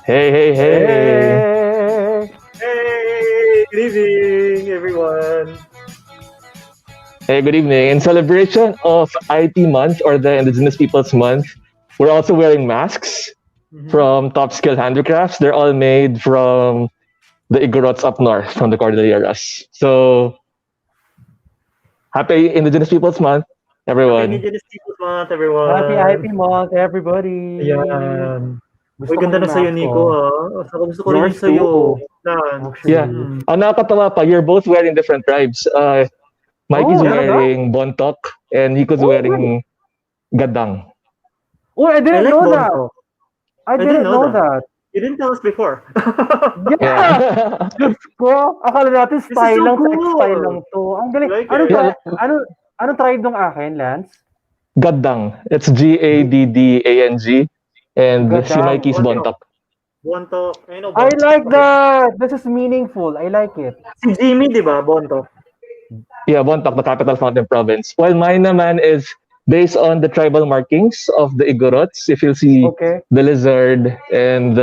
Hey, hey, hey. Hey! Hey, good evening, everyone. Hey, good evening. In celebration of IT Month or the Indigenous Peoples Month, we're also wearing masks Mhm. from Top Skill Handicrafts. They're all made from the Igorots up north from the Cordilleras. So, happy Indigenous Peoples Month, Happy everyone. Indigenous Peoples Month, Happy everyone. IP month, everybody! Ayan. Uy, Gusto ko ganda yung na sa'yo, mask Nico, ko. ha? Saka gusto ko rin yung Yours sa'yo, too, Lan. Yeah. actually. Ang nakakatawa pa, you're both wearing different tribes. Mikey's Oh, talaga? wearing Bontok and Nico's Oh, really? wearing Gadang. Oh, I I didn't like know that! Bonto. I I didn't didn't know know that. that! You didn't tell us before. Yeah! Yeah. Diyos ko! Akala natin This is style so lang, textile lang cool. to. Ang I galing. like Anong, it. yeah, anong tribe nung akin, Lance? Gadang. It's Gaddang. And si Gadang. Mikey's Okay. Bontok. Bonto. I know I Bonto. like that! This is meaningful. I like it. Si Jimmy, di ba? Bonto. Yeah, Bontok, the capital Fountain Province. While mine naman is based on the tribal markings of the Igorots. If you'll see Okay. the lizard and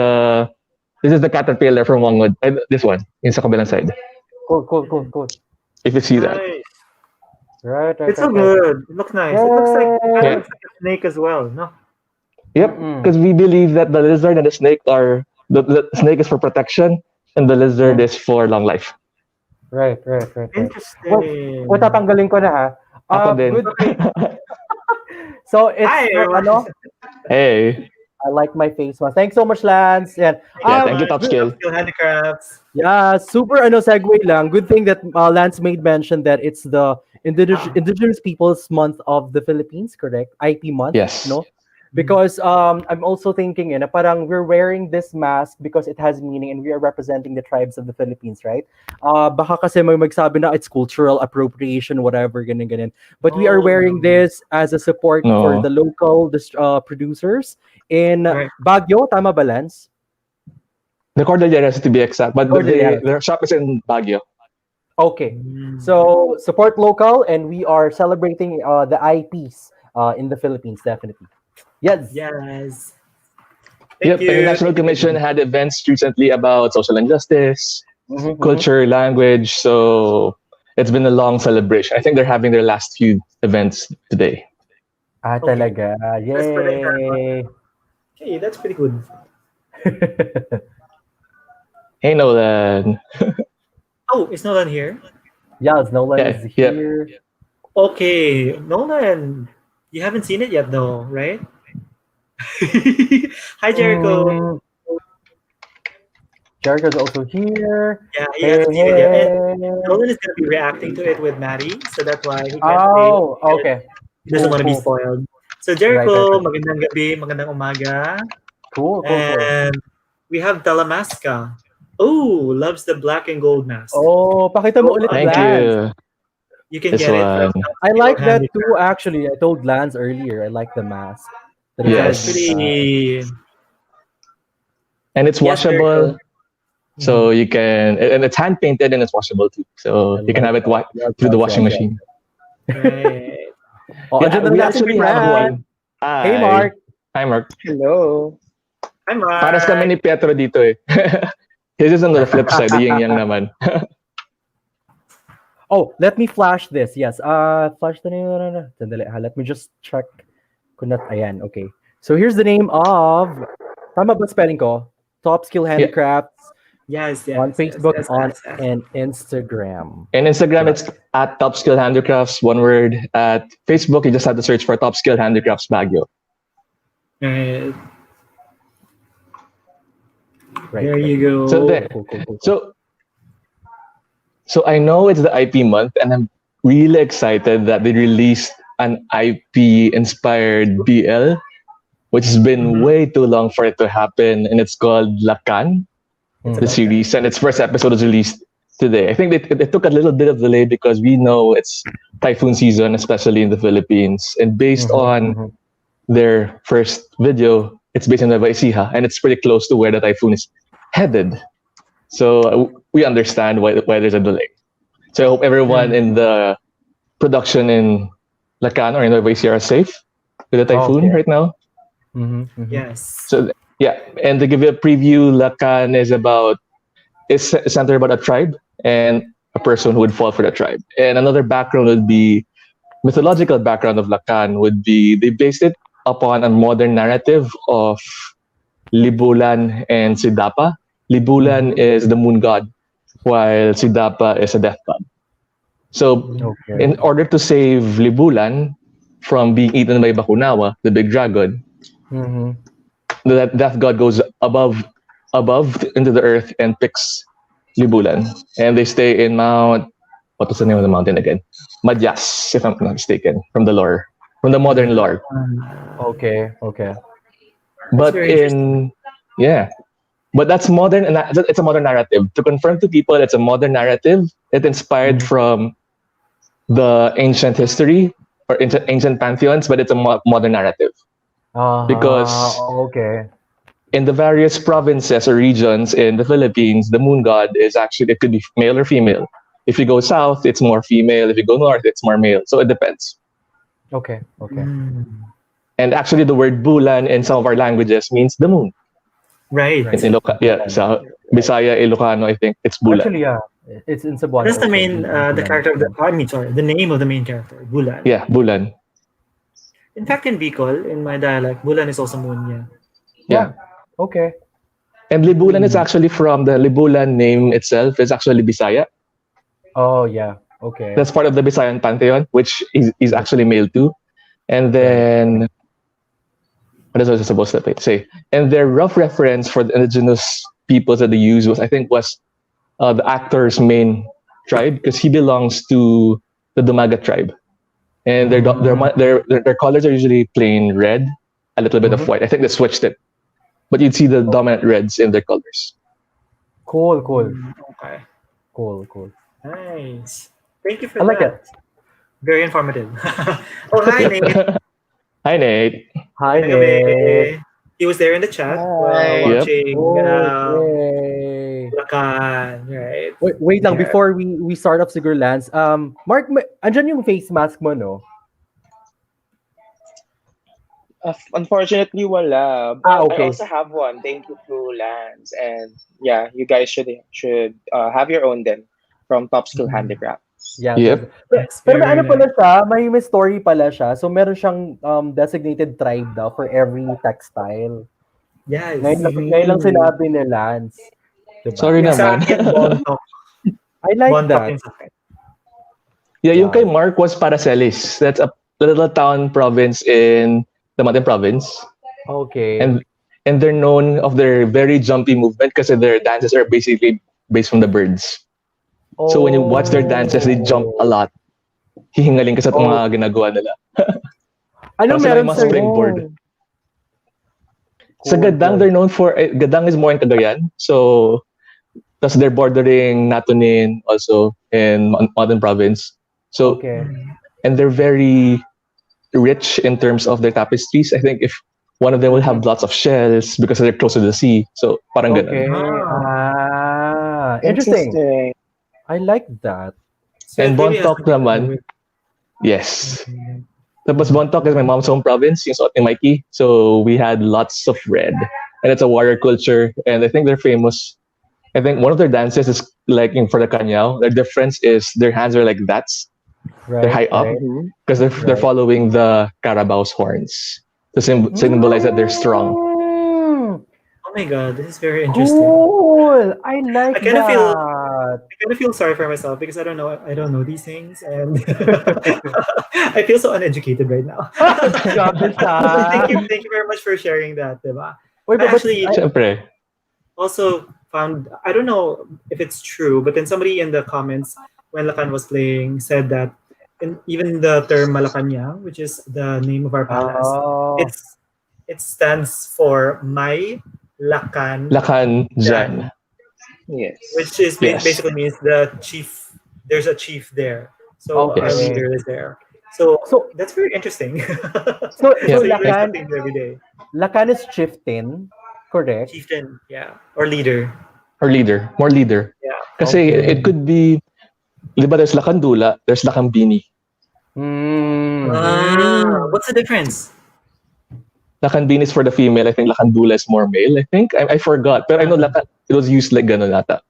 this is the caterpillar from Wangud. This one, in sa kabilang side. Cool. If you see that. Nice. Right. It's so good. It looks nice. It looks like, kind of Yeah. looks like a snake as well, no? Yep. Because we believe that the lizard and the snake are the snake is for protection and the lizard is for long life. Right. Interesting. Kung tatanggalin ko na ha. Ako din. Good. So it's Hi, for, everyone. Hey. I like my face mask. Thanks so much, Lance. And Yeah, thank you, Top Skill. Skill Handicrafts. yeah, super segue lang. Good thing that Lance made mention that it's the Indigenous Peoples Month of the Philippines, correct? IP month, Yes. no? Because I'm also thinking na parang we're wearing this mask because it has meaning and we are representing the tribes of the Philippines, right? Baka kasi may magsabi na it's cultural appropriation, whatever, ganun. But we are wearing this as a support for the local producers in Right. Baguio, tama ba, Lance? The Cordilleras to be exact, but their shop is in Baguio. Okay, so support local, and we are celebrating the IPs in the Philippines, definitely. Yes. Thank And the National Commission had events recently about social injustice, culture, language. So it's been a long celebration. I think they're having their last few events today. Talaga. Yay. Okay, that's pretty good. Hey, Nolan. Oh, is Nolan here? Yes, Nolan is here. Okay, Nolan. You haven't seen it yet, though, right? Hi, Jericho. Jericho's also here. Yeah, he hasn't seen it yet. And Nolan is going to be reacting to it with Maddie, so that's why he can't say okay. He doesn't want to be spoiled. So Jericho, magandang gabi, magandang umaga. Cool. And we have Talamasca. Oh, loves the black and gold mask. Oh, pakita mo ulit, Thank Lance. You can get it. I like that too, actually. I told Lance earlier, I like the mask. Yeah, it's pretty... And it's washable. So you can, and it's hand painted and it's washable too. So you can have it through the washing machine. Right. Oh, Yeah, andyan na we natin si actually have Brad. one. Hey, Mark. Hi, Mark. Hello. Hi, Mark. Paras kami ni Pietro dito eh. His is on the flip side, the yin yang naman. Oh, let me flash this. Yes. Flash the name. Sandali, ha. Let me just check. Ayan. Okay. So here's the name of. Tama ba spelling ko? Top Skill Handicrafts Yes. on Facebook, yes. and Instagram. And Instagram, it's at Top Skill Handicrafts, one word. At Facebook, you just have to search for Top Skill Handicrafts Baguio. Right. Right. There you go. So there. Cool. So I know it's the IP month, and I'm really excited that they released an IP inspired BL, which has been way too long for it to happen, and it's called Lakan, the series, and its first episode was released today. I think it took a little bit of delay because we know it's typhoon season, especially in the Philippines, and based on their first video, it's based in Nueva Ecija, and it's pretty close to where the typhoon is headed. So we understand why there's a delay. So I hope everyone in the production in Lacan or in Nueva Ecija are safe with the typhoon right now. Yes. So yeah, and to give you a preview, Lacan is centered about a tribe and a person who would fall for the tribe. And another background would be mythological background of Lacan would be they based it upon a modern narrative of Libulan and Sidapa. Libulan is the moon god, while Sidapa is a death god. So in order to save Libulan from being eaten by Bakunawa, the big dragon, the death god goes above into the earth and picks Libulan. And they stay in what was the name of the mountain again? Madyas, if I'm not mistaken, from the modern lore. Okay. But but that's modern, and it's a modern narrative. To confirm to people, it's a modern narrative. It inspired from the ancient history or ancient pantheons, but it's a modern narrative. Because in the various provinces or regions in the Philippines, the moon god is actually, it could be male or female. If you go south, it's more female. If you go north, it's more male. So it depends. Okay. And actually, the word bulan in some of our languages means the moon. Right. So Bisaya, Ilocano, I think it's bulan. Actually, yeah, it's in Cebuano. That's the main, the character of the name of the main character, Bulan. Yeah, bulan. In fact, in Bicol, in my dialect, Bulan is also moon. Yeah. Okay. And Libulan is actually from the Libulan name itself. It's actually Bisaya. Oh yeah. Okay. That's part of the Bisayan pantheon, which is actually male too. And then what is I supposed to say? And their rough reference for the indigenous peoples that they use was the actor's main tribe, because he belongs to the Dumagat tribe, and their colors are usually plain red, a little bit of white. I think they switched it, but you'd see the dominant reds in their colors. Cool. Okay. Cool. Nice. Thank you for I like that. it. Very informative. Oh, hi, Nate. Hi, Nate. Hi, Nate. He was there in the chat while watching Lakan, right? Wait lang, before we start off siguro, Lance. Mark, andyan yung face mask mo, no? Unfortunately, wala. But I also have one. Thank you to Lance. And yeah, you guys should have your own then from Top Skill Handicraft. Yeah. Yep. Pero may ano pala siya, may story pala siya. So meron siyang designated tribe daw for every textile. Yes. Ngayon lang sinabi ni Lance. Diba? Sorry naman. I like that. Yeah, yung kay Mark was Paracelis. That's a little town province in the Mountain Province. Okay. And they're known of their very jumpy movement because their dances are basically based from the birds. So when you watch their dances, they jump a lot. Hihingaling ka sa mga ginagawa nila. Ano meron sa springboard? Sa Gadang, they're known for, Gadang is more in Cagayan. So, plus they're bordering Natunin also in Mountain Province. So, and they're very rich in terms of their tapestries. I think if one of them will have lots of shells because they're close to the sea. So, parang ganun. Interesting. Interesting. I like that. So And it really has Bontok something to do naman, with- yes. Tapos Bontok is my mom's home province, yung Suot ni Mikey. So we had lots of red. And it's a warrior culture. And I think they're famous. I think one of their dances is like for the Kanyao. The difference is their hands are like that. They're high up Right. Mhm. because they're Right. following the Carabao's horns to symbolize that they're strong. Mm, Oh my god, this is very interesting. cool. I like I kind of feel that. I kind of feel sorry for myself because I don't know these things, and I feel so uneducated right now. Grabe siya. Thank you very much for sharing that, diba? Wait, I but actually Siyempre. also found, I don't know if it's true, but then somebody in the comments when Lakan was playing said that even the term Malacanang, which is the name of our palace, oh, it stands for My Lakan Lakan Jan, Jan. Yes. which is Yes. basically means the chief. There's a chief there, so our Yes. leader is there. So so that's very interesting. so Yeah. So you learn Lakan something every day. Lakan is chieftain, correct? Chieftain, yeah, or leader, Or leader. More leader. yeah. Kasi it could be, di ba there's Lakandula, there's Lakambini. Mm. What's the difference? Lakanbini is for the female. I think Lakandula is more male. I think. I forgot. But I know Lakan, it was used like ganun nata.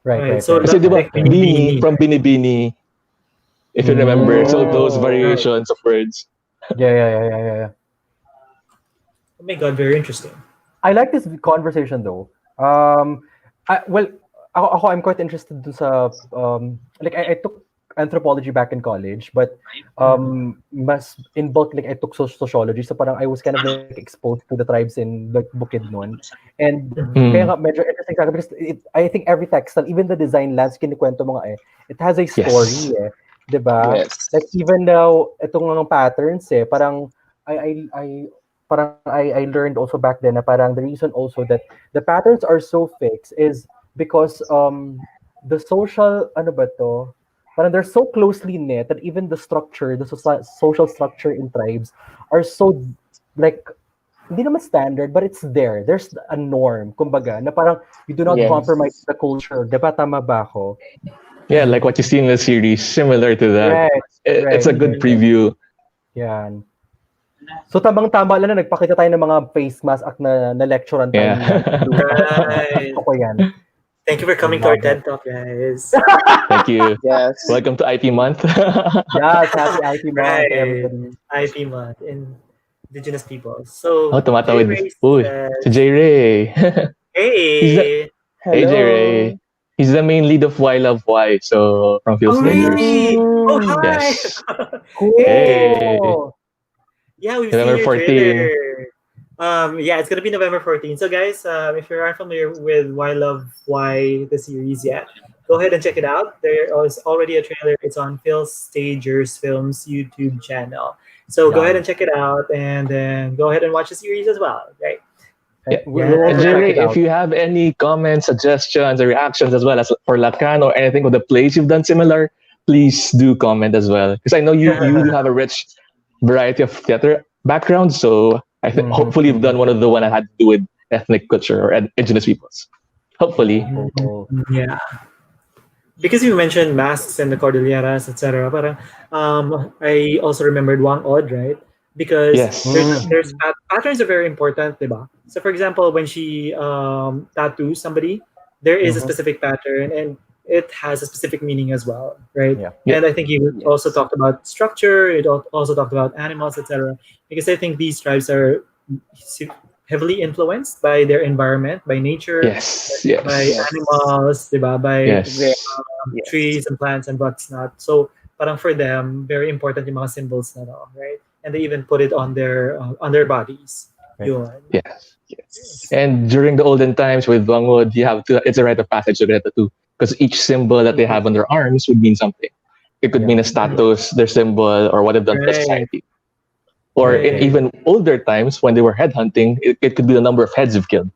Right. So Kasi di ba, like Binibini. Bini, from Binibini, if you remember. So those Oh. variations of words. Yeah. Oh my god, very interesting. I like this conversation though. Well, I'm quite interested dun sa like I took anthropology back in college, but mas in bulk like I took sociology, so parang I was kind of like exposed to the tribes in like Bukidnon, and kaya nga medyo interesting sa akin because I think every textile, even the design lands kinikwento mo nga it has a story Yes. 'di ba? Yes. Like even now itong mga patterns parang I learned also back then na parang the reason also that the patterns are so fixed is because the social ano ba to, parang they're so closely knit that even the structure, the social structure in tribes are so like hindi naman standard, but it's there. There's a norm, kumbaga, na parang you do not Yes. compromise the culture. Diba tama ba ako? Yeah, like what you see in the series, similar to that. Right. It's a good preview. Yan. So tamang-tama lang na nagpakita tayo ng mga face mask at na lecturean tayo. Yeah. Right. Gusto ko yan. Thank you for coming to our TED Talk, guys. Thank you. Yes. Welcome to IP month. Yes, happy IT month, Right. everybody. IP month in Indigenous people. So, Oh, tumatawid. J-Ray Uy, says, si J Ray. hey. Hey, J Ray. Hello. He's the main lead of Why Love Why. So from Feels Oh, Dangerous. really? Oh, hi. Yes. Cool. Hey. Yeah, we've November seen your 14. trailer. Yeah, it's gonna be November 14th. So, guys, if you aren't familiar with Why Love Why the series yet, go ahead and check it out. There is already a trailer. It's on Phil Stagers Films YouTube channel. So go ahead and check it out, and then go ahead and watch the series as well. Right? Yeah. We'll And also check Jerry, it out. if you have any comments, suggestions, or reactions as well as for Lacan or anything with the plays you've done similar, please do comment as well. Because I know you do have a rich variety of theater background. So I think hopefully you've done one of the one that had to do with ethnic culture or indigenous peoples. Hopefully. Cool. Yeah. Because you mentioned masks and the Cordilleras, etc. But I also remembered Wang Od, right? Because Yes. there's patterns are very important, diba? So for example, when she tattoos somebody, there is a specific pattern and it has a specific meaning as well, right? Yeah. And I think you also talked about structure. It also talked about animals, etc. Because I think these tribes are heavily influenced by their environment, by nature, Yes. by animals, diba? By trees and plants and what's not. So parang for them, very important yung mga symbols na no, right? And they even put it on their bodies. Right. Yun. Yes. And during the olden times with Wangwood, you have to, it's a rite of passage to get the two. Because each symbol that they have on their arms would mean something. It could mean a status, their symbol, or what they've done to the society. Or in even older times, when they were headhunting, it could be the number of heads you've killed.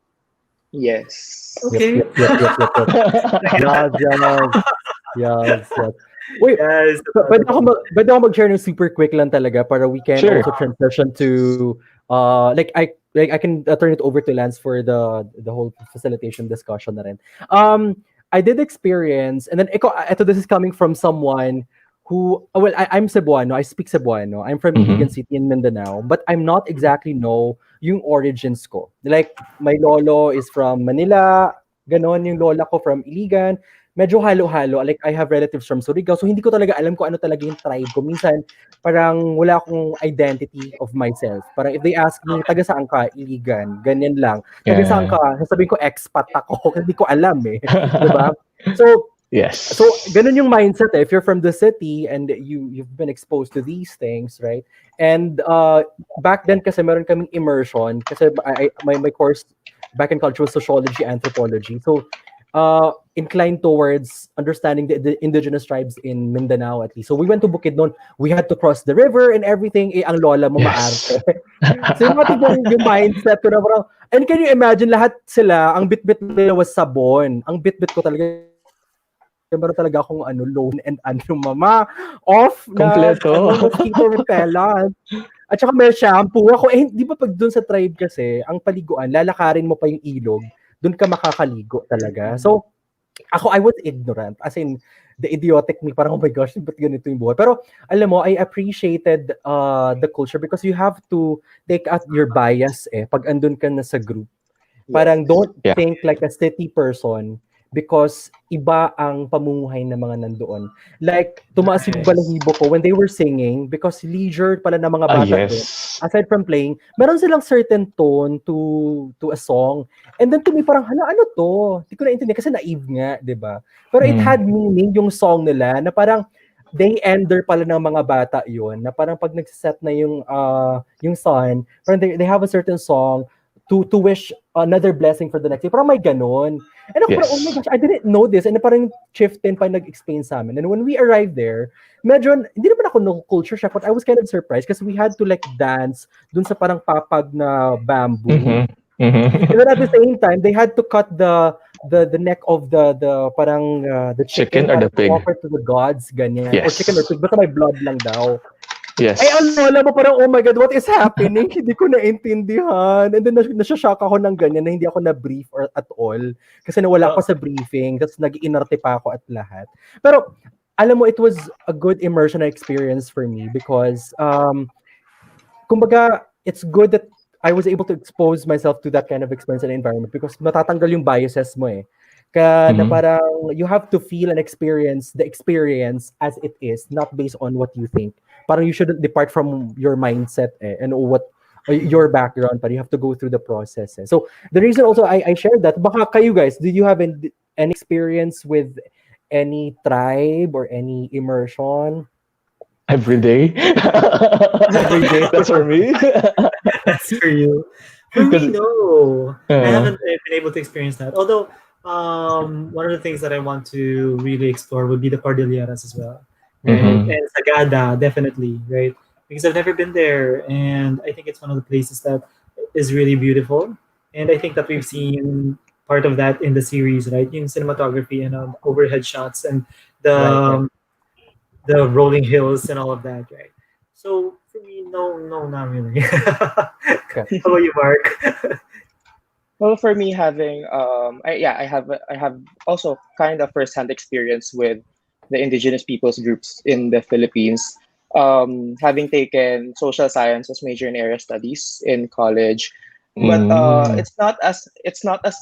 Yes. Okay. Yes. Wait, pwede ako mag-share ng super quick lang talaga para we can also transition to like I can turn it over to Lance for the whole facilitation discussion na rin. I did experience, and then this is coming from someone who, I'm Cebuano, I speak Cebuano. I'm from Iligan Mm-hmm. City in Mindanao, but I'm not exactly know yung origins ko. Like, my lolo is from Manila, ganon, yung lola ko from Iligan. Medyo halo-halo. Like, I have relatives from Surigao, so hindi ko talaga alam kung ano talaga yung tribe ko. Minsan, parang wala akong identity of myself. Parang if they ask me, taga saan ka? Iligan. Ganyan lang. Taga saan Yeah. ka? Sasabihin ko, expat ako. Hindi ko alam eh. Diba? So, so Yes. ganun yung mindset eh. If you're from the city and you've been exposed to these things, right? And back then kasi meron kaming immersion kasi my course back in college was sociology, anthropology. So inclined towards understanding the indigenous tribes in Mindanao at least. So we went to Bukidnon. We had to cross the river and everything. Eh, ang lola mo Yes. maarte. So yung mindset ko na parang, and can you imagine lahat sila, ang bitbit nila was sabon. Ang bitbit ko talaga meron talaga akong loan and mama off na Kompleto. mosquito repellent. At saka may shampoo ako. Eh, di ba pag dun sa tribe kasi, ang paliguan, lalakarin mo pa yung ilog, dun ka makakaligo talaga. So, I was ignorant. As in, the idiotic me, parang, oh my gosh, ba't ganito yung buhay? Pero, alam mo, I appreciated the culture because you have to take out your bias pag andun ka na sa group. Parang don't Yeah. think like a city person because iba ang pamumuhay ng mga nandoon. Like, tumaas yung balahibo ko when they were singing because leisure pala ng mga bata doon. Yes. Aside from playing, meron silang certain tone to a song. And then to me, parang, hala, ano to? Hindi ko naintindihan kasi naive nga, di ba? Pero it had meaning yung song nila na parang they ender pala ng mga bata yun na parang pag nagsiset na yung sun, parang they have a certain song to wish another blessing for the next day. Parang may ganon. And ako parang, oh my gosh, I didn't know this. And parang chieftain pa nag-explain sa amin. And when we arrived there, medyo, hindi naman ako no culture shock, but I was kind of surprised because we had to like dance dun sa parang papag na bamboo. Mm-hmm. Mm-hmm. And then at the same time, they had to cut the neck of the parang the chicken Or the pig. to offer to the gods, ganyan. Yes. Or chicken or pig, basta may blood lang daw. Yes. Ay, alam mo, parang, oh my God, what is happening? Hindi ko naintindihan. And then, nasashock ako ng ganyan na hindi ako na-brief or at all. Kasi nawala ako sa briefing. Tapos, nag-inarte pa ako at lahat. Pero, alam mo, it was a good immersion experience for me because, kumbaga, it's good that I was able to expose myself to that kind of experience and environment because matatanggal yung biases mo eh. Kaya na parang, you have to feel and experience the experience as it is, not based on what you think. Parang you shouldn't depart from your mindset and what your background, but you have to go through the process. So the reason also I shared that, baka kayo guys, did you have any experience with any tribe or any immersion? Every day. Every day. That's for me. That's for you. For me, no. I haven't been able to experience that. Although, one of the things that I want to really explore would be the Cordilleras as well. Right? Mm-hmm. And Sagada, definitely, right? Because I've never been there, and I think it's one of the places that is really beautiful. And I think that we've seen part of that in the series, right? In cinematography and overhead shots and the the rolling hills and all of that, right? So for me, no, not really. How about you, Mark? Well, for me, having I have also kind of first-hand experience with the indigenous peoples groups in the Philippines. Having taken social sciences major in area studies in college, but it's not as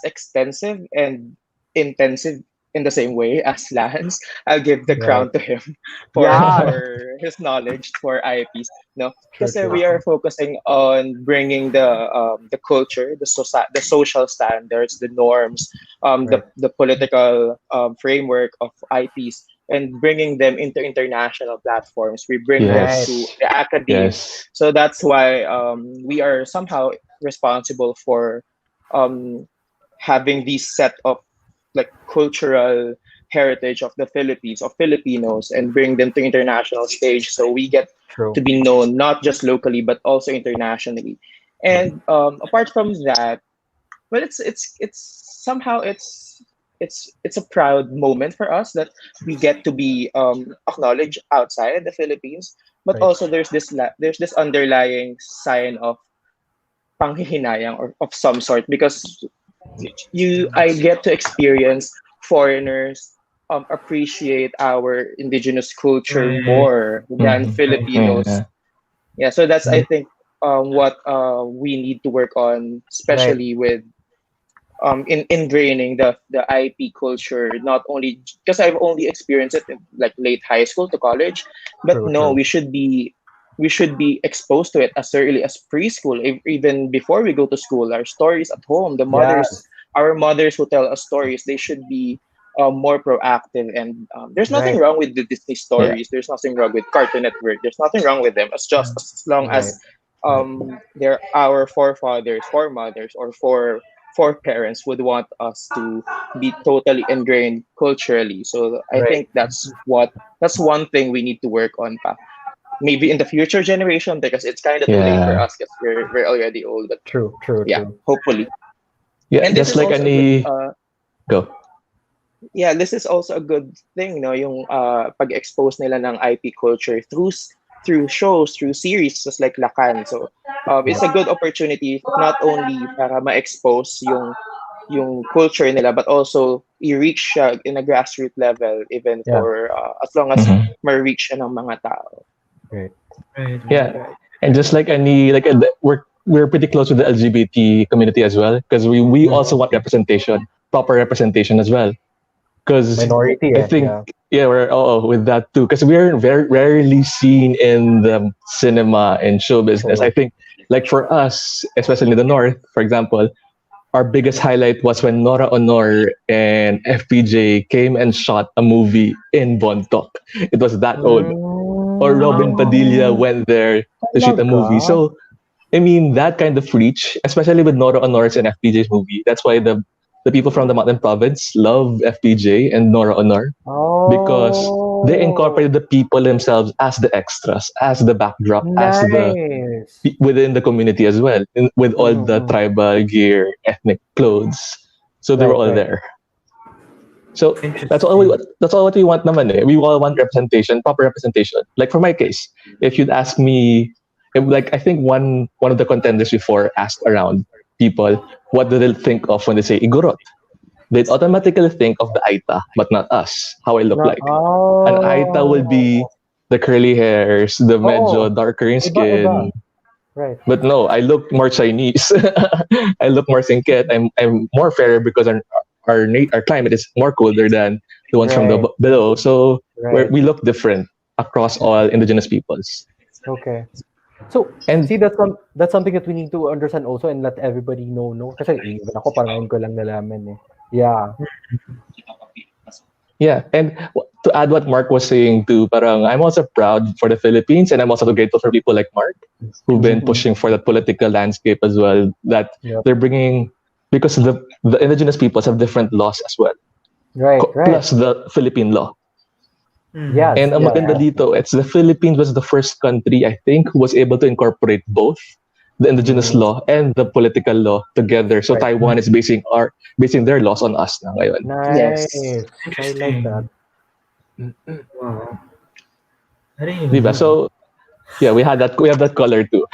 extensive and intensive in the same way as Lance. I'll give the crown to him for his knowledge for IPs. No, because we are focusing on bringing the culture, the social standards, the norms, the political framework of IPs, and bringing them into international platforms. We bring them to the academy. Yes. So that's why we are somehow responsible for having these set of like cultural heritage of the Philippines, of Filipinos, and bring them to international stage. So we get to be known not just locally but also internationally. And apart from that, well, it's somehow it's a proud moment for us that we get to be acknowledged outside the Philippines. But also there's this underlying sign of panghihinayang or of some sort because I get to experience foreigners appreciate our indigenous culture Right. more than Mhm. Filipinos. Yeah. Yeah, so that's I think what we need to work on, Right. especially with in ingraining the IP culture. Not only because I've only experienced it in like late high school to college, but True, no, true. we should be exposed to it as early as preschool, even before we go to school. Our stories at home, Yes. our mothers who tell us stories, they should be more proactive. And there's nothing Right. wrong with the Disney Yeah. stories. There's nothing wrong with Cartoon Network. There's nothing wrong with them. As long Right. as Right. they're our forefathers, foremothers, or foreparents would want us to be totally ingrained culturally. So I Right. think that's one thing we need to work on pa. Maybe in the future generation, because it's kind of too late for Yeah. us because we're already old. But True, true, yeah, true. hopefully. Yeah. And this Just is like also a good any go. this is also a good thing, no, yung pag-expose nila ng IP culture through shows, through series just like Lakan. So it's Yep. a good opportunity not only para ma-expose yung culture nila, but also i-reach siya in a grassroots level, even Yeah. for as long as Mhm. ma-reach siya ng mga tao. Right. Right. Yeah. Right. And just like any we're pretty close with the LGBT community as well because we also want representation, proper representation as well. Because Minority, I eh. think Yeah. yeah, we're with that too. Because we're very rarely seen in the cinema and show business. I True. think like for us, especially in the north, for example, our biggest highlight was when Nora Honor and FPJ came and shot a movie in Bontoc. It was that old. Or Robin Padilla Mm, went there to shoot a talaga? movie. So I mean that kind of reach, especially with Nora Honor's and FPJ's movie. That's why the people from the Mountain Province love FPJ and Nora Honor because they Oh, incorporated the people themselves as the extras, as the backdrop, as the nice. within the community as well, with all the Mm-hmm. tribal gear, ethnic clothes. So they were Right, all right. there. So Interesting. that's all what we want naman eh. We all want representation, proper representation. Like for my case, if you'd ask me, like I think one of the contenders before asked around people what do they think of when they say Igorot. They'd automatically think of the Aita, but not us, how I look Na, like. An Aita will be oh, the curly hairs, the medyo oo. darker in Iba, iba. skin. Right. But no, I look more Chinese. I look more singket. I'm more fairer because our climate is more colder than the ones from the Right. below. So Right. we look different across all indigenous peoples. Okay. So, And see, that's something that we need to understand also and let everybody know, no? Kasi even ako parang ngayon ko lang nalaman eh. Yeah. yeah, and to add what Mark was saying too, parang I'm also proud for the Philippines, and I'm also grateful for people like Mark who've been Mm-hmm. pushing for that political landscape as well. That Yep. they're bringing because the indigenous peoples have different laws as well, Right, right. plus the Philippine law. Mhm. Yes, And ang yes. maganda dito, it's the Philippines was the first country, I think, who was able to incorporate both the indigenous Mm, law and the political law together. So right. Taiwan is basing their laws on us na ngayon. Yes. Nice. I like that. Interesting. Wow. I didn't even Diba? know that. So yeah, we have that color too.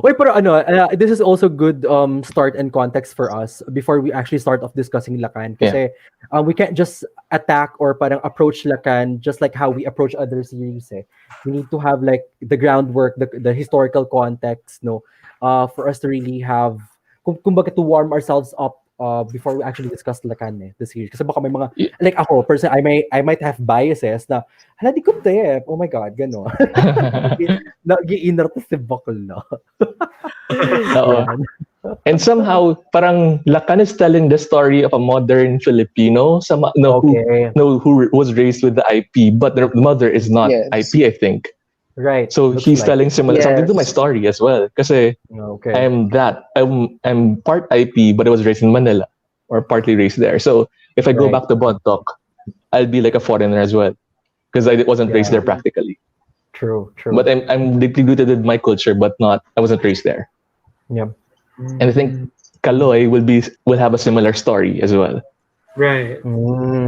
Wait, pero ano, this is also good start and context for us before we actually start off discussing Lakan. Yeah. Kasi we can't just attack or parang approach Lakan just like how we approach other series. Eh. We need to have like the groundwork, the historical context, no, for us to really have, kumbaga to warm ourselves up before we actually discuss Lakan, eh, the series. Kasi baka may mga, Yeah. like ako, personally, I might have biases na, hala, di ko eh. Oh my God, gano'n. Nag-iinner to si bakla. Oo. Yan. And somehow, parang Lacan is telling the story of a modern Filipino, Okay. who was raised with the IP, but the mother is not Yes. IP, I think. Right. So Looks he's like telling it. similar something to my Yes. story as well. Kasi Okay. I'm part IP, but I was raised in Manila or partly raised there. So if I go Right. back to Bontoc, I'll be like a foreigner as well because I wasn't raised Yeah. there practically. True. But I'm deeply rooted in my culture, but I wasn't raised there. Yep. And I think Kaloy will have a similar story as well. Right.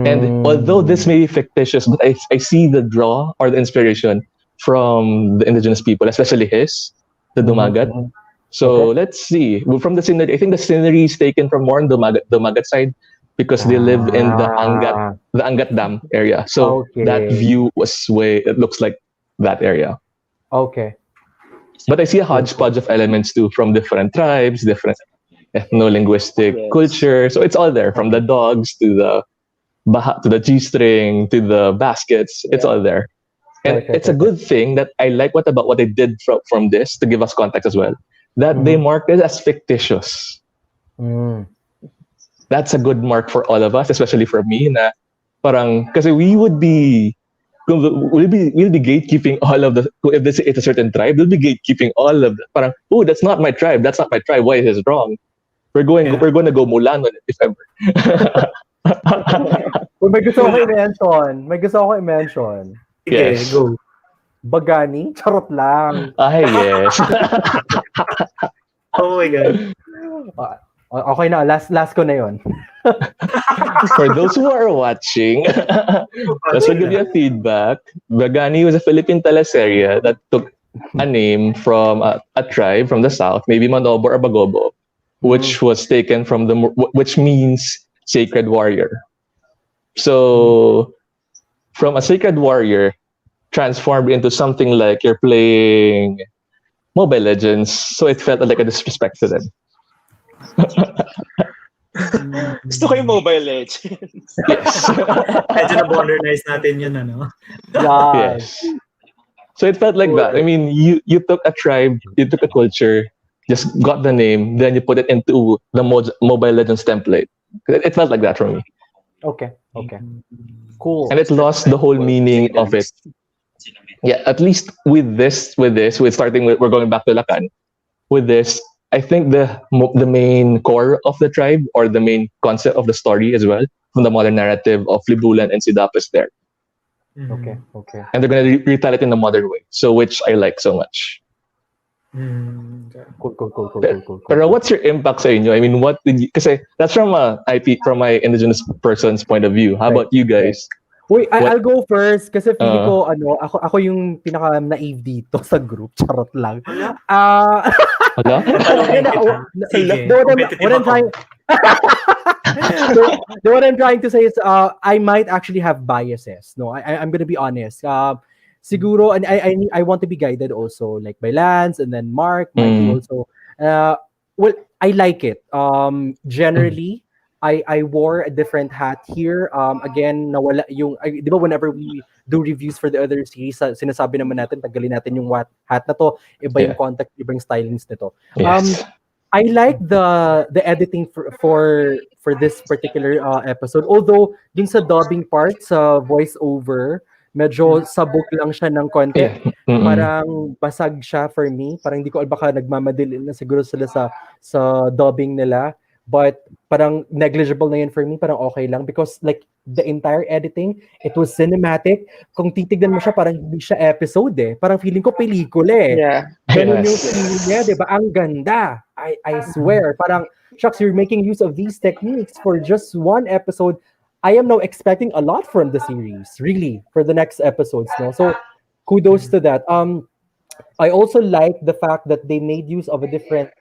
And although this may be fictitious, but I see the draw or the inspiration from the indigenous people, especially the Dumagat. Mhm. So Okay. let's see. Well, from the scenery, I think the scenery is taken from more on the Dumagat side because they live in the Angat Dam area. So that Okay. view was it looks like that area. Okay. But I see a hodgepodge of elements too from different tribes, different ethno-linguistic Yes. culture. So it's all there, from the dogs to the G-string to the baskets. It's all there. And Right. it's a good thing that I like about what they did from this, to give us context as well, that they marked it as fictitious. Mm. That's a good mark for all of us, especially for me, na parang, kasi we'll be gatekeeping all of the, if it's a certain tribe, we'll be gatekeeping all of the, parang, oh, that's not my tribe, why is this wrong? We're going to go Mulan on it, if ever. Uy, may gusto ko i-mention. Okay, Yes. go. Bagani? Charot lang. Yes. Oh my God. Okay na, last ko na yon. For those who are watching, just to give you a feedback, Bagani was a Philippine teleserye that took a name from a tribe from the south, maybe Manobo or Bagobo, which was taken from which means sacred warrior. So, from a sacred warrior, transformed into something like you're playing Mobile Legends, so it felt like a disrespect to them. Gusto ko yung Mobile Legends. Yes. Medyo na-modernize natin yun, ano? Yes. So it felt like that. I mean, you took a tribe, you took a culture, just got the name, then you put it into the Mobile Legends template. It felt like that for me. Okay. Cool. And it lost the whole meaning of it. Yeah, at least with starting with, we're going back to Lakan. With this, I think the main core of the tribe, or the main concept of the story as well, from the modern narrative of Libulan and Sidap is there. Okay. And they're going to retell it in a modern way, so which I like so much. Okay. Cool. Pero what's your impact sa inyo? I mean, what did you, kasi that's from my indigenous person's point of view. How about you guys? Wait, I'll go first kasi feeling ko ako yung pinaka naive dito sa group. Charot lang. Hello? Sige, What I'm trying what I'm trying to say is I might actually have biases. No, I'm gonna be honest. Siguro, and I want to be guided also, like by Lance and then Mark, Mikey also. Well, I like it. Generally, I wore a different hat here. Again, nawala yung, di ba whenever we do reviews for the other series, sinasabi naman natin, tanggalin natin yung hat na to, iba yung contact, iba yung stylings nito. Yes. I like the editing for this particular episode. Although, yung sa dubbing part, sa voiceover, medyo sabog lang siya ng konti. Parang basag siya for me. Parang hindi ko baka nagmamadali na siguro sila sa dubbing nila. But parang negligible na yun for me. Parang okay lang. Because like the entire editing, it was cinematic. Kung titignan mo siya, parang hindi siya episode eh. Parang feeling ko pelikula eh. Yeah. Ganun yung feeling niya, di ba? Ang ganda. I swear. Parang, shucks, you're making use of these techniques for just one episode. I am now expecting a lot from the series, really, for the next episodes. No? So, kudos to that. I also like the fact that they made use of a different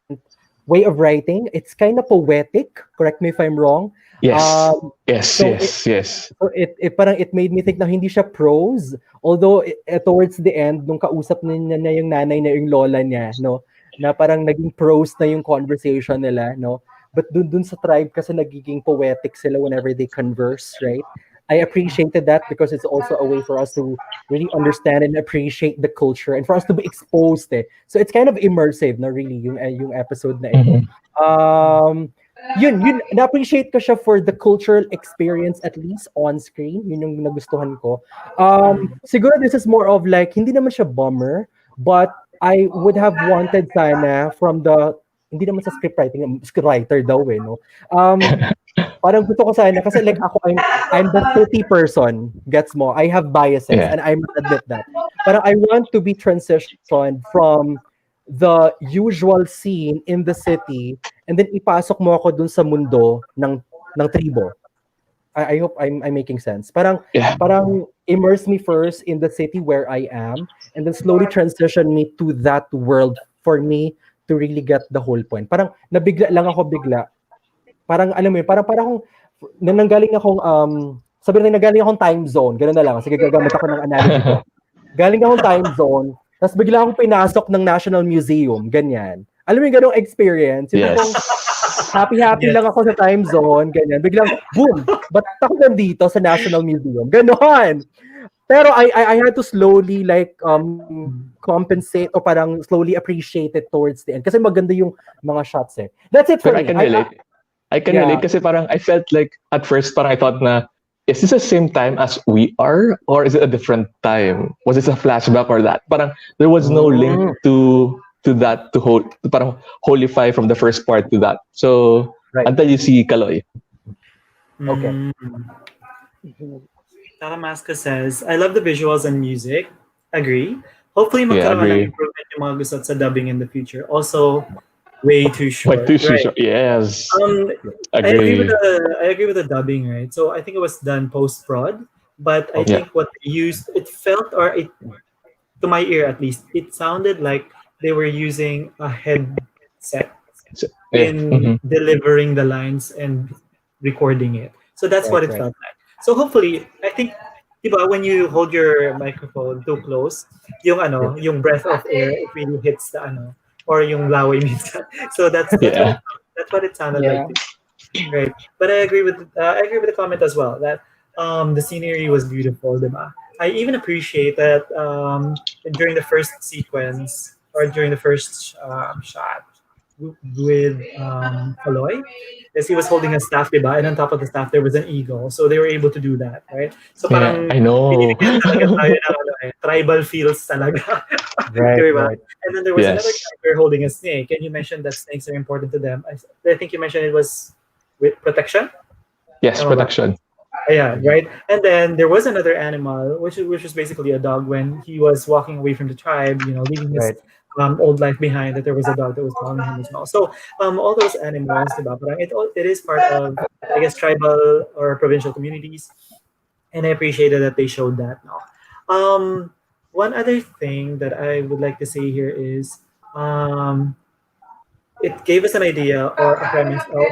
way of writing. It's kind of poetic. Correct me if I'm wrong. Yes. Yes. So it made me think na hindi siya prose. Although towards the end, nung kausap niya yung nanay na yung lola niya, no, na parang naging prose na yung conversation nila, no. But dun sa tribe kasi nagiging poetic sila whenever they converse, right? I appreciated that because it's also a way for us to really understand and appreciate the culture and for us to be exposed eh. So it's kind of immersive, no, really, yung episode na ito. Yun, na-appreciate ko siya for the cultural experience, at least on screen. Yun yung nagustuhan ko. Siguro this is more of like, hindi naman siya bummer, but I would have wanted sana from the, hindi naman sa scriptwriter daw eh, no? Parang gusto ko sana, kasi like ako, I'm the 30 person, gets mo? I have biases, and I must admit that. Parang I want to be transitioned from the usual scene in the city, and then ipasok mo ako dun sa mundo ng tribo. I hope I'm making sense. Parang immerse me first in the city where I am, and then slowly transition me to that world for me to really get the whole point. Parang nabigla lang ako bigla. parang alam mo yun, parang nanggaling akong sabi na nanggaling akong time zone, gano'n na lang. Sige, gagamit ako ng analogy ko. Galing akong time zone, tapos bigla akong pinasok ng National Museum, ganyan. Alam mo yung ganong experience? Yung Yes. tipong happy-happy lang ako sa time zone, ganyan. Biglang, boom! Ba't ako nandito sa National Museum? Ganon! Pero I had to slowly compensate o parang slowly appreciate it towards the end. Kasi maganda yung mga shots eh. That's it for But I me. can relate. I can relate kasi parang I felt like at first parang I thought na is this the same time as we are or is it a different time? Was this a flashback or that? Parang there was no link to that to parang holify from the first part to that. So until you see Kaloy. Okay. Taramaska says, I love the visuals and music. Agree. Hopefully magkaroon agree. ng improvement yung mga gusto sa dubbing in the future. Also, way too short. Way too right? short. Yes. I agree with the dubbing, right? So I think it was done post prod, but I think what they used, it felt to my ear at least, it sounded like they were using a headset in delivering the lines and recording it. So that's what it felt like. So hopefully, I think, diba, when you hold your microphone too close, yung breath of air, it really hits the or yung laway minsan. So that's what it sounded like. Right. But I agree with the comment as well that the scenery was beautiful, diba? I even appreciate that during the first sequence or during the first shot with Kaloy, as he was holding a staff, diba? And on top of the staff there was an eagle, so they were able to do that, right? So parang I know. tribal feels talaga. Right. And then there was another character holding a snake, and you mentioned that snakes are important to them. I think you mentioned it was with protection. Yes, protection. Yeah, right. And then there was another animal, which was basically a dog. When he was walking away from the tribe, leaving his old life behind, that there was a dog that was following him as well. So all those animals, diba, parang it is part of, I guess, tribal or provincial communities, and I appreciated that they showed that now. One other thing that I would like to say here is it gave us an idea or a premise of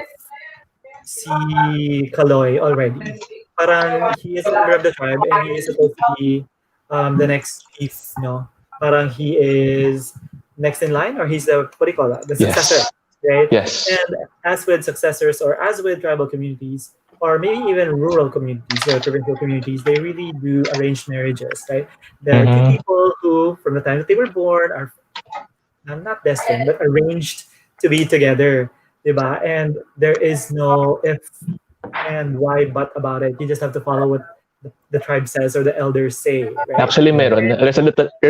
si Kaloy already. Parang he is a member of the tribe and he is supposed to be the next chief, no? Parang he is next in line, or he's the, what do you call that? The successor, right? Yes. And as with successors or as with tribal communities, or maybe even rural communities or provincial communities, they really do arranged marriages, right? There are two people who, from the time that they were born, are not destined, but arranged to be together, diba? And there is no if and why but about it. You just have to follow what the tribe says or the elders say, right? Actually, meron. There's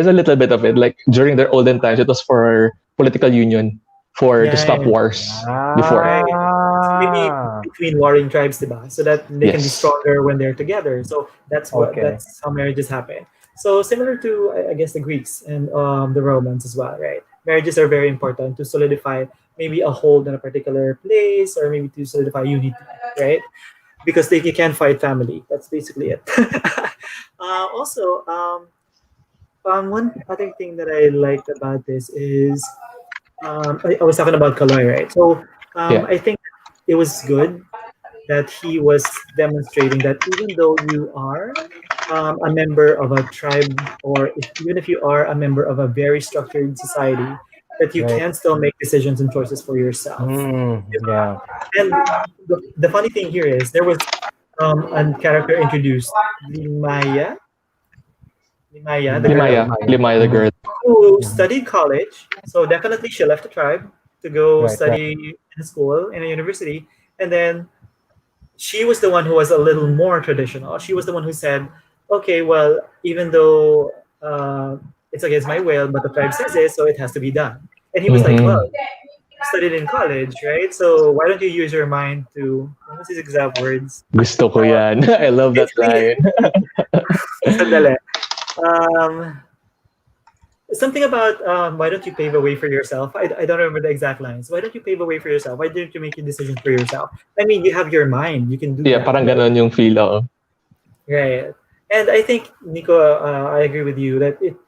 a little bit of it. Like during their olden times, it was for political union, to stop wars before. Right. So maybe between warring tribes, diba? So that they can be stronger when they're together. So that's how marriages happen. So similar to, I guess, the Greeks and the Romans as well, right? Marriages are very important to solidify maybe a hold in a particular place, or maybe to solidify unity, right? Because you can't fight family. That's basically it. Also, one other thing that I liked about this is I was talking about Kaloy, right? So I think it was good that he was demonstrating that even though you are a member of a tribe, or even if you are a member of a very structured society, that you can still make decisions and choices for yourself. Yeah. And the funny thing here is there was a character introduced, Limaya, the girl, who studied college. So definitely she left the tribe to go study in a school, in a university. And then she was the one who was a little more traditional. She was the one who said, okay, well, even though it's against my will, but the tribe says it, so it has to be done. And he was like, well, you studied in college, right? So why don't you use your mind to, what was his exact words? Gusto ko yan. I love that line. Sandali. Something about why don't you pave a way for yourself? I don't remember the exact lines. Why don't you pave a way for yourself? Why don't you make your decisions for yourself? I mean, you have your mind. You can do that. Parang ganon yung feel ako. Right. And I think, Nico, I agree with you that it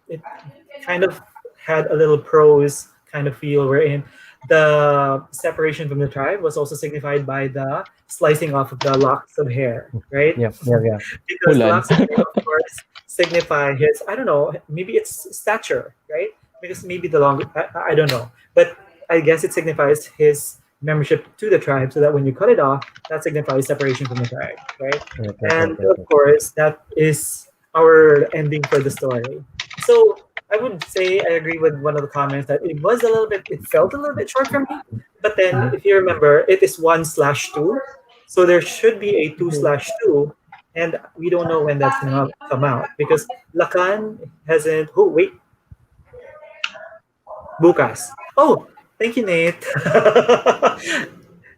kind of had a little prose kind of feel wherein the separation from the tribe was also signified by the slicing off of the locks of hair, right? Yeah. Because Mulan. locks of hair, of course, signify his, I don't know, maybe it's stature, right? Because maybe the long, I don't know. But I guess it signifies his membership to the tribe, so that when you cut it off, that signifies separation from the tribe, right? And of course, that is our ending for the story. So I would say I agree with one of the comments that it was a little bit, it felt a little bit short for me. But then, if you remember, it is 1/2, so there should be a 2/2, and we don't know when that's gonna come out because Lakan hasn't. Oh wait, bukas. Oh, thank you, Nate.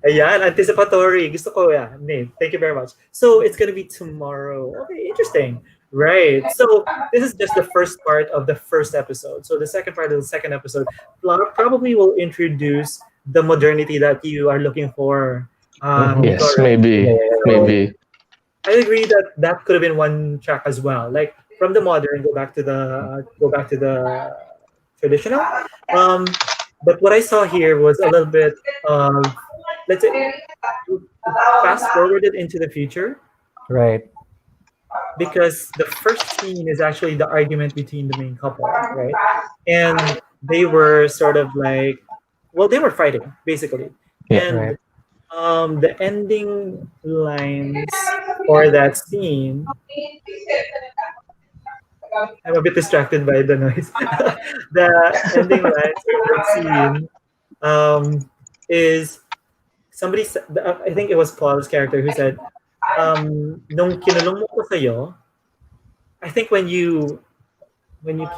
Ayan, anticipatory. Gusto ko yan, Nate. Thank you very much. So it's gonna be tomorrow. Okay, interesting. Right. So this is just the first part of the first episode. So the second part of the second episode probably will introduce the modernity that you are looking for. Yes, Flores. maybe. Maybe. I agree that that could have been one track as well. Like from the modern, go back to the traditional. But what I saw here was a little bit of, let's say, fast forwarded into the future Right. because the first scene is actually the argument between the main couple, right? And they were sort of like, well, they were fighting basically, Yeah. and Right. the ending lines for that scene. I'm a bit distracted by the noise. The ending lines for that scene is somebody said, I think it was Paul's character who said, nung kinulong mo ko sa'yo, I think when you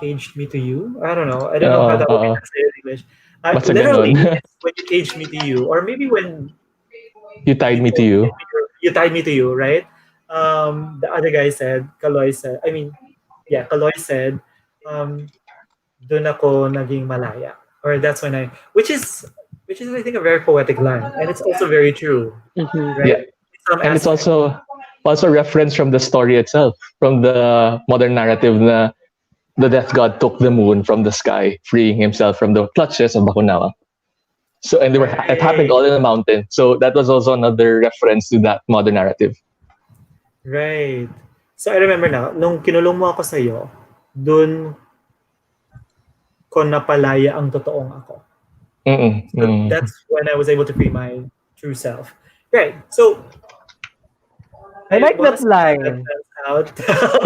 caged me to you, I don't know how that would be translated in English. Basta Literally, ganon. it's when you caged me to you, or maybe when You tied me to you. you tied me to you, right? The other guy said, Kaloy said, doon ako naging malaya. Or that's when which is I think a very poetic line. And it's also very true, right? Yeah. In some And it's aspects. also reference from the story itself, from the modern narrative na the death god took the moon from the sky, freeing himself from the clutches of Bakunawa. So and it happened all in a mountain. So that was also another reference to that modern narrative. Right. So I remember now, nung kinulong mo ako sa'yo, dun ko napalaya ang totoong ako. So that's when I was able to free my true self. Right. So I like wanna that see how line. pans out.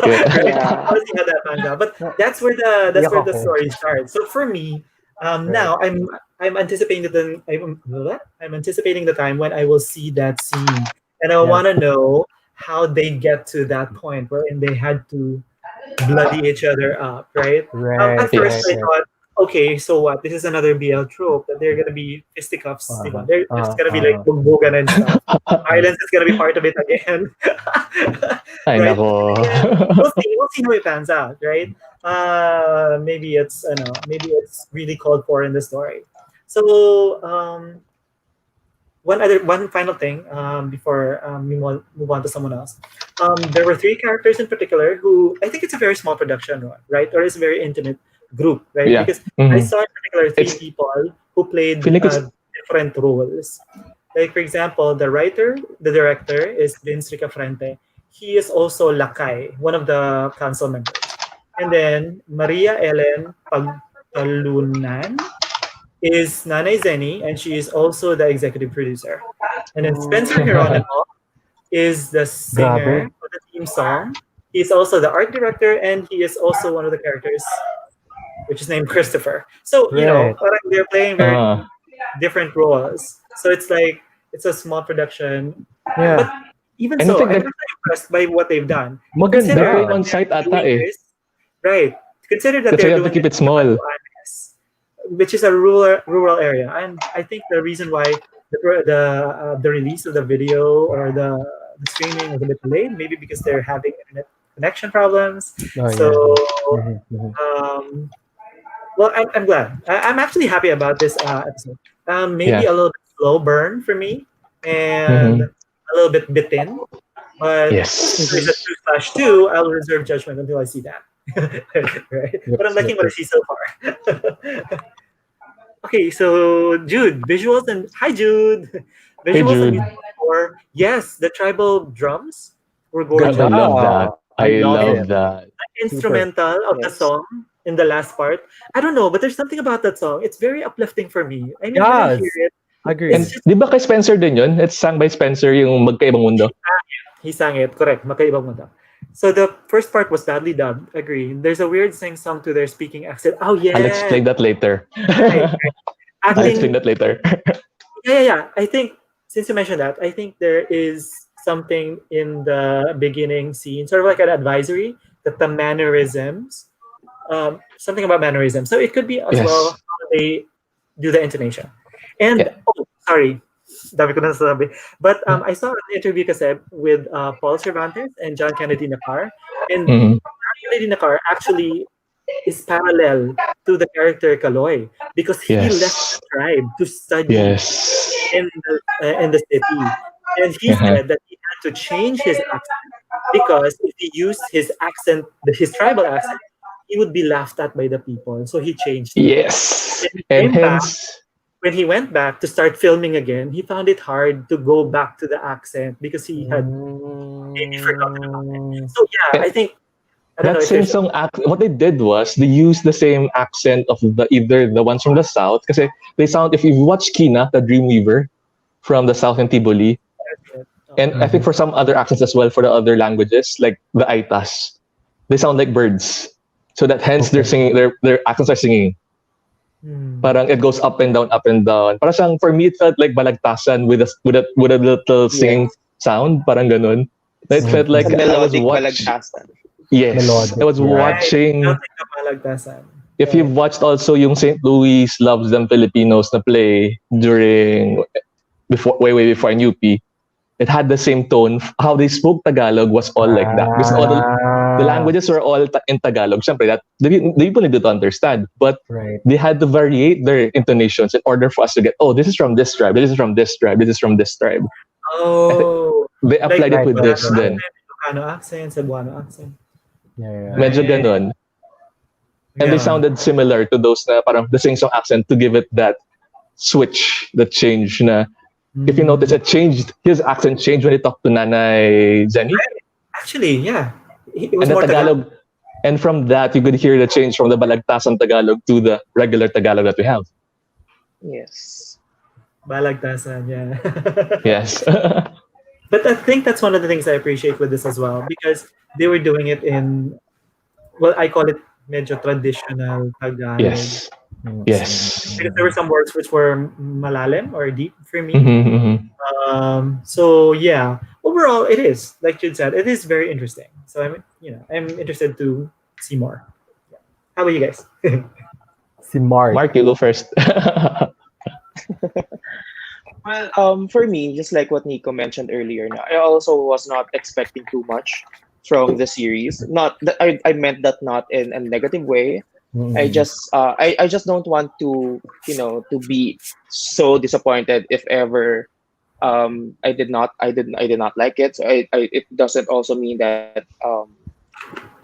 Yeah. Right? Yeah. I wanna see how that pans out. But that's where the story starts. So for me, now I'm anticipating I'm anticipating the time when I will see that scene, and I want to know how they get to that point wherein they had to bloody each other up, right? Right. At first, Yes. I thought, okay, so what? This is another BL trope that they're gonna be fisticuffs. They're just gonna be like bugbugan and stuff. Violence is gonna be part of it again, Ay, right? nako. We'll see how it pans out, right? Maybe it's really called for in the story. So one final thing before we move on to someone else. There were three characters in particular who I think it's a very small production, right? Or it's a very intimate group, right? Yeah. Because I Mhm. saw in particular three It's- people who played feel like it's- different roles. Like for example, the director is Vince Ricafrente. He is also Lakay, one of the council members. And then Maria Ellen Pagtalunan is Nanay Zeni, and she is also the executive producer. And then Spencer Geronimo is the singer of the theme song. He's also the art director, and he is also one of the characters, which is named Christopher. So, parang they're playing very different roles. So it's like, it's a small production. Yeah. But even And so, I think I'm that- really impressed by what they've done. Maganda. They're playing that on site they're ata doing eh. this- Right. Consider that That's why they're you have to doing keep it small. Cabanatuanes, which is a rural area, and I think the reason why the release of the video or the streaming was a bit delayed, maybe because they're having internet connection problems. Well, I'm glad. I'm actually happy about this episode. Maybe a little bit slow burn for me, and a little bit bitten. But Yes. since there's a 2/2, I'll reserve judgment until I see that. Right? But I'm liking what I see so far. Okay, so Jude, visuals and hi Jude, Hey, visuals and Jude. music for yes, the tribal drums were God, I gorgeous. love that. I I love And love it. that. Super. instrumental of the Yes. song in the last part. I don't know, but there's something about that song. It's very uplifting for me. I mean, when I hear Yes. it, it's Agree. And just di ba kay Spencer din yun? It's sung by Spencer yung Magkaibang Mundo. he sang it. Correct. Makaibang mo daw. So the first part was badly dubbed. Agree. There's a weird sing song to their speaking accent. Oh I'll yeah. explain that later. Right. I'll explain Acting. that later. Yeah. I think since you mentioned that, I think there is something in the beginning scene, sort of like an advisory, that the mannerisms, something about mannerisms. So it could be as well Yes. how they do the intonation. And Yeah. oh, sorry, dami ko na sabi. But I saw an interview kasi with Paul Cervantes and John Kennedy Nakar, and Mhm. John Kennedy Nakar actually is parallel to the character Kaloy because he left Yes. the tribe to study Yes. in the city, and he Uh-huh. said that he had to change his accent because if he used his accent, his tribal accent, he would be laughed at by the people. So he changed it. Yes. And he And came back. hence, When he went back to start filming again, he found it hard to go back to the accent because he had maybe forgotten about it. Mm, So yeah, eh, I think I don't know that if you're same song what they did was they used the same accent of the either the ones from the south because they sound if you watch Kina the Dreamweaver from the south in Tiboli and I think mhm. for some other accents as well for the other languages like the Aitas they sound like birds so that hence they're Okay. singing their accents are singing Hmm. parang it goes up and down parang siyang, for me it felt like balagtasan with a little singing Yes. sound parang ganun it felt It's like a Mhm. I was melodic watch balagtasan. yes I Melodic, was yeah. Right. watching Celtic na malagtasan. if Right. you've watched also yung St. Louis Loves Them Filipinos na play during before way before in UP, it had the same tone. How they spoke Tagalog was all like that. Because all the Ah, languages were all in Tagalog. Siyempre, that the people needed to understand, but right. they had to variate their intonations in order for us to get. Oh, this is from this tribe. This is from this tribe. This is from this tribe. I think Oh, they like applied it Right, with right, this Bicolano right, then. right. accent, Ilocano accent, Cebuano accent. Yeah, yeah. Medyo Right. ganon. And they Yeah. sounded similar to those na parang the sing song accent to give it that switch, the change na if you notice, Mm. it changed. His accent changed when he talked to Nanay Jenny, Actually, yeah. It was and the more Tagalog. Tagalog. And from that, you could hear the change from the Balagtasan Tagalog to the regular Tagalog that we have. Yes. Balagtasan, yeah. Yes. But I think that's one of the things I appreciate with this as well because they were doing it in, well, I call it medyo traditional Tagalog. yes. Mm, Yes. Because there were some words which were malalim or deep for me. Mm-hmm, mm-hmm. So yeah, overall, it is like Jude said, it is very interesting. So I'm interested to see more. Yeah. How about you guys? Si Mark. Mark, you go first. Well, for me, just like what Nico mentioned earlier, no, I also was not expecting too much from the series. Not that I meant that not in a negative way. Mm, I just don't want to to be so disappointed if ever I did not like it. So it doesn't also mean that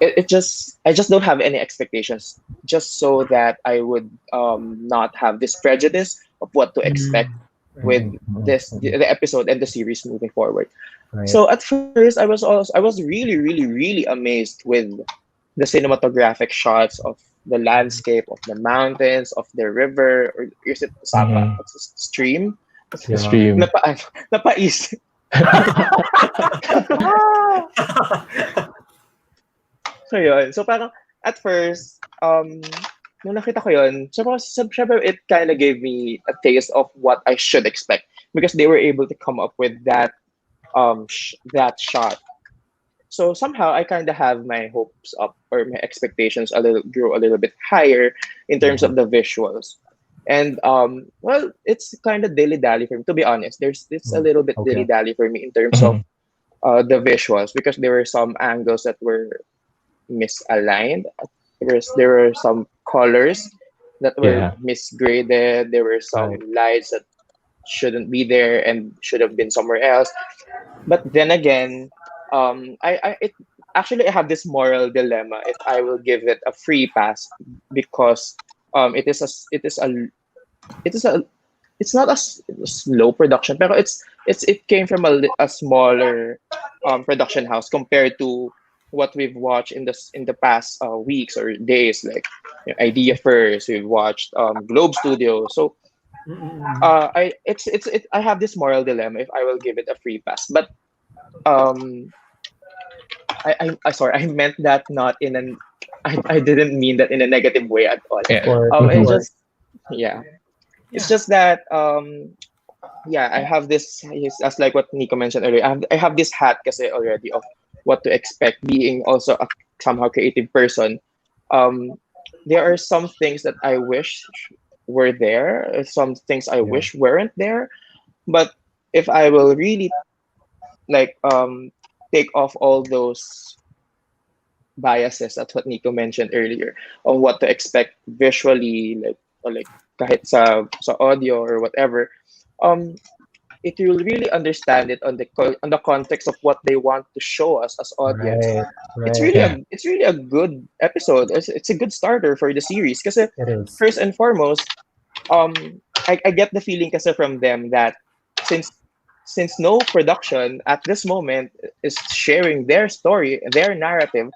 I just don't have any expectations just so that I would not have this prejudice of what to expect Mm, right. with mm, mm, this mm. the episode and the series moving forward. Right. So at first I was really amazed with the cinematographic shots of the landscape of the mountains of the river or is it sapa? Mm-hmm. What's the stream? The Yeah. stream. Napais. So yun. So parang at first, nung nakita ko yun, syempre it kind of gave me a taste of what I should expect because they were able to come up with that shot. So somehow I kind of have my hopes up or my expectations a little grew a little bit higher in terms Yeah. of the visuals. And well, it's kind of dilly dally for me. To be honest, there's it's a Mm, little bit dilly okay. dally for me in terms of Mm-hmm. the visuals because there were some angles that were misaligned. There were some colors that were Yeah. misgraded. There were some Right. lights that shouldn't be there and should have been somewhere else. But then again, I it actually I have this moral dilemma if I will give it a free pass because it is a it is a it's not a slow production, pero it came from a smaller production house compared to what we've watched in the past weeks or days, like Idea First. We've watched Globe Studio. So Mm-mm. I have this moral dilemma if I will give it a free pass, but um I sorry, I meant that not in an I didn't mean that in a negative way at all. Of Yeah. course, of It Mhm. course. just yeah, it's Yeah. just that yeah, I have this, as like what Nico mentioned earlier. I have this hat kasi already of what to expect being also a somehow creative person. Um, there are some things that I wish were there, some things I Yeah. wish weren't there. But if I will really like take off all those biases, that's what Nico mentioned earlier, of what to expect visually, like or like kahit sa audio or whatever. Um, it will really understand it on on the context of what they want to show us as audience. Right, right. Yeah. It's really a good episode. It's a good starter for the series. Because It is. first and foremost, I get the feeling kasi from them that since since no production at this moment is sharing their story, their narrative,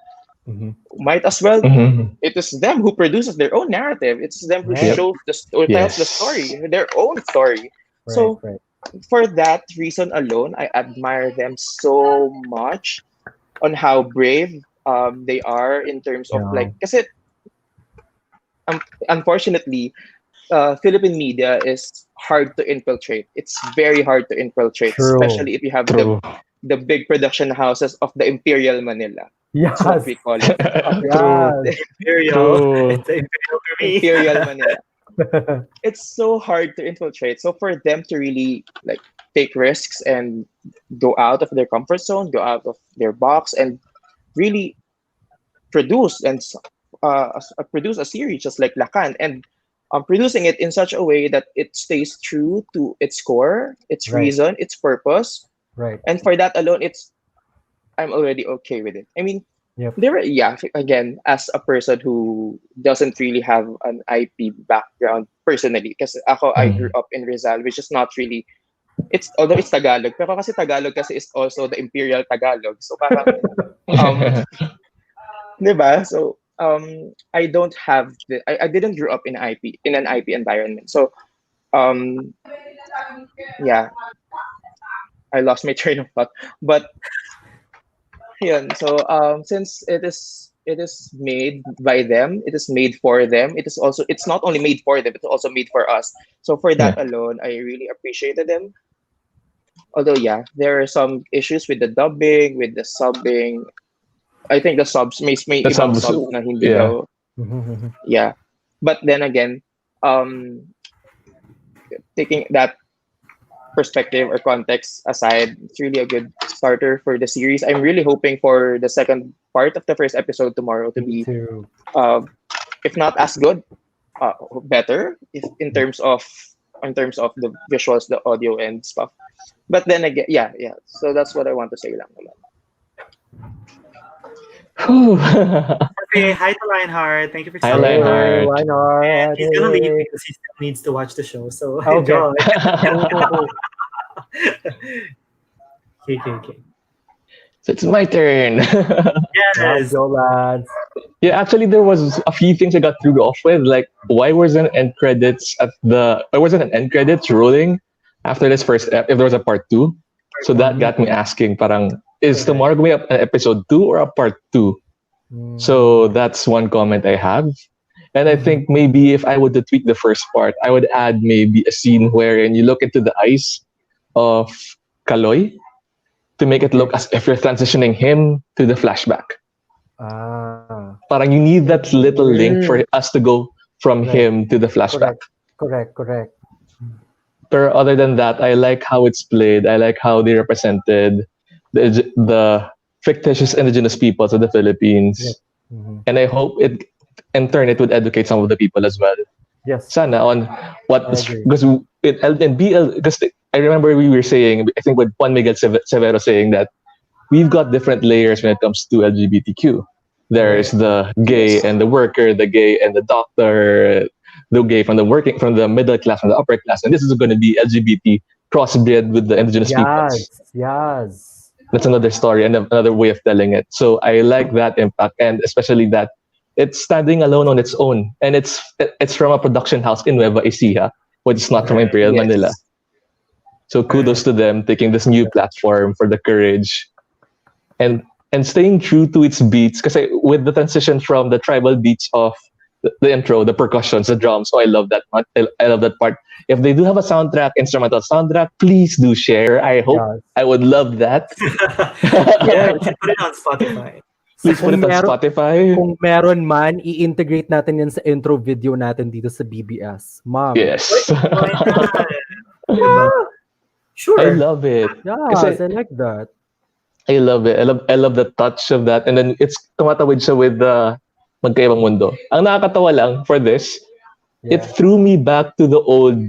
Hmm. might as well Mhm. it is them who produces their own narrative. It's them who Right, Yep. shows or tells the Yes. story, their own story. right, So right. for that reason alone, I admire them so much on how brave they are in terms of Yeah. like, because um, unfortunately, Philippine media is hard to infiltrate. It's very hard to infiltrate, True. especially if you have True. the big production houses of the Imperial Manila. That's what Yes. we call it. True. Yes. Imperial. True. It's imperial for me. Imperial Manila. It's so hard to infiltrate. So for them to really like take risks and go out of their comfort zone, go out of their box, and really produce and produce a series just like Lakan, and producing it in such a way that it stays true to its core, its Right, reason, its purpose, right. and for that alone, I'm already okay with it. I mean, Yep. again, as a person who doesn't really have an IP background personally, because I grew Mhm. up in Rizal, which is not really, it's although it's Tagalog, pero kasi Tagalog kasi is also the Imperial Tagalog. So parang, um, 'di ba? So, I don't have I didn't grow up in an IP environment. So, um, yeah, I lost my train of thought. But yun, so since it is made by them, it is made for them. It's not only made for them, it's also made for us. So for that Yeah. alone, I really appreciated them. Although yeah, there are some issues with the dubbing, with the subbing. I think the subs may That ibang sounds. subs na hindi Yeah. daw. Mhm. Yeah. But then again, um taking that perspective or context aside, it's really a good starter for the series. I'm really hoping for the second part of the first episode tomorrow to Me be, too. uh, if not as good, better if Yeah. in terms of the visuals, the audio and stuff. But then again, yeah. So that's what I want to say lang naman. Whew. Okay, hi to Reinhardt. Thank you for Hi, stopping by. Hey, Lionheart. why And not? he's gonna leave Hey. because he still needs to watch the show. So Okay. enjoy. Cool, cool, cool. Okay. So it's my turn. Yes. Let's go, lads. Yeah, actually, there was a few things I got through off with. Like, why wasn't an end credits rolling after this first if there was a part two? So that got me asking, parang, is Okay. tomorrow going to be an episode two or a part two? So that's one comment I have. And I think maybe if I were to tweak the first part, I would add maybe a scene wherein you look into the eyes of Kaloy to make it look as if you're transitioning him to the flashback. Ah, Parang you need that little link for Mm. us to go from Right. him to the flashback. correct. But other than that, I like how it's played. I like how they represented the fictitious indigenous peoples of the Philippines. Yep. Mhm. And I hope in turn, it would educate some of the people as well. Yes, Sana on what I is, agree. because and BL, because I remember we were saying, I think with Juan Miguel Severo saying that we've got different layers when it comes to LGBTQ. There's the gay Yes. and the worker, the gay and the doctor, the gay, from the middle class, from the upper class, and this is going to be LGBT crossbred with the indigenous peoples. Yes. That's another story and another way of telling it. So I like that impact, and especially that it's standing alone on its own, and it's from a production house in Nueva Ecija, which is not from Imperial Manila. Yes. So kudos to them taking this new platform for the courage and staying true to its beats. Because with the transition from the tribal beats of the intro, the percussions, the drums, I love that part. I love that part. If they do have a soundtrack, instrumental soundtrack, please do share. I hope Yes. I would love that. Yeah, we should put it on Spotify. Please put Kung it on meron- Spotify. Kung meron man, i-integrate natin yan sa intro video natin dito sa BBS. Ma'am. Yes. Why not? Diba? Sure. I love it. Yes, Kasi I like that. I love it. I love the touch of that. And then it's tumatawid siya with the Magkaibang Mundo. Ang nakakatawa lang for this, it threw me back to the old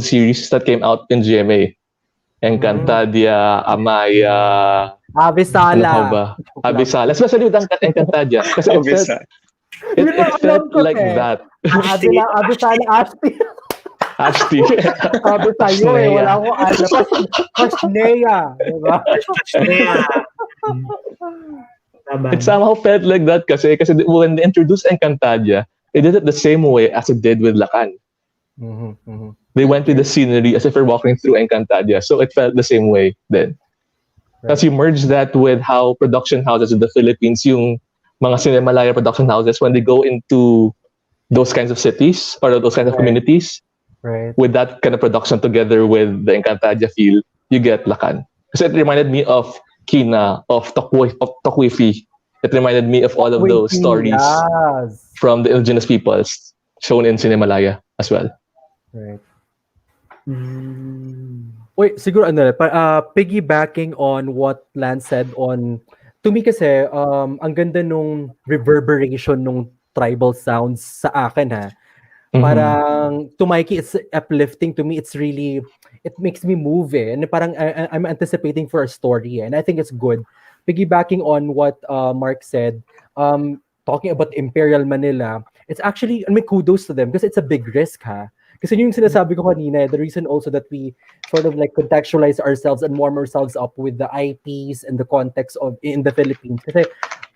series that came out in GMA. Encantadia, Amaya, ano pa Avisala. ba? Abisala. Especially with Encantadia. Kasi it Yun ang alam felt ko, like eh. that. Avisala, Ashti. Ashti. Sabi sa'yo eh, wala akong alam. Pashnea. Diba? Yeah. It somehow felt like that kasi when they introduced Encantadia, they did it the same way as it did with Lakan. They went with the scenery as if you're walking through Encantadia. So it felt the same way then. As you merge that with how production houses in the Philippines, yung mga Cinemalaya production houses, when they go into those kinds of cities or those kinds of communities, Right. with that kind of production together with the Encantadia feel, you get Lakan. Because it reminded me of Kina, of Tokwifi. It reminded me of all of those stories Yes. from the indigenous peoples shown in Cinemalaya as well. Right. Wait, siguro piggybacking on what Lance said on, to me kasi, ang ganda nung reverberation nung tribal sounds sa akin ha. Parang, to Mikey, it's uplifting. To me, it's really, it makes me move eh. And parang I'm anticipating for a story eh. And I think it's good. Piggybacking on what Mark said, talking about Imperial Manila, it's actually, I mean, kudos to them because it's a big risk ha. Kasi yung sinasabi ko kanina, the reason also that we sort of like contextualize ourselves and warm ourselves up with the IPs and the context of in the Philippines. Kasi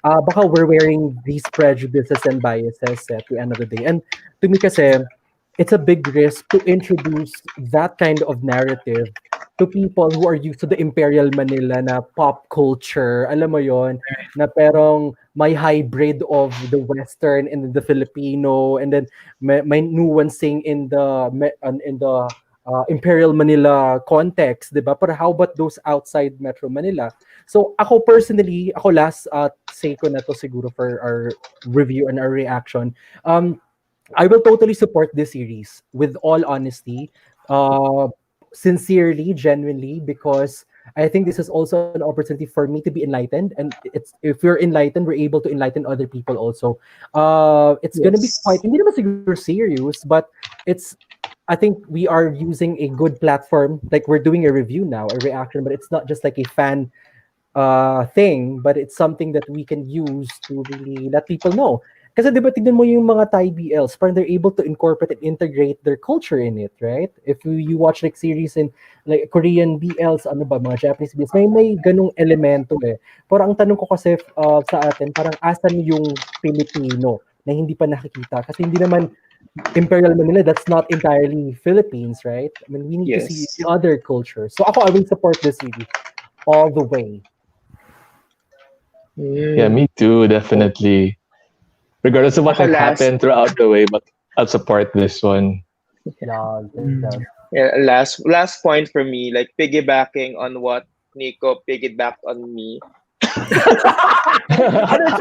baka we're wearing these prejudices and biases at the end of the day. And to me kasi, it's a big risk to introduce that kind of narrative to people who are used to the Imperial Manila na pop culture, alam mo yon, na perong may hybrid of the Western and the Filipino, and then may nuancing in the Imperial Manila context, diba? But how about those outside Metro Manila? So ako personally, ako last say ko na to siguro for our review and our reaction. I will totally support this series with all honesty. Sincerely, genuinely, because I think this is also an opportunity for me to be enlightened, and it's if we're enlightened, we're able to enlighten other people also. It's gonna be quite hindi naman siguro serious, but it's I think we are using a good platform. Like we're doing a review now, a reaction, but it's not just like a fan thing, but it's something that we can use to really let people know. Kasi diba tignan mo yung mga Thai BLs, parang they're able to incorporate and integrate their culture in it, right? If you watch like series in like Korean BLs, ano ba, mga Japanese BLs, may ganung elemento eh. Pero ang tanong ko kasi sa atin, parang asan yung Pilipino na hindi pa nakikita? Kasi hindi naman Imperial Manila, that's not entirely Philippines, right? I mean, we need to see other cultures. So ako, I will support this series all the way. Yeah, me too, definitely. Regardless of what might happen throughout the way, but I'll support this one. Yeah, last point for me, like piggybacking on what Nico piggybacked on me. That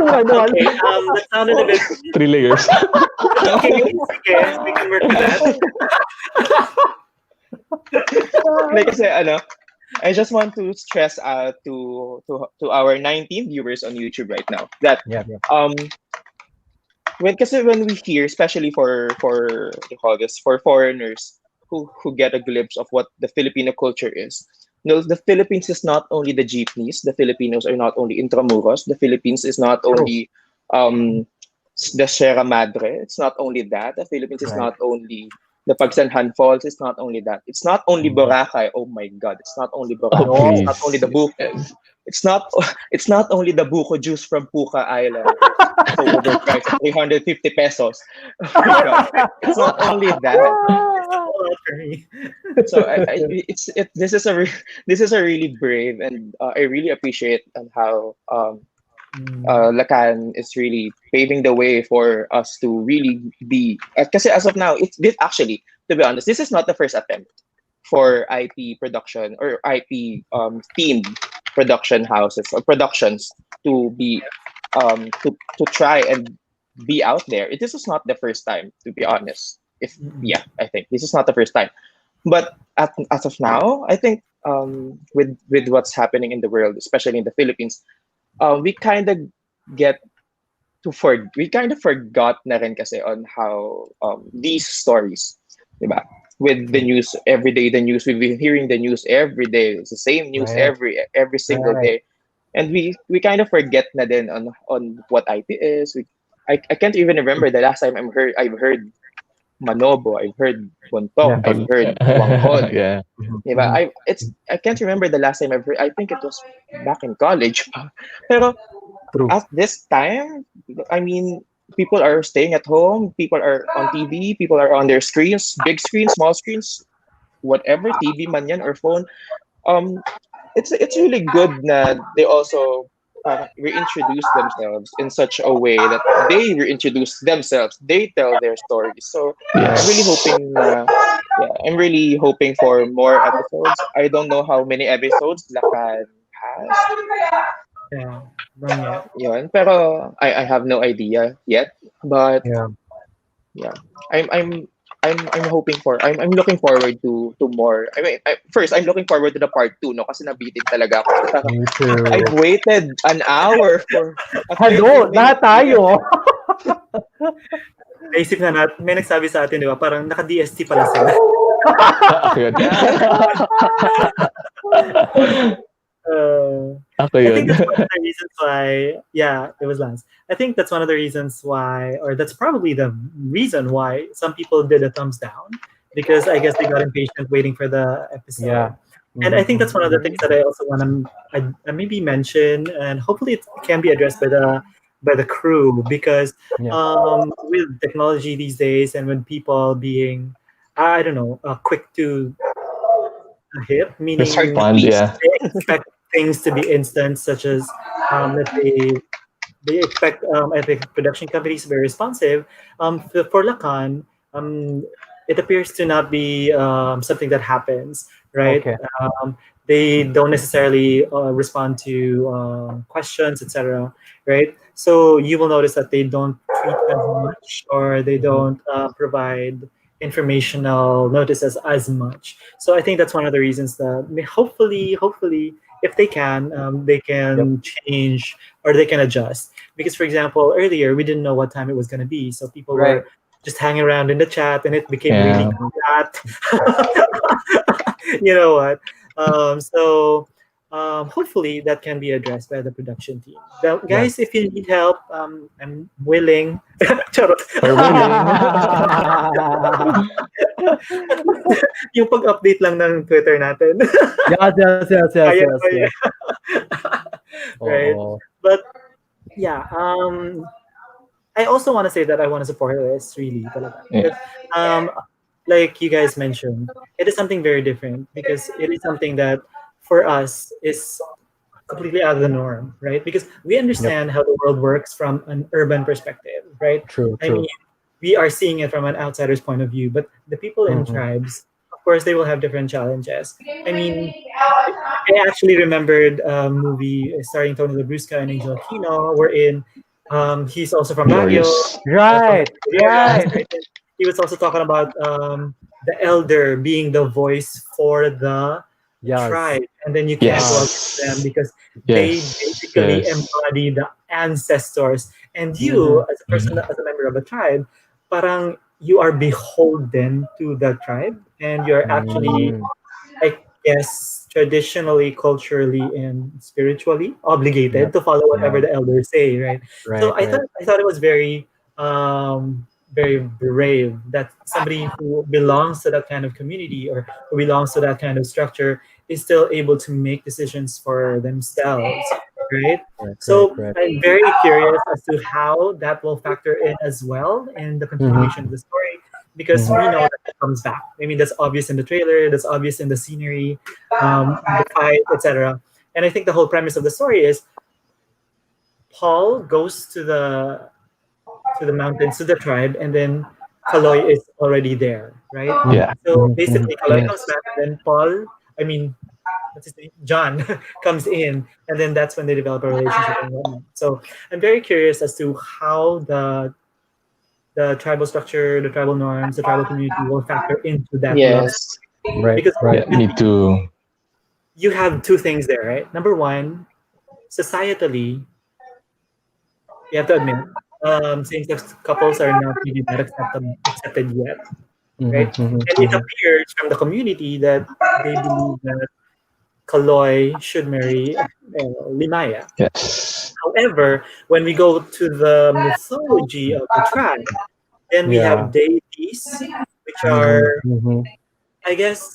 sounded a bit 3 layers. okay, we can work with that. Like I said, I just want to stress out to our 19 viewers on YouTube right now that when we hear, especially for foreigners who get a glimpse of what the Filipino culture is. The Philippines is not only the jeepneys. The Filipinos are not only intramuros. The Philippines is not only the Sierra Madre. It's not only that. The Philippines is Right. not only the Pagsanhan Falls. It's not only that. It's not only Mhm. Boracay. Oh my God! It's not only Oh, Boracay. It's No. not only please. the Buko. Yes. It's not. It's not only the Buko juice from Puka Island. That's so overpriced, 350 pesos. Oh my God! It's not only that. It's a whole lot for me. So this is this is a really brave, and I really appreciate on how Mm. Lacan is really paving the way for us to really be. Kasi as of now, it's this actually, to be honest, this is not the first attempt for IP production or IP themed production houses or productions to be to try and be out there. This is not the first time, to be honest. If Mm-mm. yeah, I think this is not the first time. But as of now, I think with what's happening in the world, especially in the Philippines, we kind of get we kind of forgot na rin kasi on how these stories, diba? With the news every day, the news we've been hearing the news every day. It's the same news Right. every single Right. day, and we kind of forget na din on what IP is. I can't even remember the last time I've heard Manobo, I've heard Bontok, Yeah. I've heard Wanghon. Yeah. Mhm. Diba? Mhm. I can't remember the last time I've heard. I think it was back in college. Pero True. at this time, I mean, people are staying at home, people are on TV, people are on their screens, big screens, small screens, whatever, TV man yan or phone. Um, it's really good na they also reintroduce themselves in such a way that they reintroduce themselves, they tell their stories. So I'm really Yes. hoping yeah, I'm really hoping for more episodes. I don't know how many episodes Lakan has. Yeah, not yet. Yun, pero I have no idea yet. But Yeah. yeah, I'm I'm I'm hoping for I'm looking forward to more. I mean, first I'm looking forward to the part 2 no kasi nabitin talaga ako. Kasi parang Me too. I've waited an hour for a 30 Hello, lahat minute. tayo. Naisip na natin, may nagsabi sa atin, di ba? Parang naka-DST pala sila. Ako yun. Ako I yun. think that's one of the reasons why, yeah, it was Lance. I think that's one of the reasons why, or that's probably the reason why some people did a thumbs down, because I guess they got impatient waiting for the episode. Yeah. And I think that's one of the things that I also want to I maybe mention, and hopefully it can be addressed by the crew, because Yeah. with technology these days and with people being, I don't know, quick to hip, meaning Respond, yeah. they expect things to be instant, such as let's say they expect I think production companies to be responsive. For Lacan, it appears to not be something that happens, right? Okay. They don't necessarily respond to questions, etc. Right? So you will notice that they don't tweet as much, or they don't provide informational notices as much. So I think that's one of the reasons that hopefully, if they Yep. can change or they can adjust. Because, for example, earlier we didn't know what time it was going to be, so people Right. were just hanging around in the chat, and it became really Yeah. flat. You know what? Hopefully that can be addressed by the production team. Now, Yeah. guys, if you need help, I'm willing. Charot. We're willing. Yung pag-update lang ng Twitter natin. Yes. Kaya ko yun. Right? Oo. But yeah, I also want to say that I want to support this really. Talaga. Yeah. But, like you guys mentioned, it is something very different, because it is something that for us is completely out of the norm, right? Because we understand how the world works from an urban perspective, right? True. I mean, we are seeing it from an outsider's point of view, but the people in tribes, of course, they will have different challenges. I mean, I actually remembered a movie starring Tony Labrusca and Angel Aquino, wherein he's also from Baguio, Glorious. Right. right? And he was also talking about the elder being the voice for the Yes. tribe, and then you can't Yes. go against them because they Yes. basically Yes. embody the ancestors, and you as a person, as a member of a tribe, parang you are beholden to the tribe, and you're actually, I guess, traditionally, culturally, and spiritually obligated to follow whatever the elders say, right? So I thought it was very very brave that somebody who belongs to that kind of community or who belongs to that kind of structure is still able to make decisions for themselves, right? So Right. I'm very curious as to how that will factor in as well in the continuation of the story, because we know that it comes back. I mean, that's obvious in the trailer, that's obvious in the scenery, the fight, etc. And I think the whole premise of the story is Paul goes to the mountains, to the tribe, and then Kaloy is already there, right? Yeah. So basically, Kaloy comes Yes. back, and then Paul, I mean, what's his name? John comes in, and then that's when they develop a relationship and whatnot. So I'm very curious as to how the tribal structure, the tribal norms, the tribal community will factor into that love, Yes. Right. because Yeah, me too. you have two things there, right? Number one, societally, you have to admit, same-sex couples are not really that accepted yet, right? And it appears from the community that they believe that Kaloy should marry Limaya. Yes. However, when we go to the mythology of the tribe, then we Yeah. have deities, which are, I guess,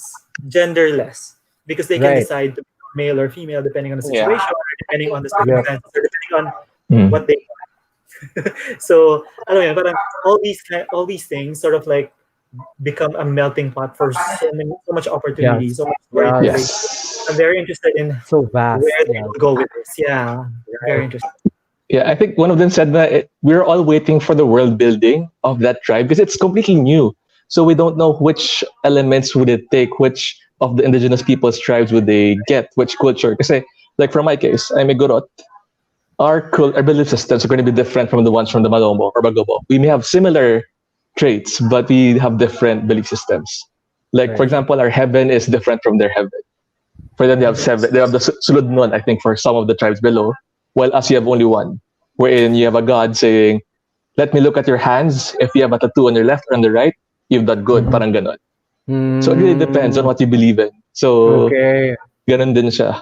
genderless, because they can Right. decide to be male or female depending on the Yeah. situation, or depending on the Yep. circumstances, or depending on Mm. what they. So, alam mo yun, parang all these things sort of like become a melting pot for so much opportunity, Yes. so much story to Yes. relate. Yes. I'm very interested in So vast. where they Yeah. will go with this. Yeah, very interesting. Yeah, I think one of them said that we're all waiting for the world building of that tribe because it's completely new. So we don't know which elements would it take, which of the indigenous people's tribes would they get, which culture. Because, like for my case, I'm a Gurot. Our belief systems are going to be different from the ones from the Malomo or Bagobo. We may have similar traits, but we have different belief systems. Like, for Right. example, our heaven is different from their heaven. For them, they have seven. They have the sulud nun, I think, for some of the tribes below. While us, you have only one, wherein you have a god saying, "Let me look at your hands. If you have a tattoo on your left or on the right, you've done good." Parang ganon. So it really depends on what you believe in. So Okay. ganon din siya.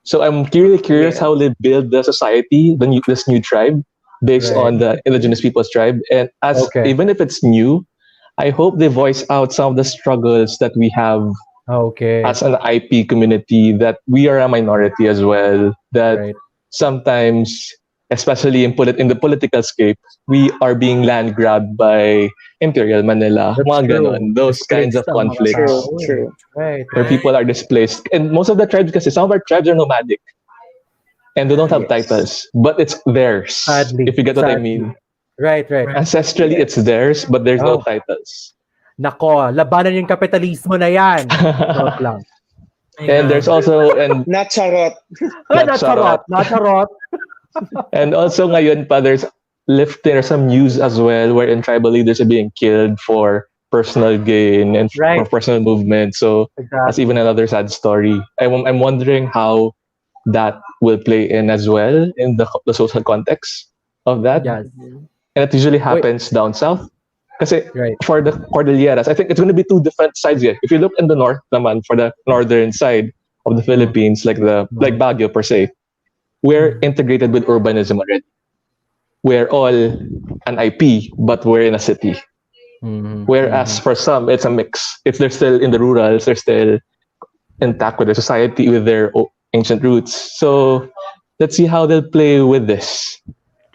So I'm really curious Yeah. how they build the society, this new tribe, based Right. on the indigenous people's tribe. And as Okay. even if it's new, I hope they voice out some of the struggles that we have Okay. as an IP community, that we are a minority as well, that Right. sometimes, especially in the political scape, we are being land grabbed by Imperial Manila, That's mga true. ganon, those kinds of Displaced ang mga conflicts True. tao. True. Right. where Right. people are displaced. And most of the tribes, because some of our tribes are nomadic and they don't have Yes. titles, but it's theirs, Sadly. if you get what I Sadly. mean. Right. Right. Ancestrally, it's theirs, but there's no Oh. titles. Nako, labanan yung kapitalismo na yan. Charot lang. And there's also, and Not charot. Not Not charot. Not charot. and also ngayon pa, there's some news as well wherein tribal leaders are being killed for personal gain and Right. for personal movement. So that's Exactly. even another sad story. I'm wondering how that will play in as well in the social context of that. Yes. And it usually happens down south. Kasi Right. for the Cordilleras, I think it's going to be two different sides here. If you look in the north naman, for the northern side of the Philippines, like Baguio per se, we're integrated with urbanism already. We're all an IP, but we're in a city. Whereas for some, it's a mix. If they're still in the rurals, they're still intact with their society, with their ancient roots. So let's see how they'll play with this.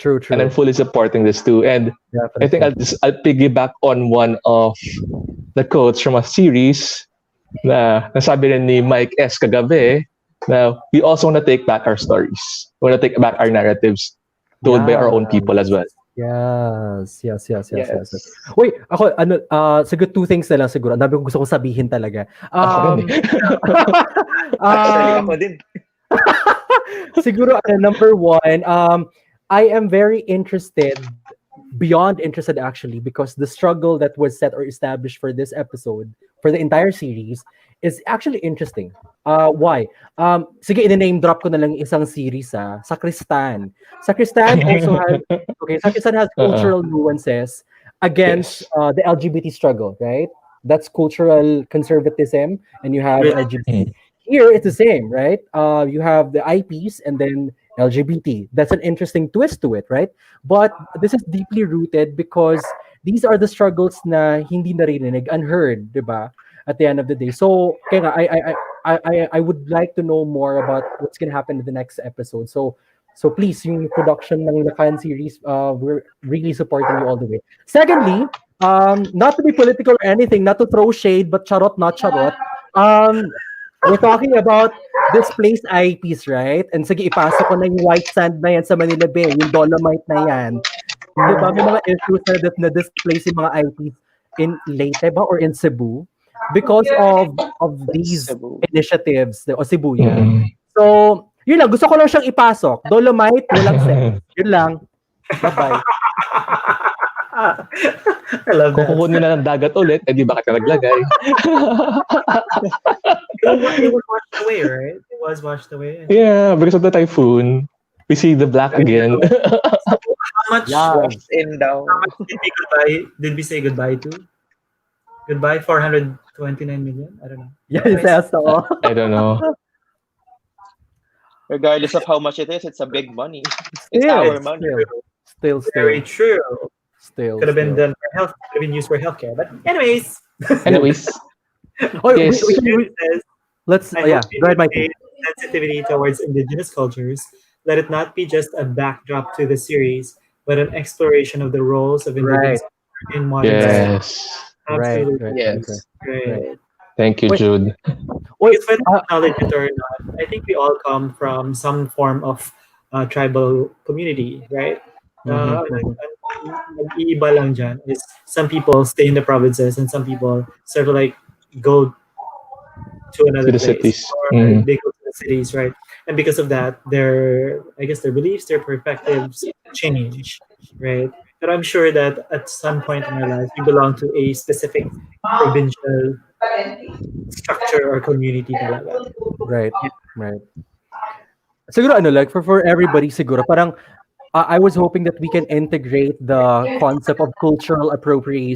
True, true. And I'm fully supporting this too. And I think I'll piggyback on one of the quotes from a series na nasabi rin ni Mike S. kagabi, na we also want to take back our stories. We want to take back our narratives told by our own people as well. Yes. Yes. Wait, ako, siguro two things na lang siguro. Ang dami ko gusto kong sabihin talaga. Ako rin eh. Actually, ako din. Siguro, number one, I am very beyond interested actually, because the struggle that was set or established for this episode, for the entire series, is actually interesting. Why? Sige, in-name drop ko na lang isang series, Sacristan. Sacristan also has, Sacristan has cultural nuances against the LGBT struggle, right? That's cultural conservatism, and you have LGBT. Here, it's the same, right? You have the IPs, and then LGBT. That's an interesting twist to it, right? But this is deeply rooted because these are the struggles na hindi naririnig, unheard, di ba? At the end of the day. So, kaya nga, I would like to know more about what's gonna happen in the next episode. So please, yung production ng Lakan series, we're really supporting you all the way. Secondly, not to be political or anything, not to throw shade, but charot, not charot. We're talking about displaced eyepiece, right? And sige, ipasok ko na yung white sand na yan sa Manila Bay, yung dolomite na yan. Di ba, may mga issues na displace yung mga eyepiece in Leyte ba or in Cebu because of these Cebu. initiatives, o Cebu yan. So, yun lang, gusto ko lang siyang ipasok. Dolomite, walang sense. Yun lang. Bye-bye. I love Kung that. kukunin na ng dagat ulit, di bakit ka naglagay? It was washed away, right? It was washed away. Yeah, because of the typhoon. We see the black again. How much? Yeah. Washed in down. How much did we say goodbye to? Goodbye, 429 million. I don't know. Yes, so. I don't know. Regardless of how much it is, it's a big money. It's Still, our money. Still. Very true. Still. Could have been done for health. Could have been used for healthcare. But anyways, Anyways, Oh, Yes. let's, I yeah, hope you go ahead, Mike. convey sensitivity towards indigenous cultures. Let it not be just a backdrop to the series, but an exploration of the roles of indigenous culture in modern society. yes. Right. Absolutely. Yes. Right. Thank you, Wait. Jude. Wait, Because whether we acknowledge it or not, I think we all come from some form of tribal community, right? Iiba lang dyan is some people stay in the provinces and some people sort of like go to another To the place cities. or Mhm. they go to the cities, right? And because of that, their beliefs, their perspectives change, right? But I'm sure that at some point in our lives, we belong to a specific provincial structure or community talaga. right. Siguro like for everybody siguro parang I was hoping that we can integrate the concept of cultural appropriation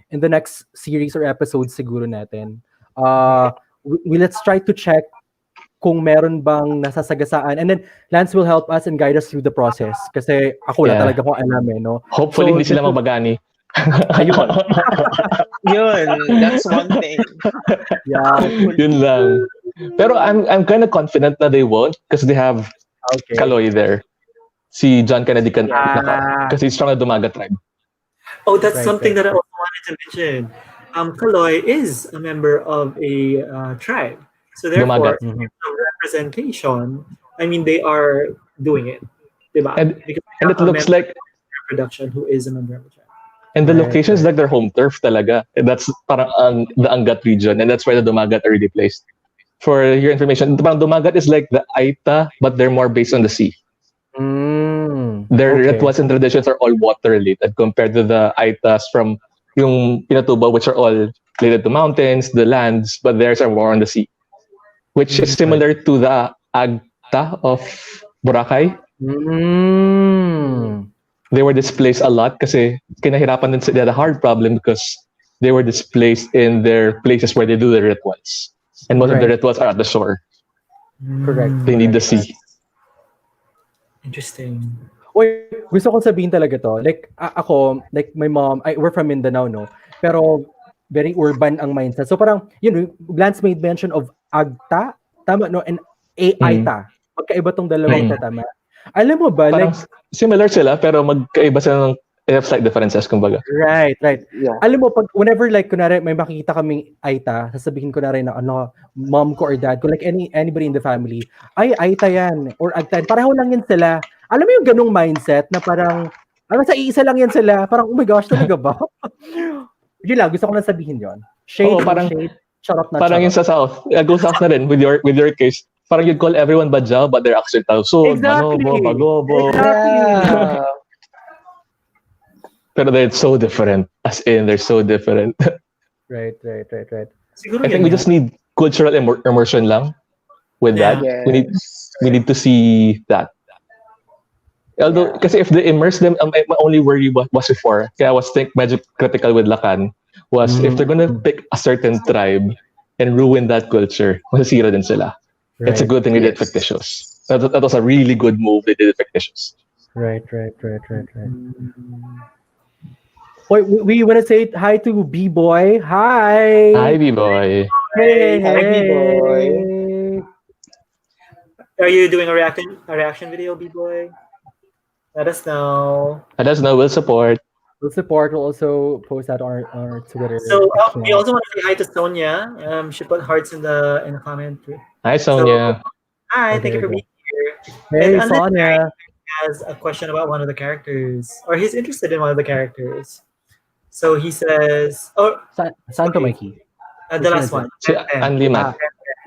in the next series or episodes siguro natin. Let's try to check kung meron bang nasasagasaan, and then Lance will help us and guide us through the process kasi ako wala Yeah. talaga akong alam no. Hopefully, So, hindi sila this is- mabagani. Ayun. Yun, that's one thing. Yeah. Yun lang. Pero I'm kind of confident na they won't because they have Okay. Kaloy there. Si John Kennedy Ah. kasi he's from the Dumaga tribe. Oh, that's Right, something right. that I also wanted to mention. Kaloy is a member of a tribe. So therefore, Dumagat. in terms of representation, I mean, they are doing it. Diba? And Because we and have it a looks member like of production who is a member of the tribe. and the Right, location is like their home turf talaga. And that's parang the Angat region, and that's where the Dumagat are really placed. For your information, parang Dumagat is like the Aita, but they're more based on the sea. Their Okay. rituals and traditions are all water related compared to the Aitas from yung Pinatubo, which are all related to mountains, the lands, but theirs are more on the sea. Which is similar to the Agta of Boracay. They were displaced a lot kasi kinahirapan din sila. They had a hard problem because they were displaced in their places where they do their rituals. And most of the Right. rituals are at the shore. Correct. They need the sea. Interesting. Uy, gusto ko sabihin talaga to. Like, ako, like my mom, we're from Mindanao, no? Pero, very urban ang mindset. So parang, Lance made mention of Agta, tama, no? And Aita. Magkaiba tong dalawang to, tama? Alam mo ba, Parang like, similar sila pero magkaiba sila ng they have slight differences kumbaga. right. Yeah. Alam mo, whenever like, kunwari, may makikita kaming Aita, sasabihin ko na rin na, mom ko or dad ko, like anybody in the family, ay, Aita yan, or Agta yan. Pareho lang yan sila. Alam mo yung ganong mindset na parang, sa iisa lang yan sila. Parang, oh my gosh, talaga ba? Yun lang, gusto ko lang sabihin yon. Shade, Oo, parang- shade, charot na Parang charot. yung sa South. Go South na rin with your case. Parang you'd call everyone Badjao but they're actually Tausug, Exactly. Manobo, Bagobo. Yeah. Pero they're so different. As in, they're so different. Right. Siguro I think we just need cultural immersion lang with that. Yeah. We need to see that. Although, kasi if they immerse them, my only worry was before, kaya I was medyo critical with Lakan, was if they're gonna pick a certain tribe and ruin that culture, masisira din sila. It's a good thing we did fictitious. that was a really good move they did with fictitious. Right. Wait, we want to say hi to B-Boy. Hi. Hi, B-boy. Hey, Hi, B-Boy. hey. Are you doing a reaction video, B-Boy? Let us know. Let us know. We'll support. We'll support. We'll also post that on our Twitter. So we account. also want to say hi to Sonia. She put hearts in the comment. Hi, Sonia. Hi, Oh, thank you there for we being here. Hey, And unless Sonia. has a question about one of the characters, or he's interested in one of the characters. So he says, Santo okay. Mikey. The last one. Si Anlimat.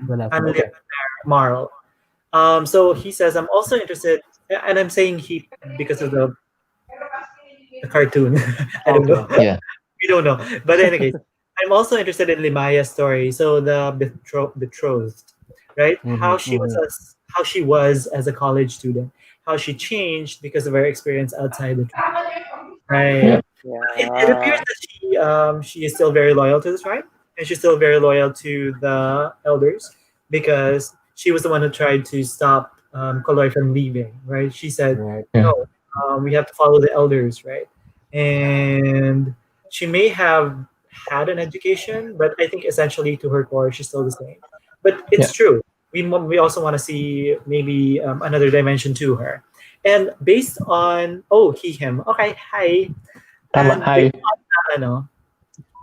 The last one. Okay. Marl. So he says, I'm also interested, and I'm saying he because of the cartoon. I don't know. Yeah. We don't know. But in any case, I'm also interested in Limaya's story. So the betrothed, right? How she was as a college student, how she changed because of her experience outside the tribe, right? Yeah. It appears that she is still very loyal to the tribe, and she's still very loyal to the elders because she was the one who tried to stop Kaloy from leaving, right? She said, no, we have to follow the elders, right? And she may have had an education, but I think essentially to her core, she's still the same. But it's true. We also want to see maybe another dimension to her. And based on, he, him. Okay, hi. And Hi.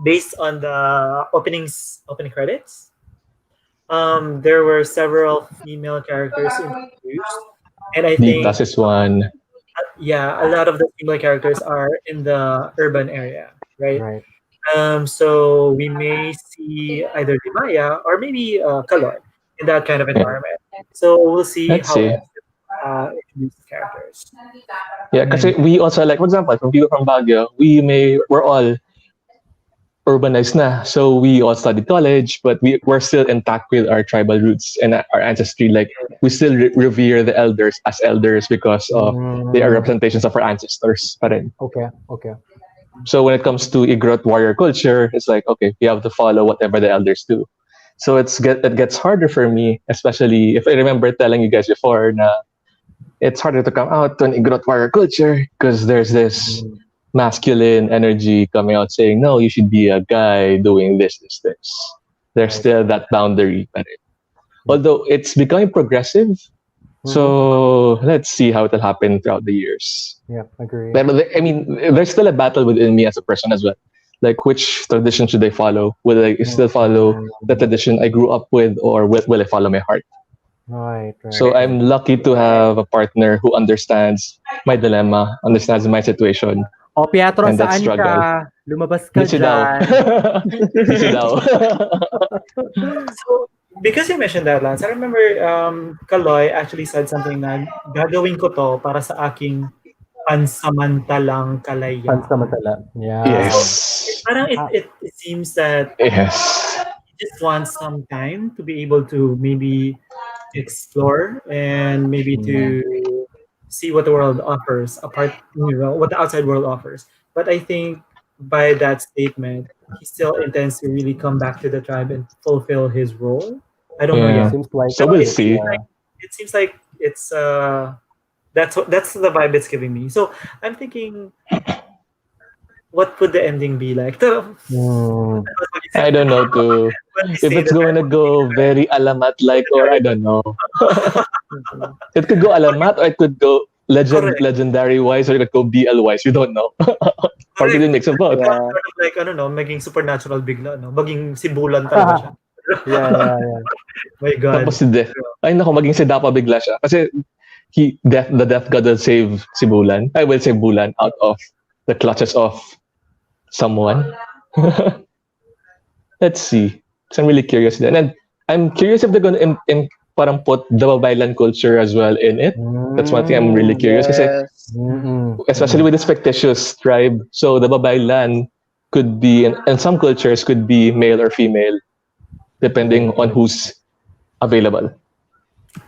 based on the opening credits, there were several female characters introduced, and I think Ditas is one. a lot of the female characters are in the urban area, right? Right. So we may see either Dimaya or maybe Kalor in that kind of environment. So we'll see Let's how see. introduce the characters. Yeah, because we also like, for example, from people from Baguio, we're all urbanized na. So we all studied college, but we're still intact with our tribal roots and our ancestry. Like we still revere the elders as elders because of they are representations of our ancestors. Pa rin. Okay. So when it comes to Igrot warrior culture, it's like, okay, you have to follow whatever the elders do. So it gets harder for me, especially if I remember telling you guys before na it's harder to come out to an Igrot warrior culture because there's this masculine energy coming out saying, no, you should be a guy doing this. There's still that boundary. Although it's becoming progressive. So let's see how it'll happen throughout the years. Yeah, agree. But I mean, there's still a battle within me as a person as well. Like, which tradition should I follow? Will I still follow the tradition I grew up with, or will I follow my heart? Right. So I'm lucky to have a partner who understands my dilemma, understands my situation. O, Pietro, And that saan struggle. ka? Lumabas ka Dito daw. dyan. Dito daw. So, because you mentioned that, Lance, I remember Kaloy actually said something na gagawin ko to para sa aking pansamantalang kalayaan. Pansamantala. Yeah. Yes. Parang it seems that Yes. you just want some time to be able to maybe explore and maybe to see what the world offers apart, what the outside world offers. But I think by that statement, he still intends to really come back to the tribe and fulfill his role. I don't know yet. Seems like So we'll see. It seems like it's that's the vibe it's giving me. So I'm thinking, what would the ending be like? I don't know too. If it's going to go very alamat like, or I don't know. It could go alamat or it could go legendary wise, or it could go BL wise. We don't know. Or did it mix of both? Sort of like, I don't know, maging supernatural bigla, no? Maging sibulan talaga siya. Yeah. My God. Tapos si Death. Ay nako, maging si Dapa bigla siya. Kasi the Death God will save si Bulan. I will save Bulan out of the clutches of someone. Let's see. So I'm really curious then. And I'm curious if they're going to parang put the Babaylan culture as well in it. That's one thing I'm really curious. Kasi, especially with this fictitious tribe. So the Babaylan could be, and some cultures could be male or female, depending on who's available.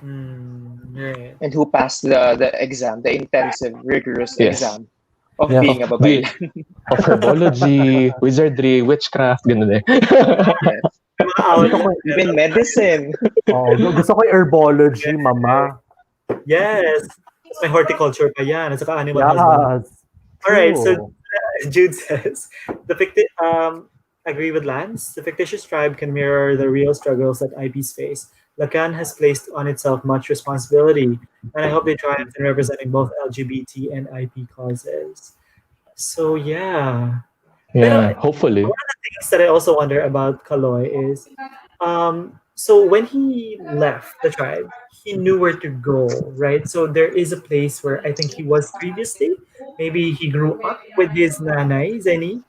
Right. And who passed the exam, the intensive, rigorous exam of being a babaylan. Of herbology, wizardry, witchcraft, ganun eh. Even medicine. Gusto ko yung herbology, mama. Yes. That's my horticulture pa yan. At saka animal husband. Yes. All right, so True. Jude says agree with Lance. The fictitious tribe can mirror the real struggles that IPs face. Lacan has placed on itself much responsibility, and I hope they triumph in representing both LGBT and IP causes. So yeah, pero Yeah, hopefully. one of the things that I also wonder about Kaloy is, so when he left the tribe, he knew where to go, right? So there is a place where I think he was previously. Maybe he grew up with his nanay Zeni,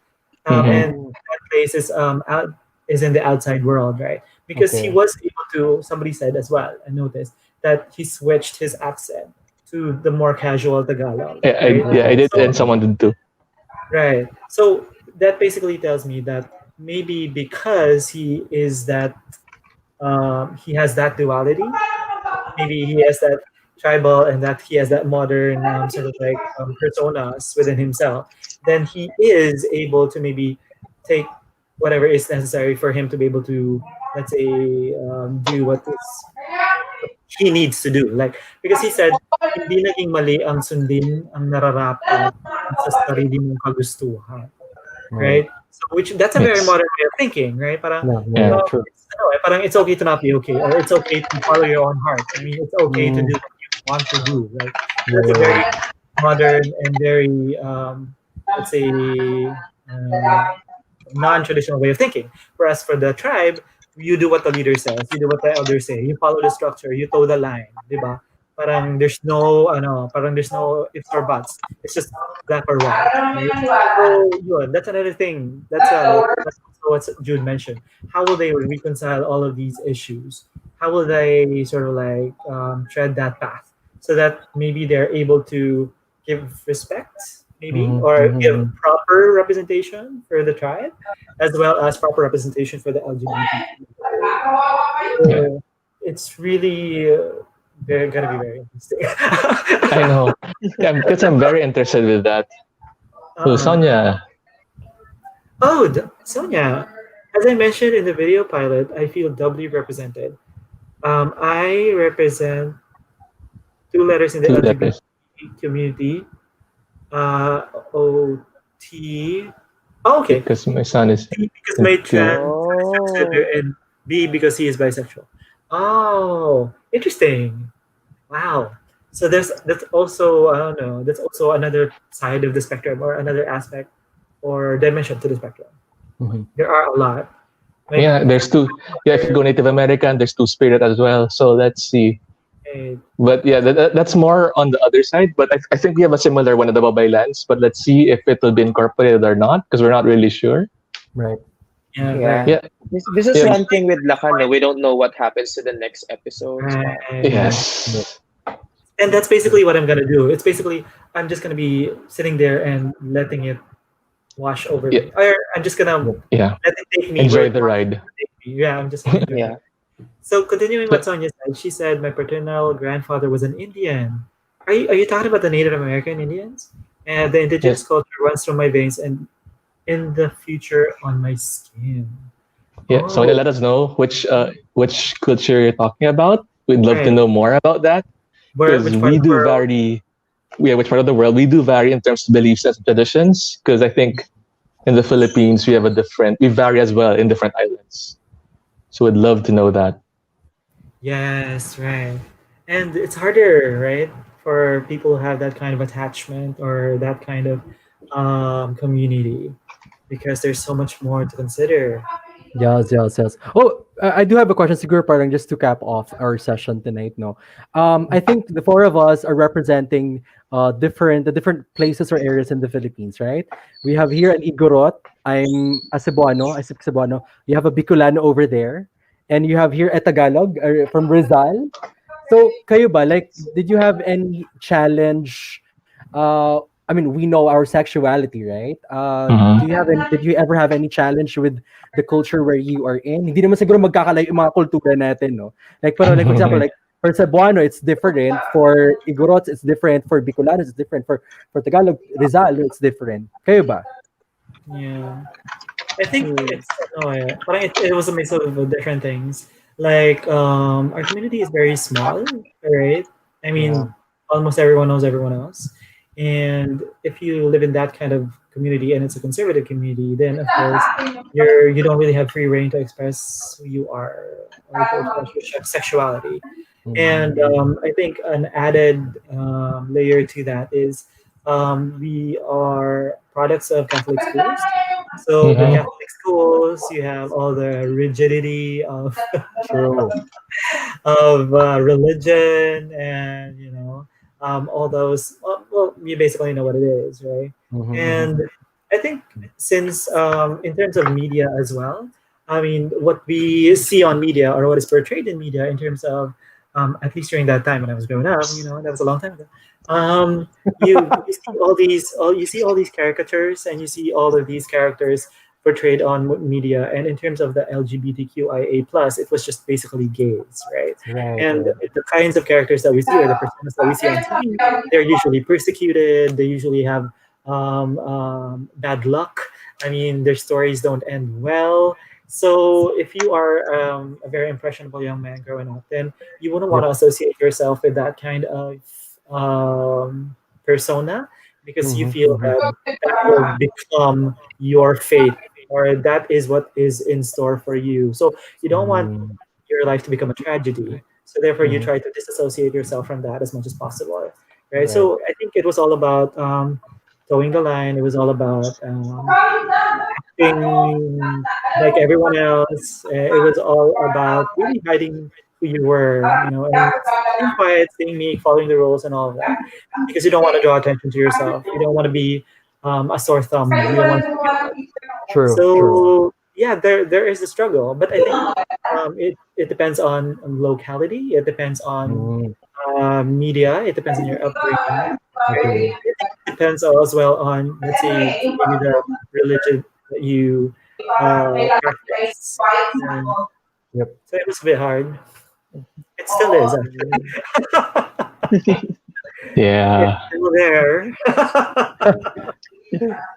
and Mm-hmm. Mm, that place is in the outside world, right? Because he okay. was able to. Somebody said as well. I noticed that he switched his accent to the more casual Tagalog, right? Yeah, I Yes. did, So and someone did too. right. So that basically tells me that maybe because he has that duality, maybe he has that tribal and that he has that modern sort of like personas within himself, then he is able to maybe take whatever is necessary for him to be able to, let's say, do what he needs to do. Like, because he said, hindi naging mali ang sundin ang nararapat sa sarili mong kagustuhan. Right. Right? So, which that's a very Yes. modern way of thinking, right? Parang, Yeah, yeah, Yeah. yeah, true. parang it's okay to not be okay, or it's okay to follow your own heart. I mean, it's okay to Mm, do what you want to do, right? yeah, That's a yeah, very modern and very, let's say, um, non-traditional way of thinking. Whereas for the tribe, you do what the leader says, you do what the elders say, you follow the structure, you toe the line, di ba? Parang there's no ifs or buts. It's just black or white, right? So yun, that's another thing. That's also what Jude mentioned. How will they reconcile all of these issues? How will they sort of like tread that path so that maybe they're able to give respect, yeah. maybe, or give Mm-hmm. proper representation for the tribe, as well as proper representation for the LGBTQ. Yeah. So it's really gonna be very interesting. I know. Yeah, because I'm very interested with that. So uh, Sonia, oh, Sonia, as I mentioned in the video pilot, I feel doubly represented. I represent two letters in the two LGBT letters. community. Uh, OT. Oh, okay. Because my son is T because my into. son is Oh, transgender, and B because he is bisexual. Oh, interesting. Wow. So that's also, I don't know, that's also another side of the spectrum, or another aspect or dimension to the spectrum. Mm-hmm. There are a lot. Like, Yeah, there's two. Yeah, if you go Native American, there's two spirit as well. So let's see. eh, But yeah, that's more on the other side. But I think we have a similar one at the Babay Lands. But let's see if it will be incorporated or not, because we're not really sure. Right. yeah, yeah. right. Yeah, This is yeah, one thing with Lakan. No? We don't know what happens to the next episodes. Wow. Right. yes, And that's basically what I'm gonna do. It's basically I'm just gonna be sitting there and letting it wash over yeah, me. Or I'm just gonna Yep. yeah. let it take me where Enjoy it the wants ride. to take me. Yeah, I'm just gonna enjoy Yeah. it. So continuing what So, Sonia said, she said my paternal grandfather was an Indian. Are you talking about the Native American Indians? And the indigenous yes, culture runs through my veins and in the future on my skin. yeah. So Oh, let us know which culture you're talking about. We'd love to right. know more about that Where because which part we of the do world? vary. Yeah, which part of the world we do vary in terms of beliefs and traditions. Because I think in the Philippines we vary as well in different islands. So we'd love to know that. Yes, right. And it's harder, right, for people who have that kind of attachment or that kind of community because there's so much more to consider. Yes, yes, yes. Oh, I do have a question, siguro parang just to cap off our session tonight, no? I think the four of us are representing the different places or areas in the Philippines, right? We have here an Igorot. I'm a Cebuano, Cebuano. You have a Bicolano over there. And you have here a Tagalog from Rizal. So, kayo ba, like, did you have any challenge? I mean, we know our sexuality, right? Mhm. Did you ever have any challenge with the culture where you are in? Hindi naman siguro magkakalayo yung mga kultura natin, no? Like, pero like, for example, like, for Cebuano, it's different. For Igorots, it's different. For Bicolanos, it's different. For Tagalog, Rizal, it's different. Kayo ba? Yeah. I think Hmm. it's no, yeah. Parang it was a mix of different things. Like our community is very small, right? I Yeah. mean, almost everyone knows everyone else. And if you live in that kind of community and it's a conservative community, then of course you don't really have free reign to express who you are or to express your sexuality. And I think an added layer to that is we are products of Catholic schools. So the Mhm. Catholic schools, you have all the rigidity of True. religion, and all those. Well, you basically know what it is, right? And I think since in terms of media as well, I mean, what we see on media or what is portrayed in media in terms of at least during that time when I was growing up, that was a long time ago. You see all these caricatures, and you see all of these characters portrayed on media. And in terms of the LGBTQIA plus, it was just basically gays, right? Right, And right. the kinds of characters that we see or the personas that we see on TV, they're usually persecuted. They usually have bad luck. I mean, their stories don't end well. So if you are a very impressionable young man growing up, then you wouldn't want Yep. to associate yourself with that kind of persona, because you feel that that will become your fate, or that is what is in store for you. So you don't want your life to become a tragedy. So therefore, you try to disassociate yourself from that as much as possible, right? Right. So I think it was all about towing the line. It was all about acting like everyone else. It was all about really hiding who you were, and staying quiet, staying meek, following the rules, and all of that, because you don't want to draw attention to yourself. You don't want to be a sore thumb. You don't want to stand out. True, true. So yeah, there is a struggle, but I think it depends on locality. It depends on Mm, media. It depends on your upbringing. Right? agree. I think it depends as well on, let's say, maybe the religion that you practice. And Yep. so it was a bit hard. It still is, actually. It's Yeah. still there.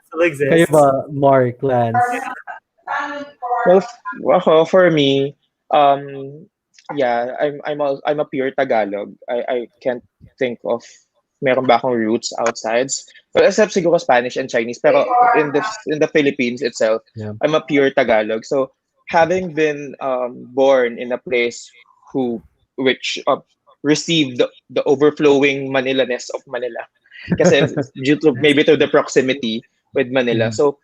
Still Kayo exists. ba, Mark, Lance? Well, for me, um, yeah, I'm a pure Tagalog. I can't think of meron ba akong roots outsides. Well, except siguro Spanish and Chinese. Pero in the Philippines itself, Yeah. I'm a pure Tagalog. So having been born in a place who which received the overflowing Manilaness of Manila, kasi due to Yes. maybe to the proximity with Manila. Mhm, So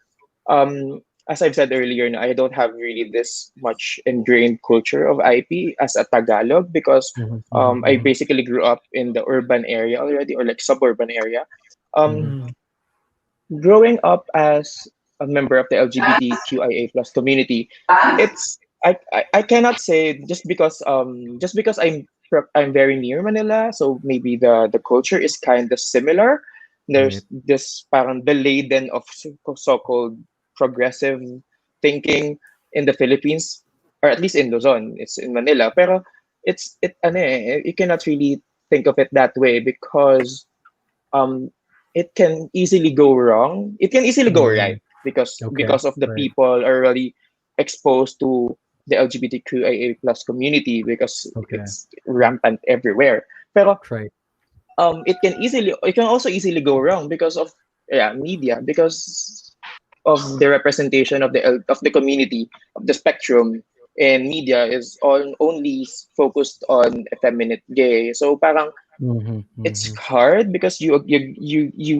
as I've said earlier, I don't have really this much ingrained culture of IP as a Tagalog because I mhm. basically grew up in the urban area already, or like suburban area. Um, Mm. growing up as a member of the LGBTQIA plus community, it's I cannot say just because I'm very near Manila, so maybe the culture is kind of similar. Right. There's this parang the laden of so-called progressive thinking in the Philippines, or at least in Luzon. It's in Manila, pero you cannot really think of it that way because um it can easily go wrong. It can easily go right Mm, because okay. because of the Right. people are really exposed to the LGBTQIA plus community because Okay. it's rampant everywhere. Pero Right. it can also easily go wrong because of media, because of the representation of the community of the spectrum, and media is only focused on effeminate gay. So parang Mhm, it's mhm. hard because you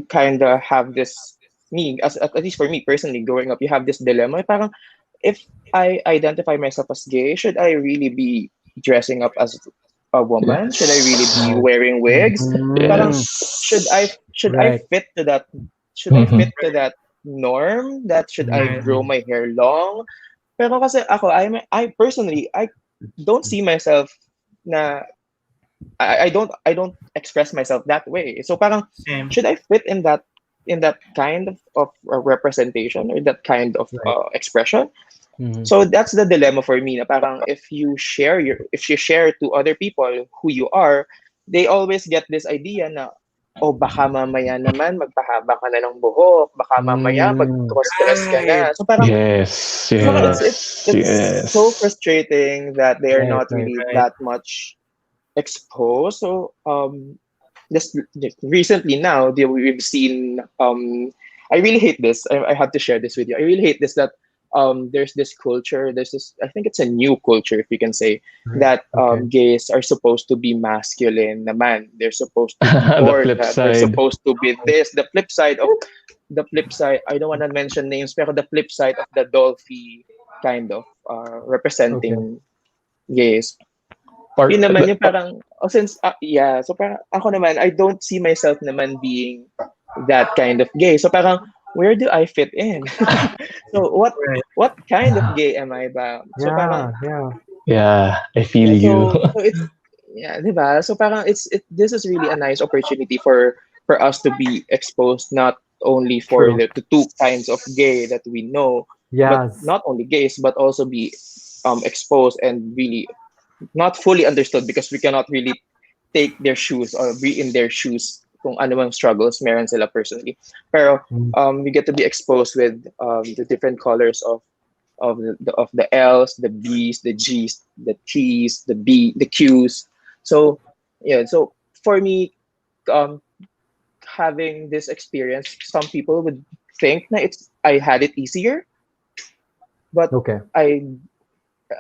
kind of have this, me as at least for me personally, growing up, you have this dilemma. Parang if I identify myself as gay, should I really be dressing up as a woman? Should I really be Yes. Right. wearing wigs? Parang Mm, should I Yes. should I right. fit to that? Should I Mhm. fit to that norm? That should I Right. grow Mhm. my hair long? Pero kasi ako, I personally, I don't see myself na I don't express myself that way. So parang Same. should I fit in that kind of representation, or that kind of Right. expression? Mhm. So that's the dilemma for me. Na parang if you share to other people who you are, they always get this idea na, oh, baka mamaya naman magpahaba ka na ng buhok, baka mamaya Mm, mag-cross-dress ka Right. na. So parang Yes. so parang it's Yes. it's so Yes. frustrating that they are right, not right. really Right. that much exposed. So just recently now we've seen I really hate this. I have to share this with you. I really hate this that there's this culture, there's this, I think it's a new culture if you can say, Right. that Okay. gays are supposed to be masculine naman. They're supposed to be The bored, flip that they're side. supposed to be this. The flip side, I don't want to mention names, pero the flip side of the Dolphy kind of Okay. representing gays. Or Yun naman yung parang, oh, since, yeah, so parang ako naman, I don't see myself naman being that kind of gay. So parang, where do I fit in? So Right. what kind of gay am I ba? So parang, Yeah, yeah. yeah, I feel yeah, you. so it's, yeah, di ba? So parang this is really a nice opportunity for us to be exposed, not only for True. the two kinds of gay that we know, but Yes. not only gays, but also be exposed and really not fully understood, because we cannot really take their shoes or be in their shoes kung ano mang struggles meron sila personally. Pero Mm. we get to be exposed with the different colors of the L's, the B's, the G's, the T's, the Q's. So yeah, so for me, um, having this experience, some people would think that I had it easier, but Okay. I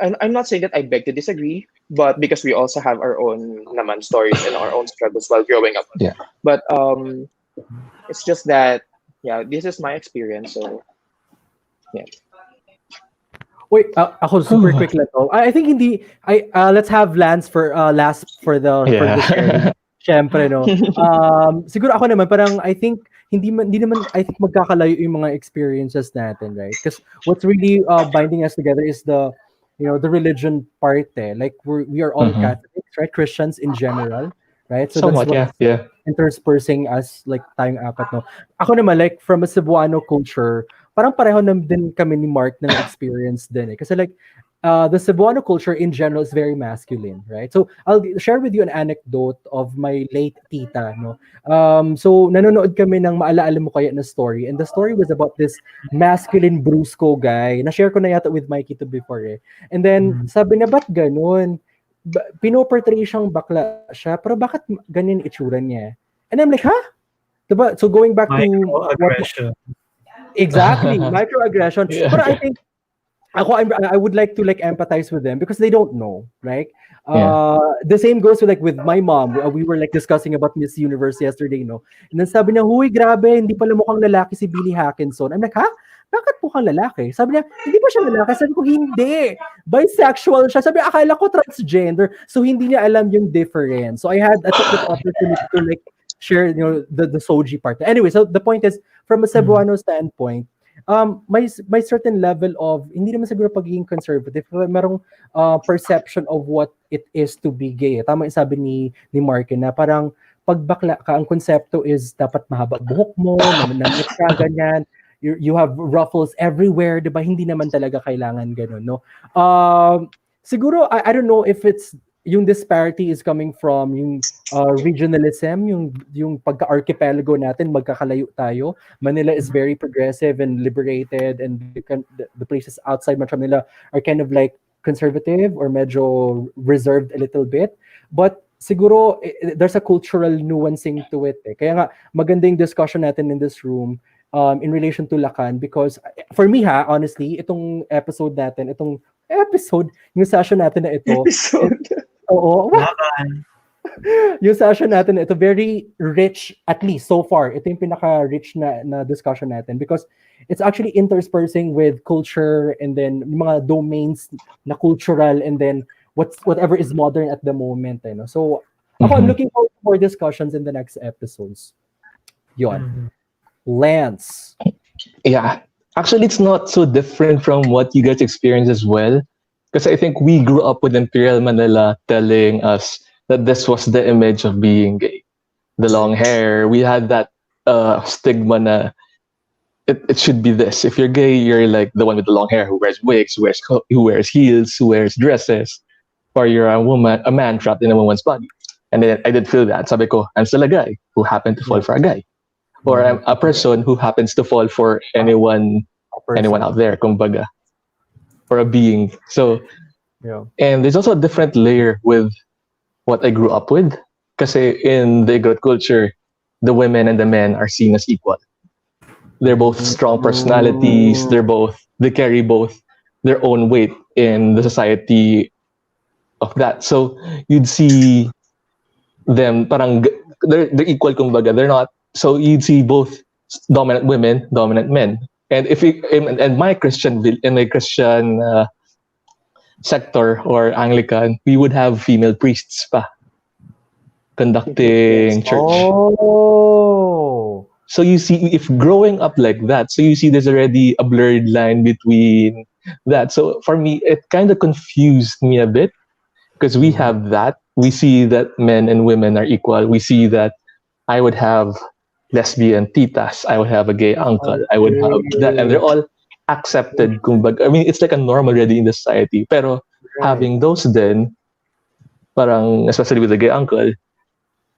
I'm not saying that I beg to disagree, but because we also have our own naman stories and our own struggles while growing up. Yeah. But it's just that, yeah, this is my experience. So yeah. Wait, ako super quick lang to. I think hindi let's have Lance for last for the sharing. Yeah. Syempre no. Siguro ako naman parang I think hindi naman I think magkakalayo yung mga experiences natin, right? Because what's really binding us together is the religion part eh. Like we are all Mhm. Catholics, right? Christians in general, right? So that's Somewhat, what yeah, yeah. interspersing us like tayong apat no. Ako naman like from a Cebuano culture, parang pareho naman din kami ni Mark ng experience din eh. Kasi like the Cebuano culture in general is very masculine, right? So I'll share with you an anecdote of my late tita, no. So nanonood kami ng Maalaala Mo Kaya na story, and the story was about this masculine brusco guy. Na-share ko na yata with Mikey to before eh. And then sabi niya, ba't ganun? Pinoportray siyang bakla siya, pero bakit ganyan itsura niya? And I'm like, huh? Diba? So going back to what Microaggression. exactly microaggression. Yeah. But I think I would like to like empathize with them because they don't know, right? Yeah. The same goes with my mom. We were like discussing about Miss Universe yesterday, no? And then sabi niya, huy, grabe, hindi pala mukhang lalaki si Billy Hackinson. I'm like, ha? Bakit mukhang lalaki? Sabi niya, hindi ba siya lalaki? Sabi ko, hindi. Bisexual siya. Sabi, akala ko transgender. So, hindi niya alam yung difference. So, I took that opportunity to like share, the Soji part. Anyway, so the point is, from a Cebuano standpoint, may certain level of hindi naman siguro pagiging conservative, pero merong perception of what it is to be gay. Tama yung sabi ni Mark na parang pag bakla ka, ang konsepto is dapat mahaba buhok mo, nanamit ka, ganyan. You have ruffles everywhere, di ba? Hindi naman talaga kailangan ganun, no? Siguro, I don't know if it's yung disparity is coming from yung regionalism, yung pagka-archipelago natin, magkakalayo tayo. Manila is very progressive and liberated, and the places outside Metro Manila are kind of like conservative or medyo reserved a little bit. But siguro, there's a cultural nuancing to it. Eh. Kaya nga, maganda yung discussion natin in this room in relation to Lacan, because for me honestly, itong episode, yung session natin na ito, oo. Lakan. Yung session natin, ito very rich, at least so far. Ito yung pinaka-rich na discussion natin because it's actually interspersing with culture and then mga domains na cultural and then whatever is modern at the moment. Eh, no? So, I'm looking forward to more discussions in the next episodes. Yon. Lance. Yeah. Actually, it's not so different from what you guys experienced as well. Because I think we grew up with Imperial Manila telling us that this was the image of being gay. The long hair. We had that stigma na it should be this. If you're gay, you're like the one with the long hair who wears wigs, who wears heels, who wears dresses. Or you're a man trapped in a woman's body. And then I did feel that. Sabi ko, I'm still a guy who happened to fall for a guy. Or I'm a person who happens to fall for anyone out there, kumbaga. Or a being. So, yeah. And there's also a different layer with what I grew up with. Kasi in the Igorot culture, the women and the men are seen as equal. They're both strong personalities. They carry both their own weight in the society of that. So you'd see them they're equal kumbaga. They're not. So you'd see both dominant women, dominant men. And if you and my in my Christian sector or Anglican, we would have female priests pa conducting church. Oh. So you see, if growing up like that, so you see there's already a blurred line between that. So for me, it kind of confused me a bit because we have that. We see that men and women are equal. We see that I would have lesbian titas. I would have a gay uncle. I would have that. And they're all accepted. Kumbaga. I mean, it's like a norm already in the society. Pero having those then, parang, especially with the gay uncle,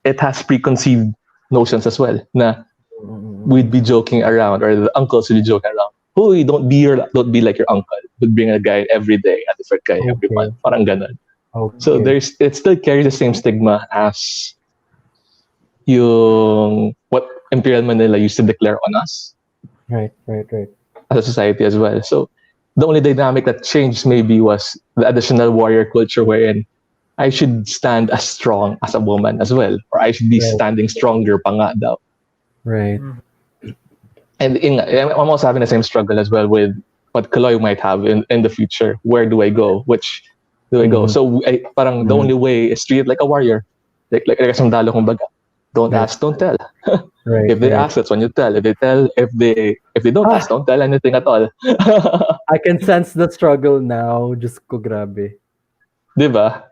it has preconceived notions as well. Na we'd be joking around, or the uncles would be joking around. Hoy, don't be like your uncle. Would bring a guy every day, a different guy every month. Parang ganon. Okay. So it still carries the same stigma as yung what Imperial Manila used to declare on us Right. as a society as well. So the only dynamic that changed maybe was the additional warrior culture wherein I should stand as strong as a woman as well, or I should be standing stronger pa nga daw. Right. And I'm also having the same struggle as well with what Kaloy might have in the future. Where do I go? Which do I go? So parang the only way is treat it like a warrior. Like a sundalo kumbaga. Don't ask, don't tell. Right. If they ask, that's when you tell. If they don't ask, don't tell anything at all. I can sense the struggle now. Just ko grabe. Diba?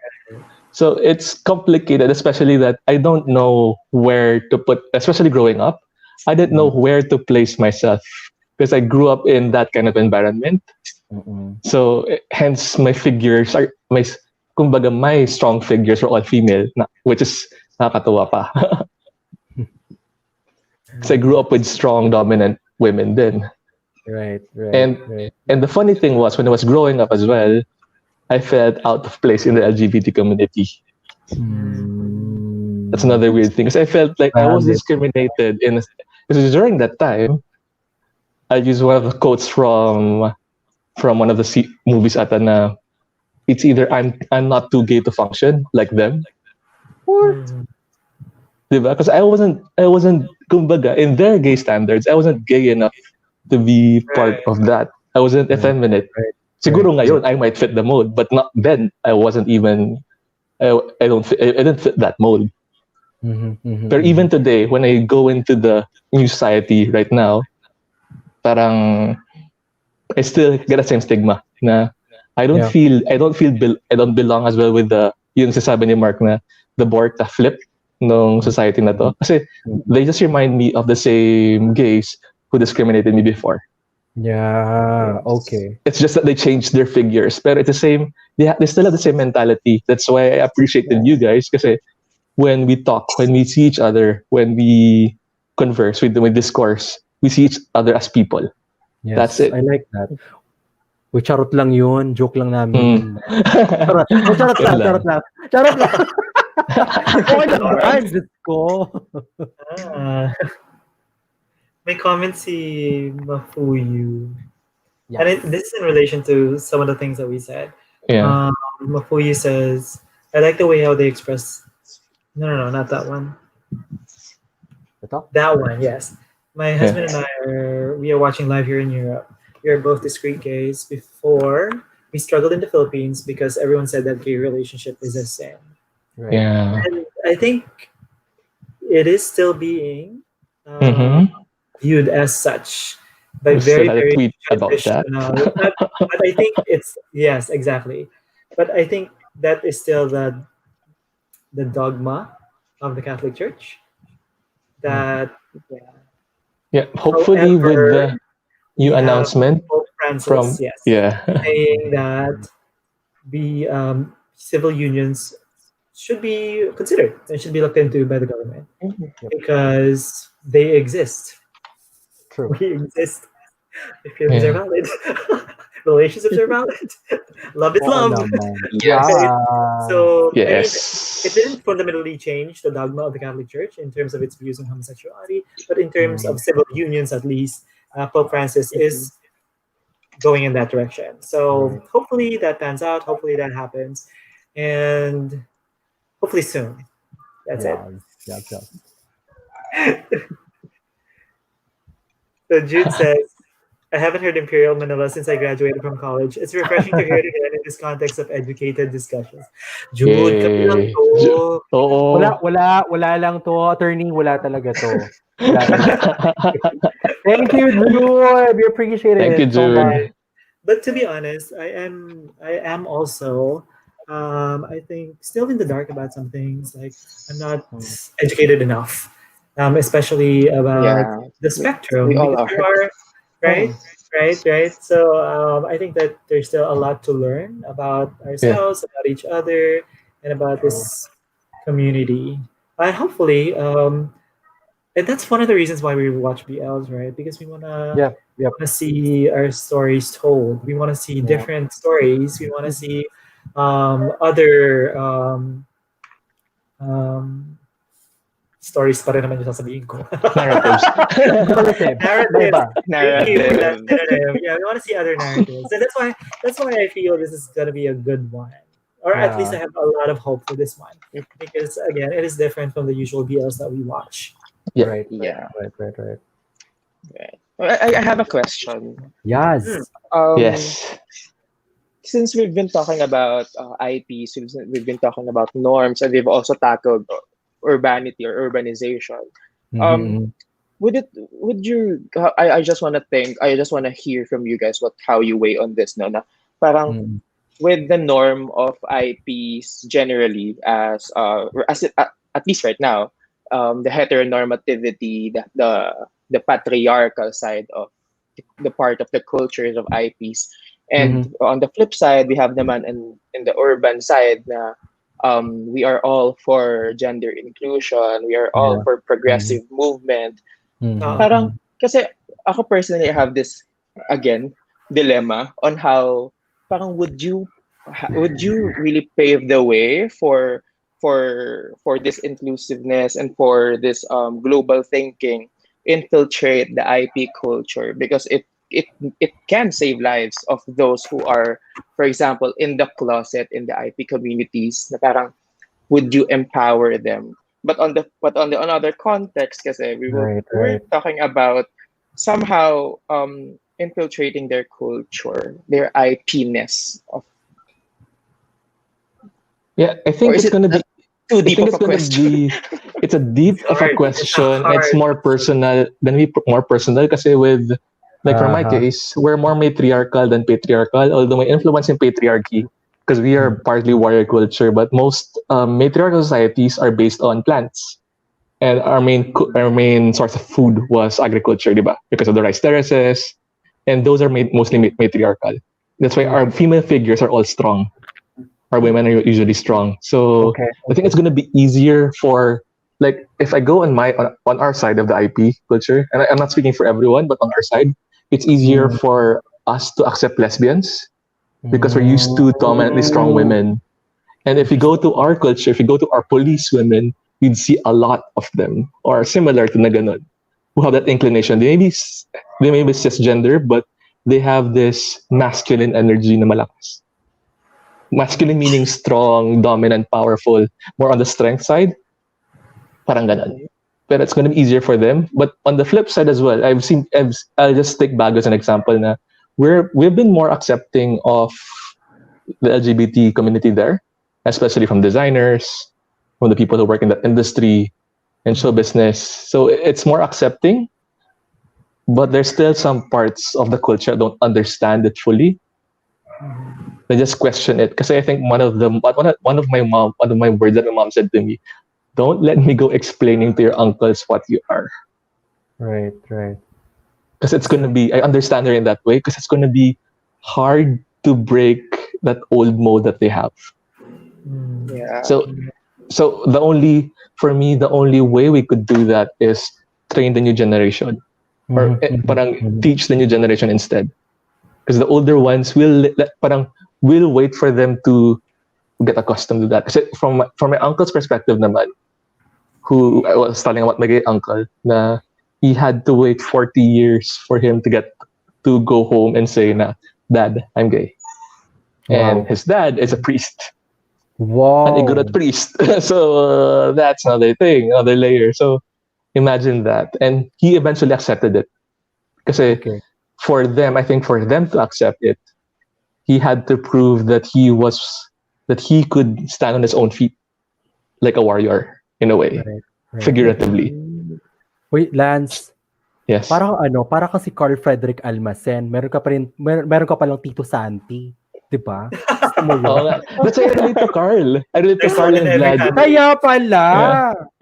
So it's complicated, especially that I don't know where to put, especially growing up, I didn't know where to place myself because I grew up in that kind of environment. So hence my figures are, kumbaga, my strong figures are all female, which is nakakatuwa pa. So I grew up with strong, dominant women then. Right. And the funny thing was, when I was growing up as well, I felt out of place in the LGBT community. That's another weird thing. Because I felt like I was discriminated because during that time, I used one of the quotes from one of the movies at na, it's either I'm not too gay to function like them, or because I wasn't kumbaga, in their gay standards, I wasn't gay enough to be part of that. I wasn't effeminate. Siguro ngayon I might fit the mold, but not then. I wasn't even. I didn't fit that mold. But even today, when I go into the new society right now, parang I still get the same stigma. Na I don't belong as well with the yung sasabi ni Mark na the Borta flip ng society na to. Kasi they just remind me of the same gays who discriminated me before. Yeah, okay. It's just that they changed their figures, but it's the same. They still have the same mentality. That's why I appreciated you guys, because when we talk, when we see each other, when we converse, we discourse, we see each other as people. Yes, that's it. I like that. Uy, charot lang yun. Joke lang namin. Charot lang. Okay naman, Diyos ko. May comment si Mafuyu. Yes. And this is in relation to some of the things that we said. Yeah. Mafuyu says, I like the way how they express. No, not that one. Ito? That one, yes. My husband and I we are watching live here in Europe. We are both discreet gays. Before, we struggled in the Philippines because everyone said that gay relationship is a sin. Right. Yeah. And I think it is still being viewed as such by very tweet about that. but I think it's yes, exactly. But I think that is still the dogma of the Catholic Church. That Hopefully, however, with the new announcement Pope Francis, from saying that civil unions should be considered and should be looked into by the government because they exist. True. We exist. If feelings are valid, relationships are valid. Love is Oo love. naman. Yes. Right? Ah. So I mean, it Yes. didn't fundamentally change the dogma of the Catholic Church in terms of its views on homosexuality, but in terms Mm. of civil unions, at least, Pope Francis Mhm. is going in that direction. So Right. hopefully that pans out. Hopefully that happens, and hopefully soon. That's it. Yes. Yes. Yes. So Jude says, I haven't heard Imperial Manila since I graduated from college. It's refreshing to hear it again in this context of educated discussions. Jude, kami lang Yay. to. Wala, Oo. wala, wala lang to. Attorney, wala talaga to. Wala talaga. Thank you, Jude. We appreciated Thank you, it so much. Jude. But to be honest, I am also I think still in the dark about some things. Like I'm not Mm. educated enough, especially about Yeah. the We, we spectrum all because are. there are right, Oh. right. So I think that there's still a lot to learn about Yeah. ourselves, about each other, and about this community. And hopefully, and that's one of the reasons why we watch BLs, right? Because Yep. we Yep. wanna see our stories told. We wanna see Yeah. different stories. We wanna see other um, stories pa rin naman yung sasabihin ko. Narratives. Narrative. Narratives. Iba-iba. Thank you for that Narrative. synonym. Yeah, we want to see other narratives, and that's why I feel this is gonna be a good one, or at least Yeah. I have a lot of hope for this one because again, it is different from the usual BLs that we watch. Yeah. Right. Right. Yeah. Right. Right. I have a question. Hmm. Yes. Um, Yes. since we've been talking about IPs, we've been talking about norms, and we've also tackled urbanity or urbanization. Um, Mm-hmm. would you? I just want to hear from you guys what how you weigh on this. No, na parang Mm-hmm. with the norm of IPs generally as it, at least right now, the heteronormativity, the patriarchal side of the part of the cultures of IPs, and Mm-hmm. on the flip side, we have naman in the urban side na we are all for gender inclusion, we are all Yeah. for Mm-hmm. progressive movement. Uh, Parang Mm-hmm. kasi ako personally I have this again dilemma on how parang would you really pave the way for this inclusiveness and for this global thinking infiltrate the IP culture because it can save lives of those who are, for example, in the closet in the IP communities na parang would you empower them? But on the another context, kasi Right. we're Right. talking about somehow infiltrating their culture, their IP-ness of, Yeah. I or think is it's it gonna be. too I deep think of it's a gonna question? be. It's a deep it's of a hard. It's a question. It's hard more question. personal. Gonna be more personal. Kasi with, like for my Uh-huh. case, we're more matriarchal than patriarchal. Although may influence in patriarchy because we are partly warrior culture. But most matriarchal societies are based on plants. And our main source of food was agriculture, diba? Because of the rice terraces, and those are mostly matriarchal. That's why our female figures are all strong. Our women are usually strong. So Okay. I think Okay. it's gonna be easier for, like, if I go on our side of the IP culture, and I'm not speaking for everyone, but on our side, it's easier Mm. for us to accept lesbians because we're used to dominantly strong Mm. women. And if you go to our culture, if you go to our police women, you'd see a lot of them or similar to Naganon who have that inclination. They may be cisgender, but they have this masculine energy na malakas. Masculine meaning strong, dominant, powerful, more on the strength side, parang ganon. Okay. But it's going to be easier for them. But on the flip side as well, I'll just take Bago as an example na we've been more accepting of the LGBT community there, especially from designers, from the people who work in that industry and show business. So it's more accepting, but there's still some parts of the culture that don't understand it fully. They just question it. Because I think one of my words that my mom said to me, don't let me go explaining to your uncles what you are. Right. Right. Because it's gonna be, I understand her in that way, because it's gonna be hard to break that old mode that they have. Mm. Yeah. So for me, the only way we could do that is train the new generation, or Mm-hmm. parang Mm-hmm. teach the new generation instead. Because the older ones will parang we'll wait for them to get accustomed to that. Kasi from my uncle's perspective naman, who I was telling about my gay uncle, na he had to wait 40 years for him to get to go home and say na, Dad, I'm gay. And Wow. his dad is a priest, an Wow. ignorant priest. So that's another thing, another layer. So imagine that. And he eventually accepted it. Kasi Okay. for them, I think for them to accept it, he had to prove that he could stand on his own feet like a warrior in a way, Right. figuratively. Wait, Lance, Yes. parang si Carl Frederick Almacen, meron ka palang Tito Santi, 'di ba? Gusto mo Oo 'yun? nga. That's why I relate to Carl. I relate to There's Carl one in and every Vlad. family. Kaya pala.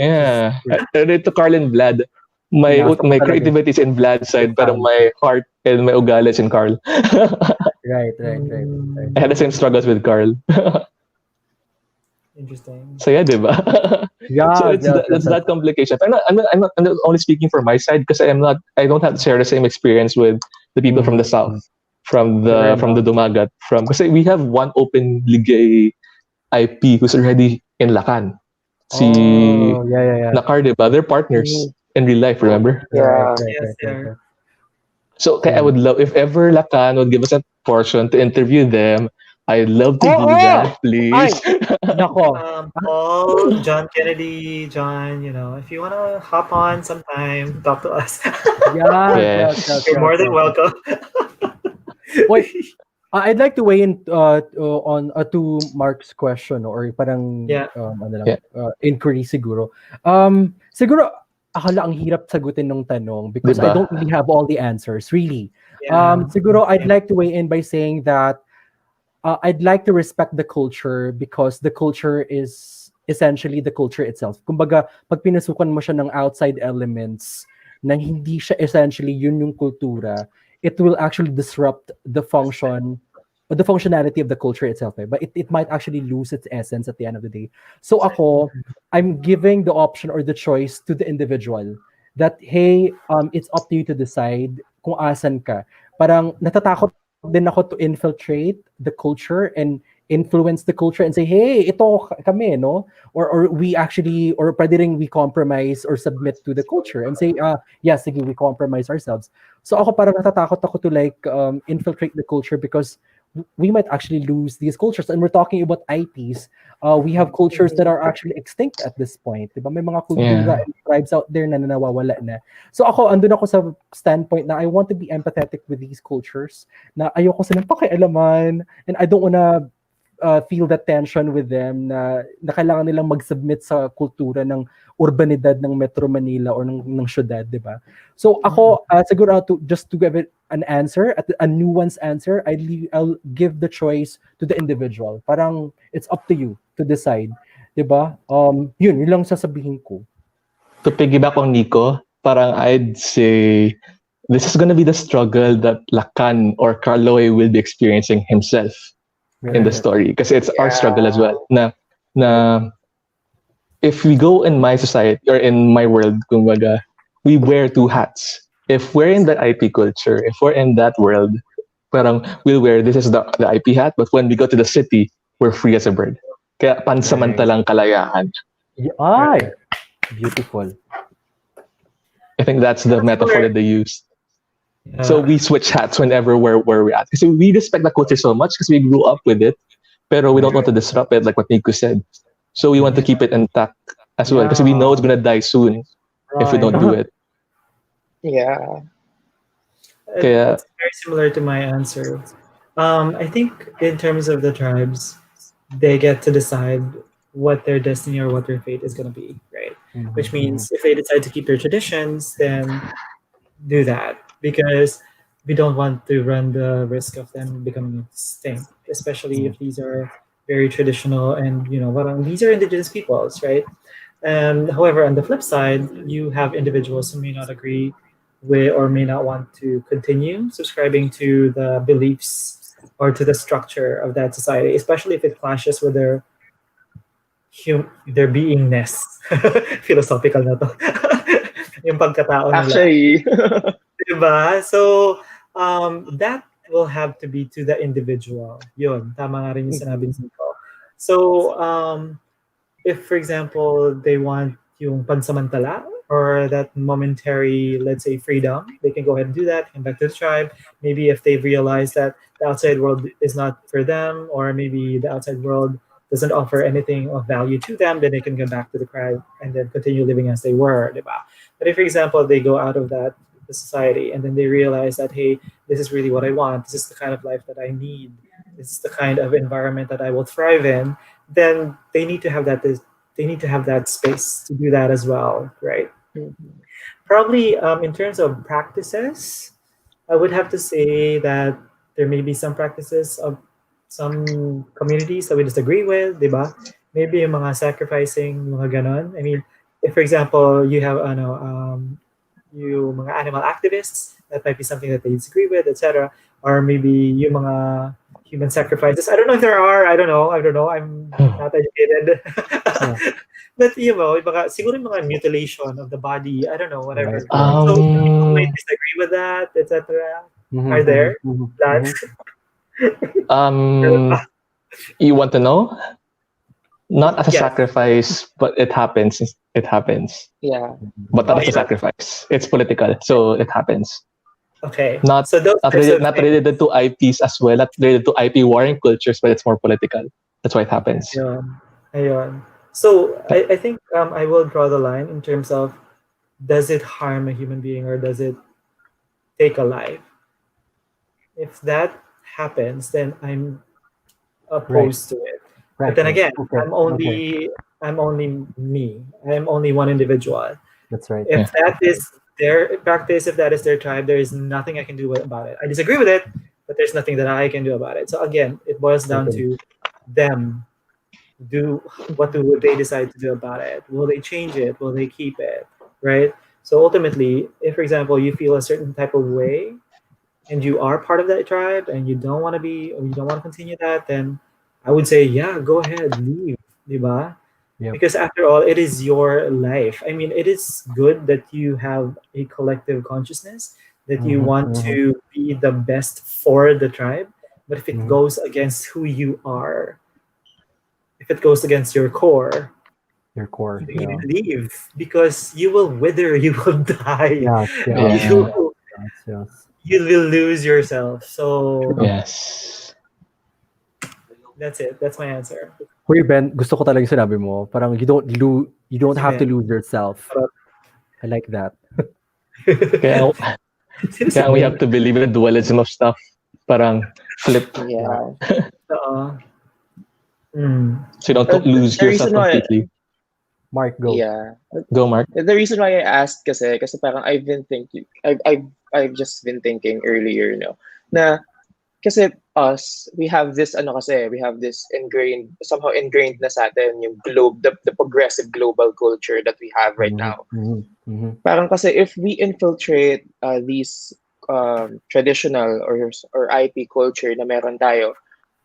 Yeah. I relate to Carl and Vlad. My Pinasok my talaga. creativity is in Vlad's side, pero my heart and my ugali is in Carl. Right. I had the same struggles with Carl. Interesting. So yeah, diba? Yeah, So it's that complication. I'm not only speaking for my side because I don't have to share the same experience with the people from the south, from Fair the Dumagat, because we have one openly gay IP who's already in Lakan. Si yeah. Nakar, diba? They're partners in real life, remember? Yeah. Yes, sir. So I would love if ever Lakan would give us a portion to interview them. I'd love to do that, please. Nako. Paul, John Kennedy, John, if you want to hop on sometime, talk to us. Yes. You're more than welcome. Wait, I'd like to weigh in on to Mark's question or parang Yeah. inquiry siguro. Siguro akala ang hirap sagutin ng tanong because I Diba? don't really have all the answers, really. Yeah. Siguro I'd like to weigh in by saying that I'd like to respect the culture because the culture is essentially the culture itself. Kumbaga, pag pinasukan mo siya ng outside elements na hindi siya essentially yun yung kultura, it will actually disrupt the functionality of the culture itself. But it might actually lose its essence at the end of the day. So ako, I'm giving the option or the choice to the individual that, hey, it's up to you to decide kung asan ka. Parang natatakot din ako to infiltrate the culture and influence the culture and say, hey, ito kami, no? Or we actually, or pwede rin we compromise or submit to the culture and say, yes, sige, we compromise ourselves. So ako parang natatakot ako to infiltrate the culture because we might actually lose these cultures. And we're talking about IPs. We have cultures that are actually extinct at this point. Diba? May mga kultura and tribes out there na nawawala na. So ako, andun ako sa standpoint na I want to be empathetic with these cultures, na ayoko silang pakialaman, and I don't wanna feel that tension with them na kailangan nilang mag-submit sa kultura ng urbanidad ng Metro Manila or ng syudad, di ba? So ako, siguro just to give it an answer, a nuanced answer, I'll give the choice to the individual. Parang it's up to you to decide, di ba? Yun lang sasabihin ko. To piggyback on Nico, parang I'd say this is gonna be the struggle that Lacan or Carloy will be experiencing himself in the story, because it's our struggle as well. Na if we go in my society or in my world, kumbaga, we wear two hats. If we're in the IP culture, if we're in that world, parang we'll wear this is the IP hat, but when we go to the city, we're free as a bird. Kaya pansamantalang kalayahan. Ay, beautiful. I think that's the metaphor that they use. So we switch hats whenever we're at. Because we respect the culture so much because we grew up with it, pero we don't want to disrupt it, like what Nico said. So we want to keep it intact as well, because we know it's gonna die soon if we don't do it. Yeah. Kaya, It's very similar to my answer. I think in terms of the tribes, they get to decide what their destiny or what their fate is going to be, right? Which means if they decide to keep their traditions, then do that, because we don't want to run the risk of them becoming extinct, especially if these are very traditional and these are indigenous peoples, right? However, on the flip side, you have individuals who may not agree with or may not want to continue subscribing to the beliefs or to the structure of that society, especially if it clashes with their beingness. Philosophical na to. Yung pagkatao nila. Actually, Diba? So that will have to be to the individual. Yun, tama nga rin yung sinabi Mhm. ni Nico. So, if for example they want yung pansamantala or that momentary, let's say, freedom, they can go ahead and do that, come back to the tribe. Maybe if they realize that the outside world is not for them, or maybe the outside world doesn't offer anything of value to them, then they can go back to the tribe and then continue living as they were, diba? But if, for example, they go out of that the society and then they realize that, hey, this is really what I want, this is the kind of life that I need, this is the kind of environment that I will thrive in, then they need to have that space to do that as well, right? Mhm. Probably in terms of practices, I would have to say that there may be some practices of some communities that we disagree with, diba? Maybe yung mga sacrificing, mga ganon. I mean, if for example you have you mga animal activists, that might be something that they disagree with, etc. Or maybe yung mga human sacrifices. I don't know if there are. I don't know. I don't know. I'm not educated. Yeah. But yung mga, siguro yung mga mutilation of the body. I don't know. Right. Whatever. Right. So some people might Um, disagree with that, etc. Mhm, Are there mhm, mhm, plans? um, you want to know? Not as a Yes. sacrifice, but it happens. It happens, Yeah. but Oh, not as a yeah. sacrifice. It's political, so it happens. Okay. Not So those not types related, of not things. related to IPs as well. Not related to IP warring cultures, but it's more political. That's why it happens. Ayun. Ayun. So I think I will draw the line in terms of, does it harm a human being or does it take a life? If that happens, then I'm Right. opposed to it. But Right. then Right. again, Okay. Okay. I'm only me. I'm only one individual. That's right. Yeah. If that is their practice, if that is their tribe, there is nothing I can do about it. I disagree with it, but there's nothing that I can do about it. So again, it boils down Totally. to them. Do what do they decide to do about it? Will they change it? Will they keep it? Right? So ultimately, if for example you feel a certain type of way and you are part of that tribe and you don't want to be or you don't want to continue that, then I would say, yeah, go ahead, leave, diba? Yep. Because after all, it is your life. I mean, it is good that you have a collective consciousness, that you Mhm, want mhm, to be the best for the tribe. But if it mhm. goes against who you are, if it goes against your core, Your core. you need Yeah. to leave because you will wither, you will die, Yes. Yes. Yeah. you Yes. Yes. you will lose yourself. So Yes. that's it. That's my answer. Hoy Ben, gusto ko talaga yung sinabi mo. Parang you don't Si have to Ben. lose yourself. Charot. I like that. Kaya, Sino si kaya we Ben? have to believe in the dualism of stuff. Parang flip. Yeah. Oo. Mm. So you don't The, lose the yourself reason why, completely. Mark, go. yeah, Go, Mark. the reason why I asked kasi parang I've just been thinking earlier, na kasi us, we have this we have this somehow ingrained na sa atin yung the progressive global culture that we have right Mhm, now. mhm, mhm, Parang kasi if we infiltrate these traditional or IP culture na meron tayo,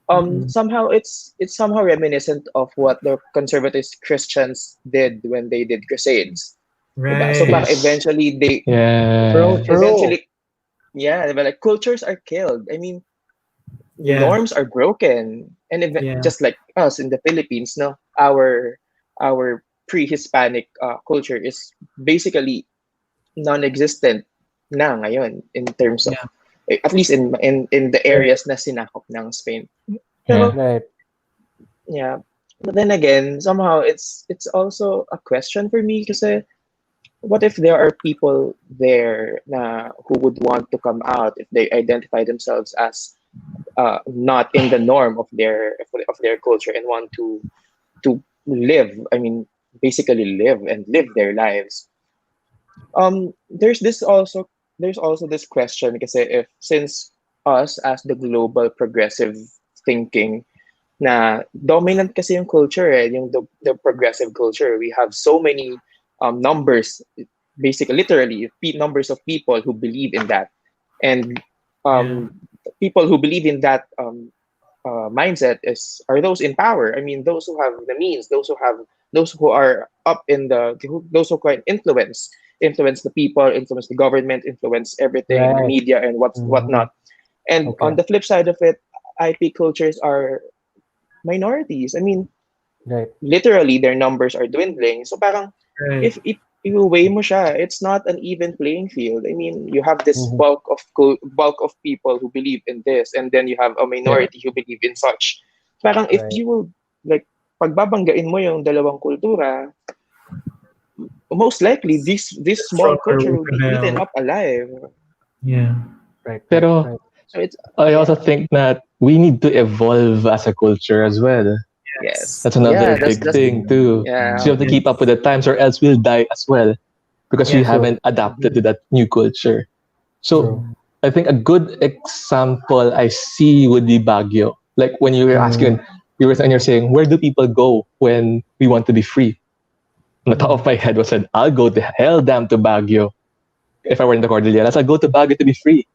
Mm-mm. somehow it's somehow reminiscent of what the conservative Christians did when they did crusades. Diba? So Right. parang Yes. eventually True, Yeah. true. yeah, diba? Like cultures are killed. I mean, Yeah. norms are broken, and Yeah. just like us in the Philippines, no, our pre-Hispanic culture is basically non-existent na ngayon in terms of Yeah. at least in the Right. areas na sinakop ng Spain. Yeah. Pero Right. yeah, but then again, somehow it's also a question for me kasi what if there are people there na who would want to come out if they identify themselves as not in the norm of their culture and want to live, I mean, basically live and live their lives. There's also this question kasi if since us as the global progressive thinking na dominant kasi yung culture yung the progressive culture, we have so many numbers, basically literally numbers of people who believe in that, and Yeah. people who believe in that mindset are those in power. I mean, those who have the means, those who are up in those who can influence the people, influence the government, influence everything, the Right. media, and Mhm, whatnot. And Okay. on the flip side of it, IP cultures are minorities. I mean, Right. literally their numbers are dwindling. So parang Right. if i-weigh mo siya, it's not an even playing field. I mean, you have this Mhm. bulk of people who believe in this, and then you have a Yeah. minority who believe in such. Parang if Right. you will like pagbabanggain mo yung dalawang kultura, most likely The this small stronger culture will will be eaten prevail. up alive. Yeah. Right. Right. Pero Right. So it's I also yeah, think that we need to evolve as a culture as well. Yes. That's yeah, another that's big thing too. So yeah. you have to keep up with the times, or else we'll die as well because we Yeah. True. haven't adapted to that new culture. So True. I think a good example I see would be Baguio. Like when you were Mm. asking, and you're saying, where do people go when we want to be free? On the top of my head was said, I'll go to hell damn to Baguio. If I were in the Cordilleras, I'd go to Baguio to be free.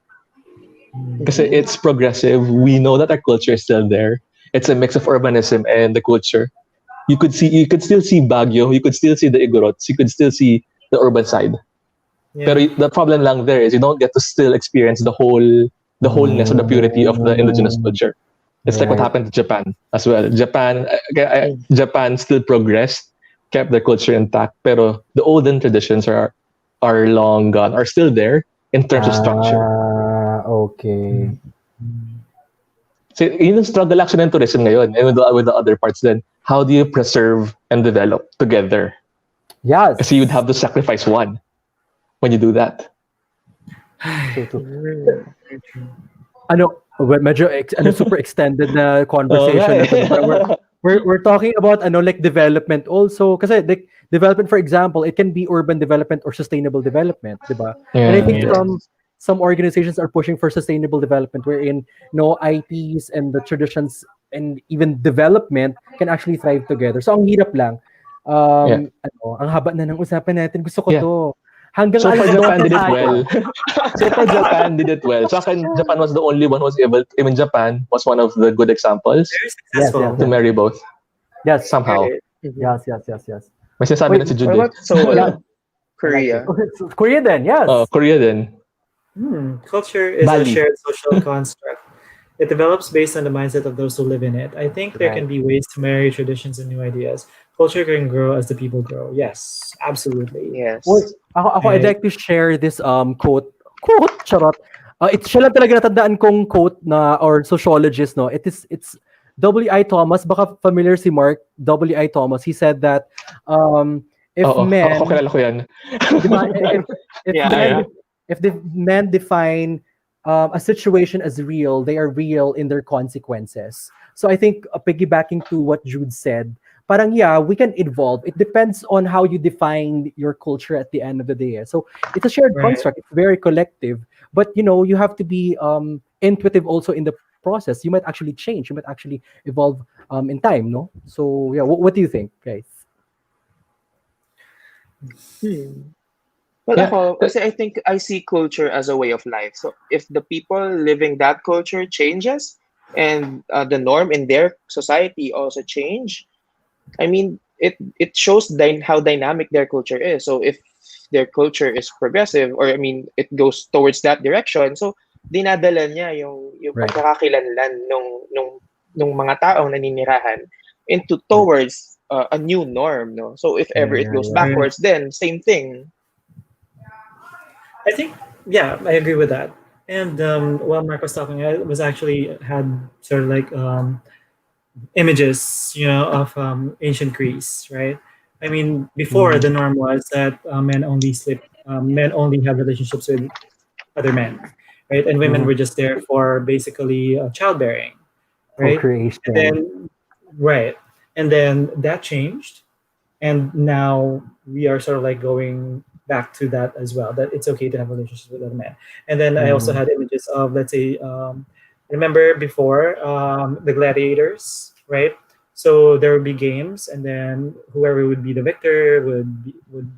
Because Mhm. it's progressive. We know that our culture is still there. It's a mix of urbanism and the culture. You could still see Baguio, you could still see the Igorots, you could still see the urban side. Pero Yeah. the problem lang there is you don't get to still experience the wholeness or the purity of the indigenous Mm. culture. It's like what Right. happened to Japan as well. Mm. Japan still progressed, kept their culture intact, pero the olden traditions are long gone, are still there in terms of structure. Okay. So yun yung struggle actually ng tourism ngayon and with the other parts then. How do you preserve and develop together? Kasi you'd Yes. have to sacrifice one when you do that. True, true. Mm. Medyo super extended na conversation na to. No? Parang Okay. we're talking about like development also kasi like development, for example, it can be urban development or sustainable development, diba? And I think Yeah. some organizations are pushing for sustainable development wherein IPs and the traditions and even development can actually thrive together. So ang hirap lang. Yeah. Ang haba na ng usapan natin. Gusto ko Yeah. to. Hanggang So far, alas Japan 12 did it tayo. well. So far, Japan did it well. So akin, Japan was the only one who was able. I mean, Japan was one of the good examples Very Yes, successful. to marry both Yes. somehow. Right. Mhm. Yes. May sinasabi Wait, na si What Jude. about Seoul? Yeah, I like it. Korea? So, Korea then, yes. Korea din. Culture is a Bali. shared social construct. It develops based on the mindset of those who live in it. I think there Right. can be ways to marry traditions and new ideas. Culture can grow as the people grow. Yes, absolutely. Well, Yes. I'd Right. like to share this quote charot. It's siya lang talaga natandaan kong quote na or sociologist, no. It's W.I. Thomas, baka familiar si Mark W.I. Thomas. He said that if Oo. Ako men kilala ko yan. Di ba? If Yeah, men yeah. if the men define a situation as real, they are real in their consequences. So I think piggybacking to what Jude said, parang yeah, we can evolve. It depends on how you define your culture at the end of the day. So it's a shared Right. construct. It's very collective, but you have to be intuitive also in the process. You might actually change. You might actually evolve in time. No. So yeah, what do you think, guys? Hmm. Well, Yeah. kasi I think I see culture as a way of life. So if the people living that culture changes and the norm in their society also change, I mean, it shows how dynamic their culture is. So if their culture is progressive, or I mean, it goes towards that direction, so dinadala niya yung Right. pagkakakilanlan nung mga taong naninirahan into towards a new norm, no? So if ever it goes Yeah. Right. backwards, then same thing. I think, yeah, I agree with that. And while Mark was talking, I was actually had sort of like images, of ancient Greece, right? I mean, before the norm was that men only have relationships with other men, right? And women Mhm. were just there for basically childbearing, right? And Procreation. then, right, and then that changed, and now we are sort of like going back to that as well, that it's okay to have relationships with other men. And then I also had images of, let's say, remember before, the gladiators, right? So there would be games, and then whoever would be the victor would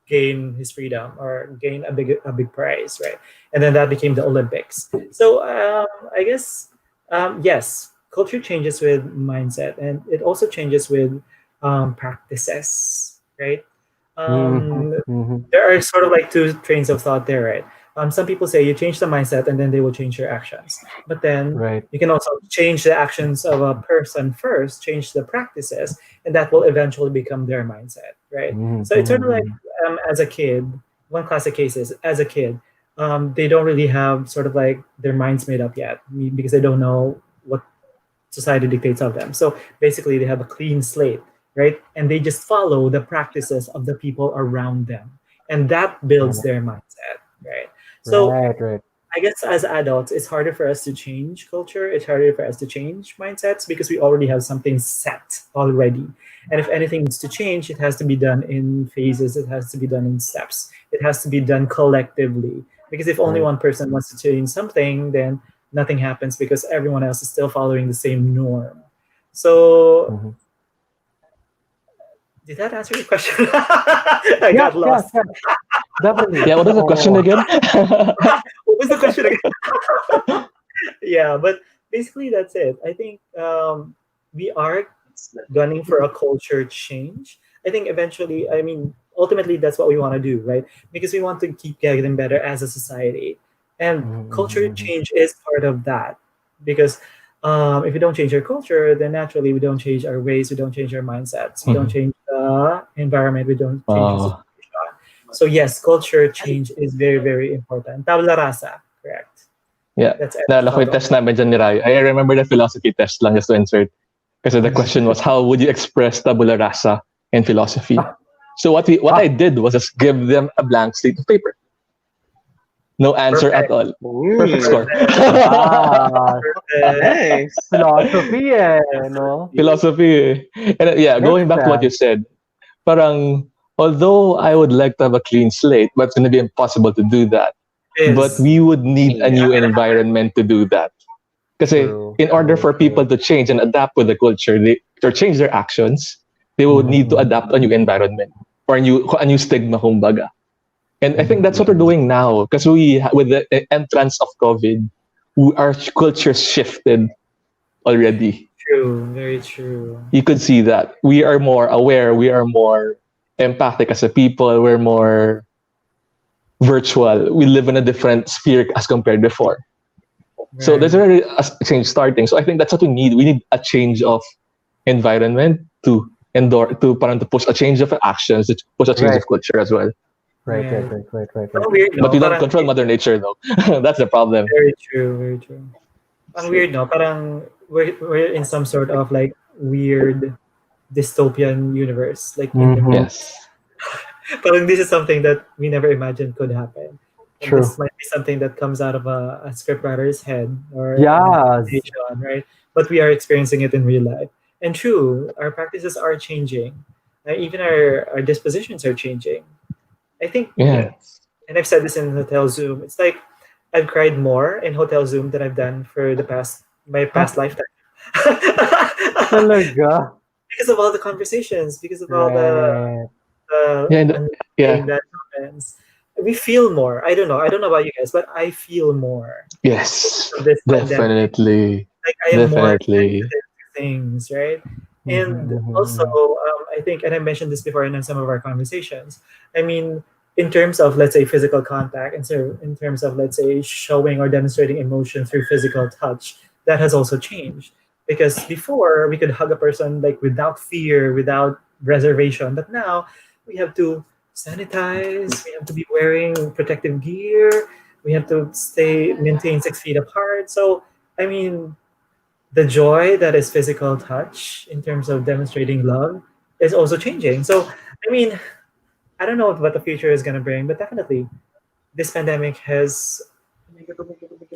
gain his freedom or gain a big prize, right? And then that became the Olympics. So I guess, yes, culture changes with mindset, and it also changes with practices, right? Mhm, Um, mhm. there are sort of like two trains of thought there, right? Some people say you change the mindset and then they will change your actions. But then Right. you can also change the actions of a person first, change the practices, and that will eventually become their mindset, right? So it's sort of like as a kid, one classic case is as a kid, they don't really have sort of like their minds made up yet because they don't know what society dictates of them. So basically, they have a clean slate, right? And they just follow the practices of the people around them, and that builds their mindset, right? So Right. I guess as adults, it's harder for us to change culture. It's harder for us to change mindsets because we already have something set already. And if anything needs to change, it has to be done in phases. It has to be done in steps. It has to be done collectively. Because if only Right. one person wants to change something, then nothing happens because everyone else is still following the same norm. So, Mhm. did that answer your question? I Yes, got lost. yes. Definitely. Yeah, what is the question Oo. again? What was the question again? Yeah, but basically that's it. I think we are gunning for a culture change. I think eventually, I mean, ultimately, that's what we want to do, right? Because we want to keep getting better as a society, and culture Mhm. change is part of that. Because if we don't change our culture, then naturally we don't change our ways, we don't change our mindsets, we don't Mhm. change the environment, we don't change the Oh, situation. So yes, culture change is very, very important. Tabla rasa, correct? yeah. That's Naalala ko yung Aristotle. test namin dyan ni Rai. I remember the philosophy test lang just to insert. Kasi the question was, how would you express tabula rasa in philosophy? So what I did was just give them a blank slate of paper. No answer at Perfect. all. Perfect score. Ah, Perfect. Nice. philosophy no? Philosophy. And yeah, Makes going back to what you sense. said, parang, although I would like to have a clean slate, but it's going to be impossible to do that. But Is we would need a Yeah. new not gonna happen. environment to do that. Kasi True. in order for people True. to change and adapt with the culture, or change their actions, they would need to adapt to a new environment or a new stigma, kumbaga. And I think that's what we're doing now because with the entrance of COVID, our culture shifted already. True, very true. You could see that we are more aware, we are more empathic as a people, we're more virtual. We live in a different sphere as compared before. So there's Right. already a change starting. So I think that's what we need. We need a change of environment to parang to push a change of actions, to push a change Right. of culture as well. Right. Right. Ang weird, But no? we don't Parang control Mother Nature though. That's the problem. very true, very true. Ang weird, no? Parang we're in some sort of like weird dystopian universe, like in the movie. Yes. Parang this is something that we never imagined could happen. And True. this might be something that comes out of a scriptwriter's head or an Yes. imagination, right? But we are experiencing it in real life. And true, our practices are changing. Even our dispositions are changing. I think, Yeah. and I've said this in Hotel Zoom, it's like I've cried more in Hotel Zoom than I've done for my past lifetime. Talaga. Because of all the conversations, because of all Right. Yeah. understanding Yeah. that happens. We feel more. I don't know. I don't know about you guys, but I feel more Yes. of this pandemic. Definitely. Like I am more Definitely. sensitive to things, right? And also, Mhm. I think, and I mentioned this before in some of our conversations. I mean, in terms of let's say physical contact, and so in terms of let's say showing or demonstrating emotion through physical touch, that has also changed. Because before we could hug a person like without fear, without reservation, but now we have to sanitize. We have to be wearing protective gear. We have to maintain 6 feet apart. So I mean, the joy that is physical touch in terms of demonstrating love is also changing. So, I mean, I don't know what the future is going to bring, but definitely this pandemic has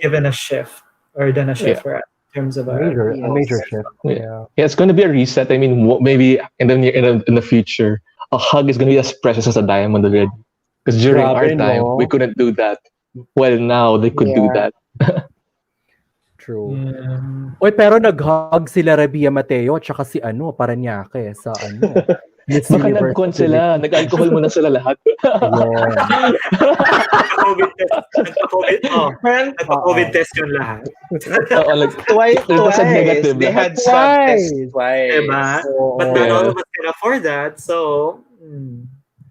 given a shift or done a shift Yeah. for us in terms of our A major Yes. shift. Yeah. Yeah. Yeah, it's going to be a reset. I mean, maybe in the future, a hug is going to be as precious as a diamond already. Because during our Grabe, time, we no? couldn't do that. Well, now they could do Yeah. that. True. yeah. Uy, pero nag-hug sila Rabia Mateo at saka si Paranaque sa Miss Baka Universe nagkon sila, Philippines. nag-alcohol muna sila lahat. Yun. Nagpa-COVID test. Well, Nagpa-COVID Oo. test yun lahat. Oo, twice, it was a twice. negative They lahat. had swab tests Twice! Diba? twice. But not all Yeah. of us can afford that. So,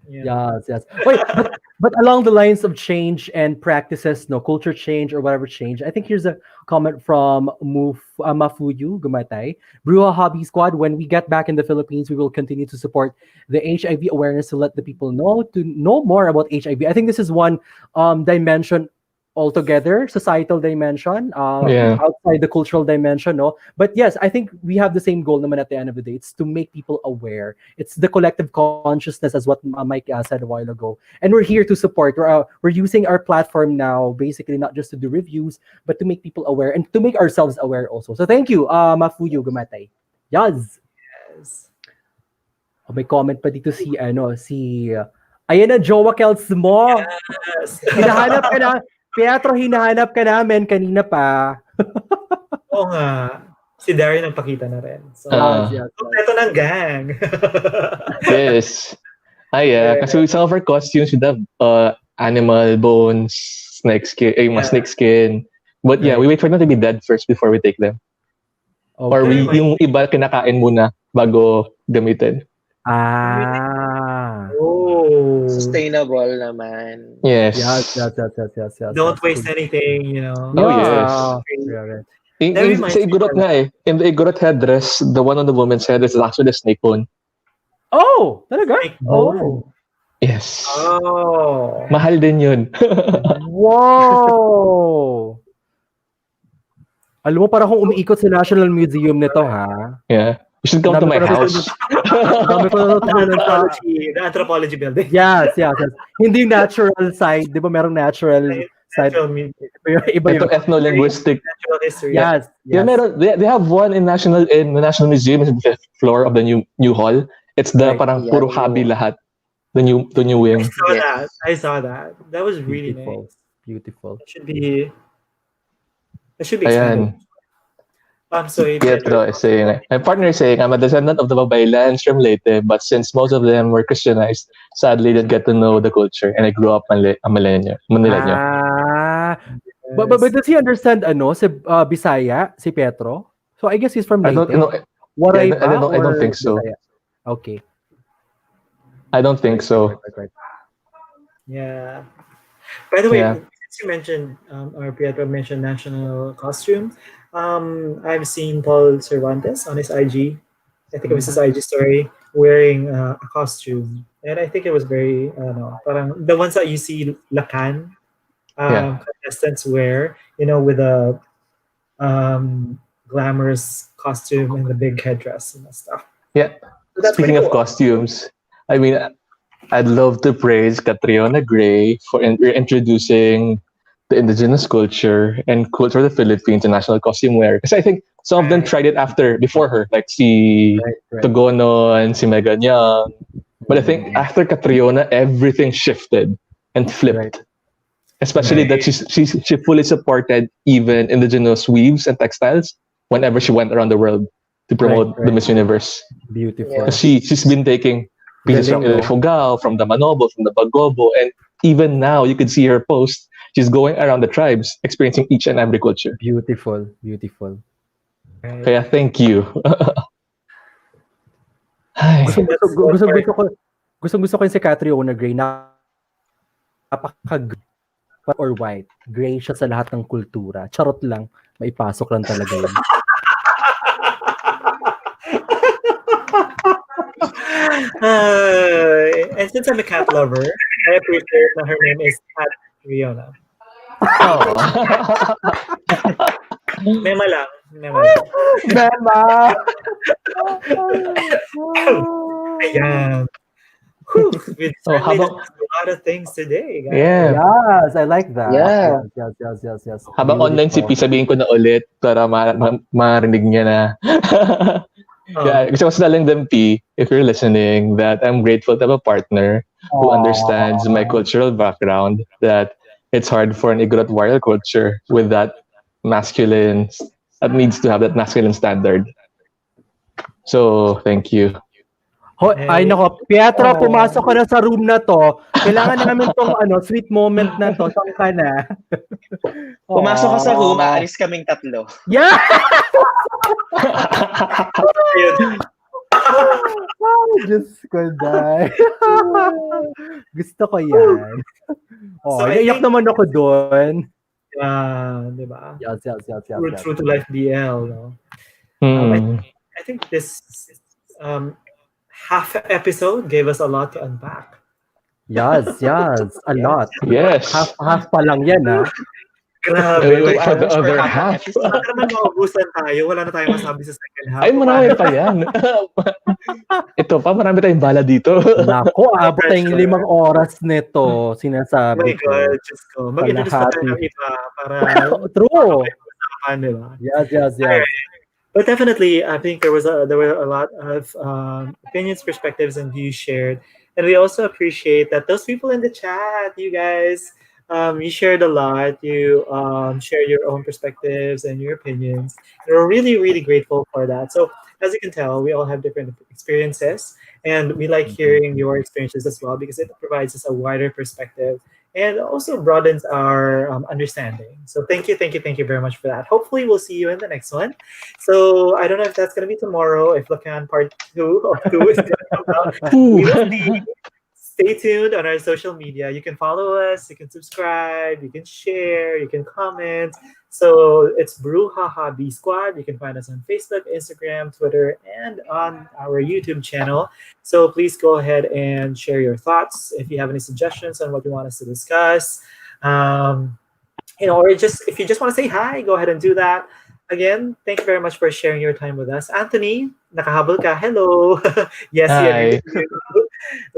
yeah. Yes. Wait, but But along the lines of change and practices, no culture change or whatever change, I think here's a comment from Mafuyu Gumatay. Bruja Hobby Squad, when we get back in the Philippines, we will continue to support the HIV awareness to let the people know to know more about HIV. I think this is one dimension altogether, societal dimension, Yeah. outside the cultural dimension, no. But yes, I think we have the same goal naman at the end of the day. It's to make people aware. It's the collective consciousness, as what Mike said a while ago. And we're here to support. We're using our platform now, basically not just to do reviews, but to make people aware and to make ourselves aware also. So thank you, Mafuyo Gumatay. Yes. Yes. Oh, may comment pa dito si ayan na, Jowa Kels mo. Yes. Hinahanap ka na. Pietro, hinahanap ka namin kanina pa. Oo nga. Si Darren nagpakita na rin. So, Yes. kompleto ng gang. Yes. Yeah. Kasi some of our costumes would have animal bones, snake skin, snake skin. But yeah, we wait for them to be dead first before we take them. Or Okay. yung iba kinakain muna bago gamitin. Oh. Sustainable naman. Yes. Yes. Don't waste anything, you know. Oh, yes. Yeah. That reminds Sa me igorot pala. nga eh. In the igorot headdress, the one on the woman's head is actually a snake bone. Oh, talaga? Snake Oh. Yes. Oh. Mahal din yun. Wow! Alam mo, parang kung umiikot sa National Museum nito, ha? Yeah. You should come to my house. Dami ko natutunan sa... The anthropology building. Yes. Hindi natural side. Di ba merong natural side? Natural mu- Iba Ito yun. ethno-linguistic. natural history. Yes. Yeah, meron. They have one in the National Museum, is the fifth floor of the new hall. It's the Right. parang Yeah, puro new hobby wing. lahat. The new wing. I saw that. That was really nice. Beautiful. It should be expanded. Ayan. I'm sorry. Pietro is saying, my partner is saying, I'm a descendant of the Babaylands from Leyte, but since most of them were Christianized, sadly didn't get to know the culture, and I grew up Manileño. But does he understand si Bisaya, si Pietro? So I guess he's from I don't Leyte. know. Waray I don't know. I don't or think so. Bisaya? Okay. I don't think so. Right. Yeah. By the way, Yeah. since you mentioned, or Pietro mentioned national costumes, I've seen Paul Cervantes on his IG. I think it was his IG story wearing a costume, and I think it was very, parang the ones that you see Lakan contestants wear, with a glamorous costume and the big headdress and stuff. Yeah. So that's Speaking pretty of cool. costumes, I mean, I'd love to praise Catriona Gray for introducing the indigenous culture and culture of the Philippines in national costume wear. Because I think some of them Right. tried it before her, like si Right. Togono and si Megan Young. But I think after Catriona, everything shifted and flipped. Right. Especially that she fully supported even indigenous weaves and textiles whenever she went around the world to promote the Miss Universe. Beautiful. Yeah. She's been taking pieces from Galing, no? Ifugao, from the Manobo, from the Bagobo, and even now you could see her post. She's going around the tribes, experiencing each and every culture. Beautiful. Kaya thank you. Ay. Gusto ko yung si Catriona Gray na napaka or white. Gray siya sa lahat ng kultura. Charot lang. Maipasok lang talaga yun. And since I'm a cat lover, I appreciate that her name is Cat Riona. Oh. Mema lang. Mema! Ayan. Whew, we've certainly habang- discussed a lot of things today, guys. Yeah. Yes, I like that. Yeah. Yes. Habang online si P, sabihin ko na ulit para marinig niya na. Yeah, gusto ko sabihin them, P, if you're listening, that I'm grateful to have a partner who understands my cultural background, that it's hard for an Igorot warrior culture with that masculine, that needs to have that masculine standard. So, thank you. Ay nako, Pietro, pumasok ka na sa room na to. Kailangan namin tong sweet moment na to. Saan ka na? Pumasok ka sa room, aalis kaming tatlo. Yeah! Ayun. Diyos ko, Day. Gusto ko yan. Oh, So I naiyak think, naman ako doon. di ba? Yes. True to life BL, no? Hmm. I think this um, half episode gave us a lot to unpack. Yes. A Yes. lot. Yes. Half pa lang yan, ha? Grabe. Wait for the 2 hours for other half an half. episode. Baka naman maubusan tayo. Wala na tayong masabi sa second half. Ay, marami pa yan. Ito pa, marami tayong bala dito. Naku, abot tayong Pressure. 5 oras nito, Oh sinasabi my ko. God, Diyos ko. Mag-introduce pa tayo Kalahati. ng iba para True. usapan, di ba? Yes. But definitely, I think there were a lot of opinions, perspectives, and views shared, and we also appreciate that those people in the chat, you guys, you shared a lot. You shared your own perspectives and your opinions. And we're really, really grateful for that. So, as you can tell, we all have different experiences, and we like hearing your experiences as well because it provides us a wider perspective and also broadens our understanding. So thank you very much for that. Hopefully we'll see you in the next one. So I don't know if that's going to be tomorrow, if Lacan part 2 of 2 is going to come out. We will see. Stay tuned on our social media. You can follow us, you can subscribe, you can share, you can comment. So it's Brouhaha B Squad. You can find us on Facebook, Instagram, Twitter, and on our YouTube channel. So please go ahead and share your thoughts if you have any suggestions on what you want us to discuss. Or just if you just want to say hi, go ahead and do that. Again, thank you very much for sharing your time with us. Anthony, nakahabol ka. Hello. Yes, we agree Hi. with you.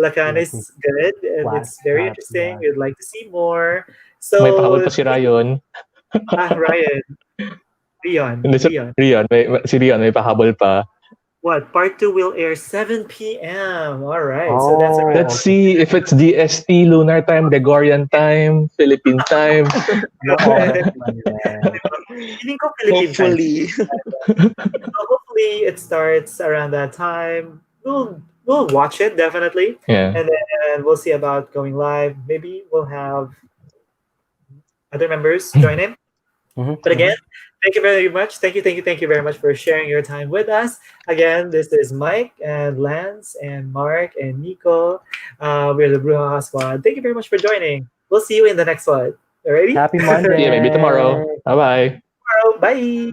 Lakan is good and Flat it's very hat, interesting. yeah. We'd like to see more. May pahabol So, pa si Rayon. Ryan, Rion. Hindi, si Rion. Si Rion, may pahabol pa. What? Part 2 will air 7 p.m. All right. Oh, So that's a Let's see if it's DST, Lunar Time, Gregorian Time, Philippine Time. oras man yan. Feeling ko Philippine time. Hopefully. So hopefully it starts around that time. We'll watch it definitely, Yeah. and then we'll see about going live. Maybe we'll have other members join in. But again, thank you very much. Thank you very much for sharing your time with us. Again, this is Mike and Lance and Mark and Nico. We're the Bruja Squad. Thank you very much for joining. We'll see you in the next one. Alrighty? Happy Monday. Yeah, maybe tomorrow. Bye-bye. Bye. Bye.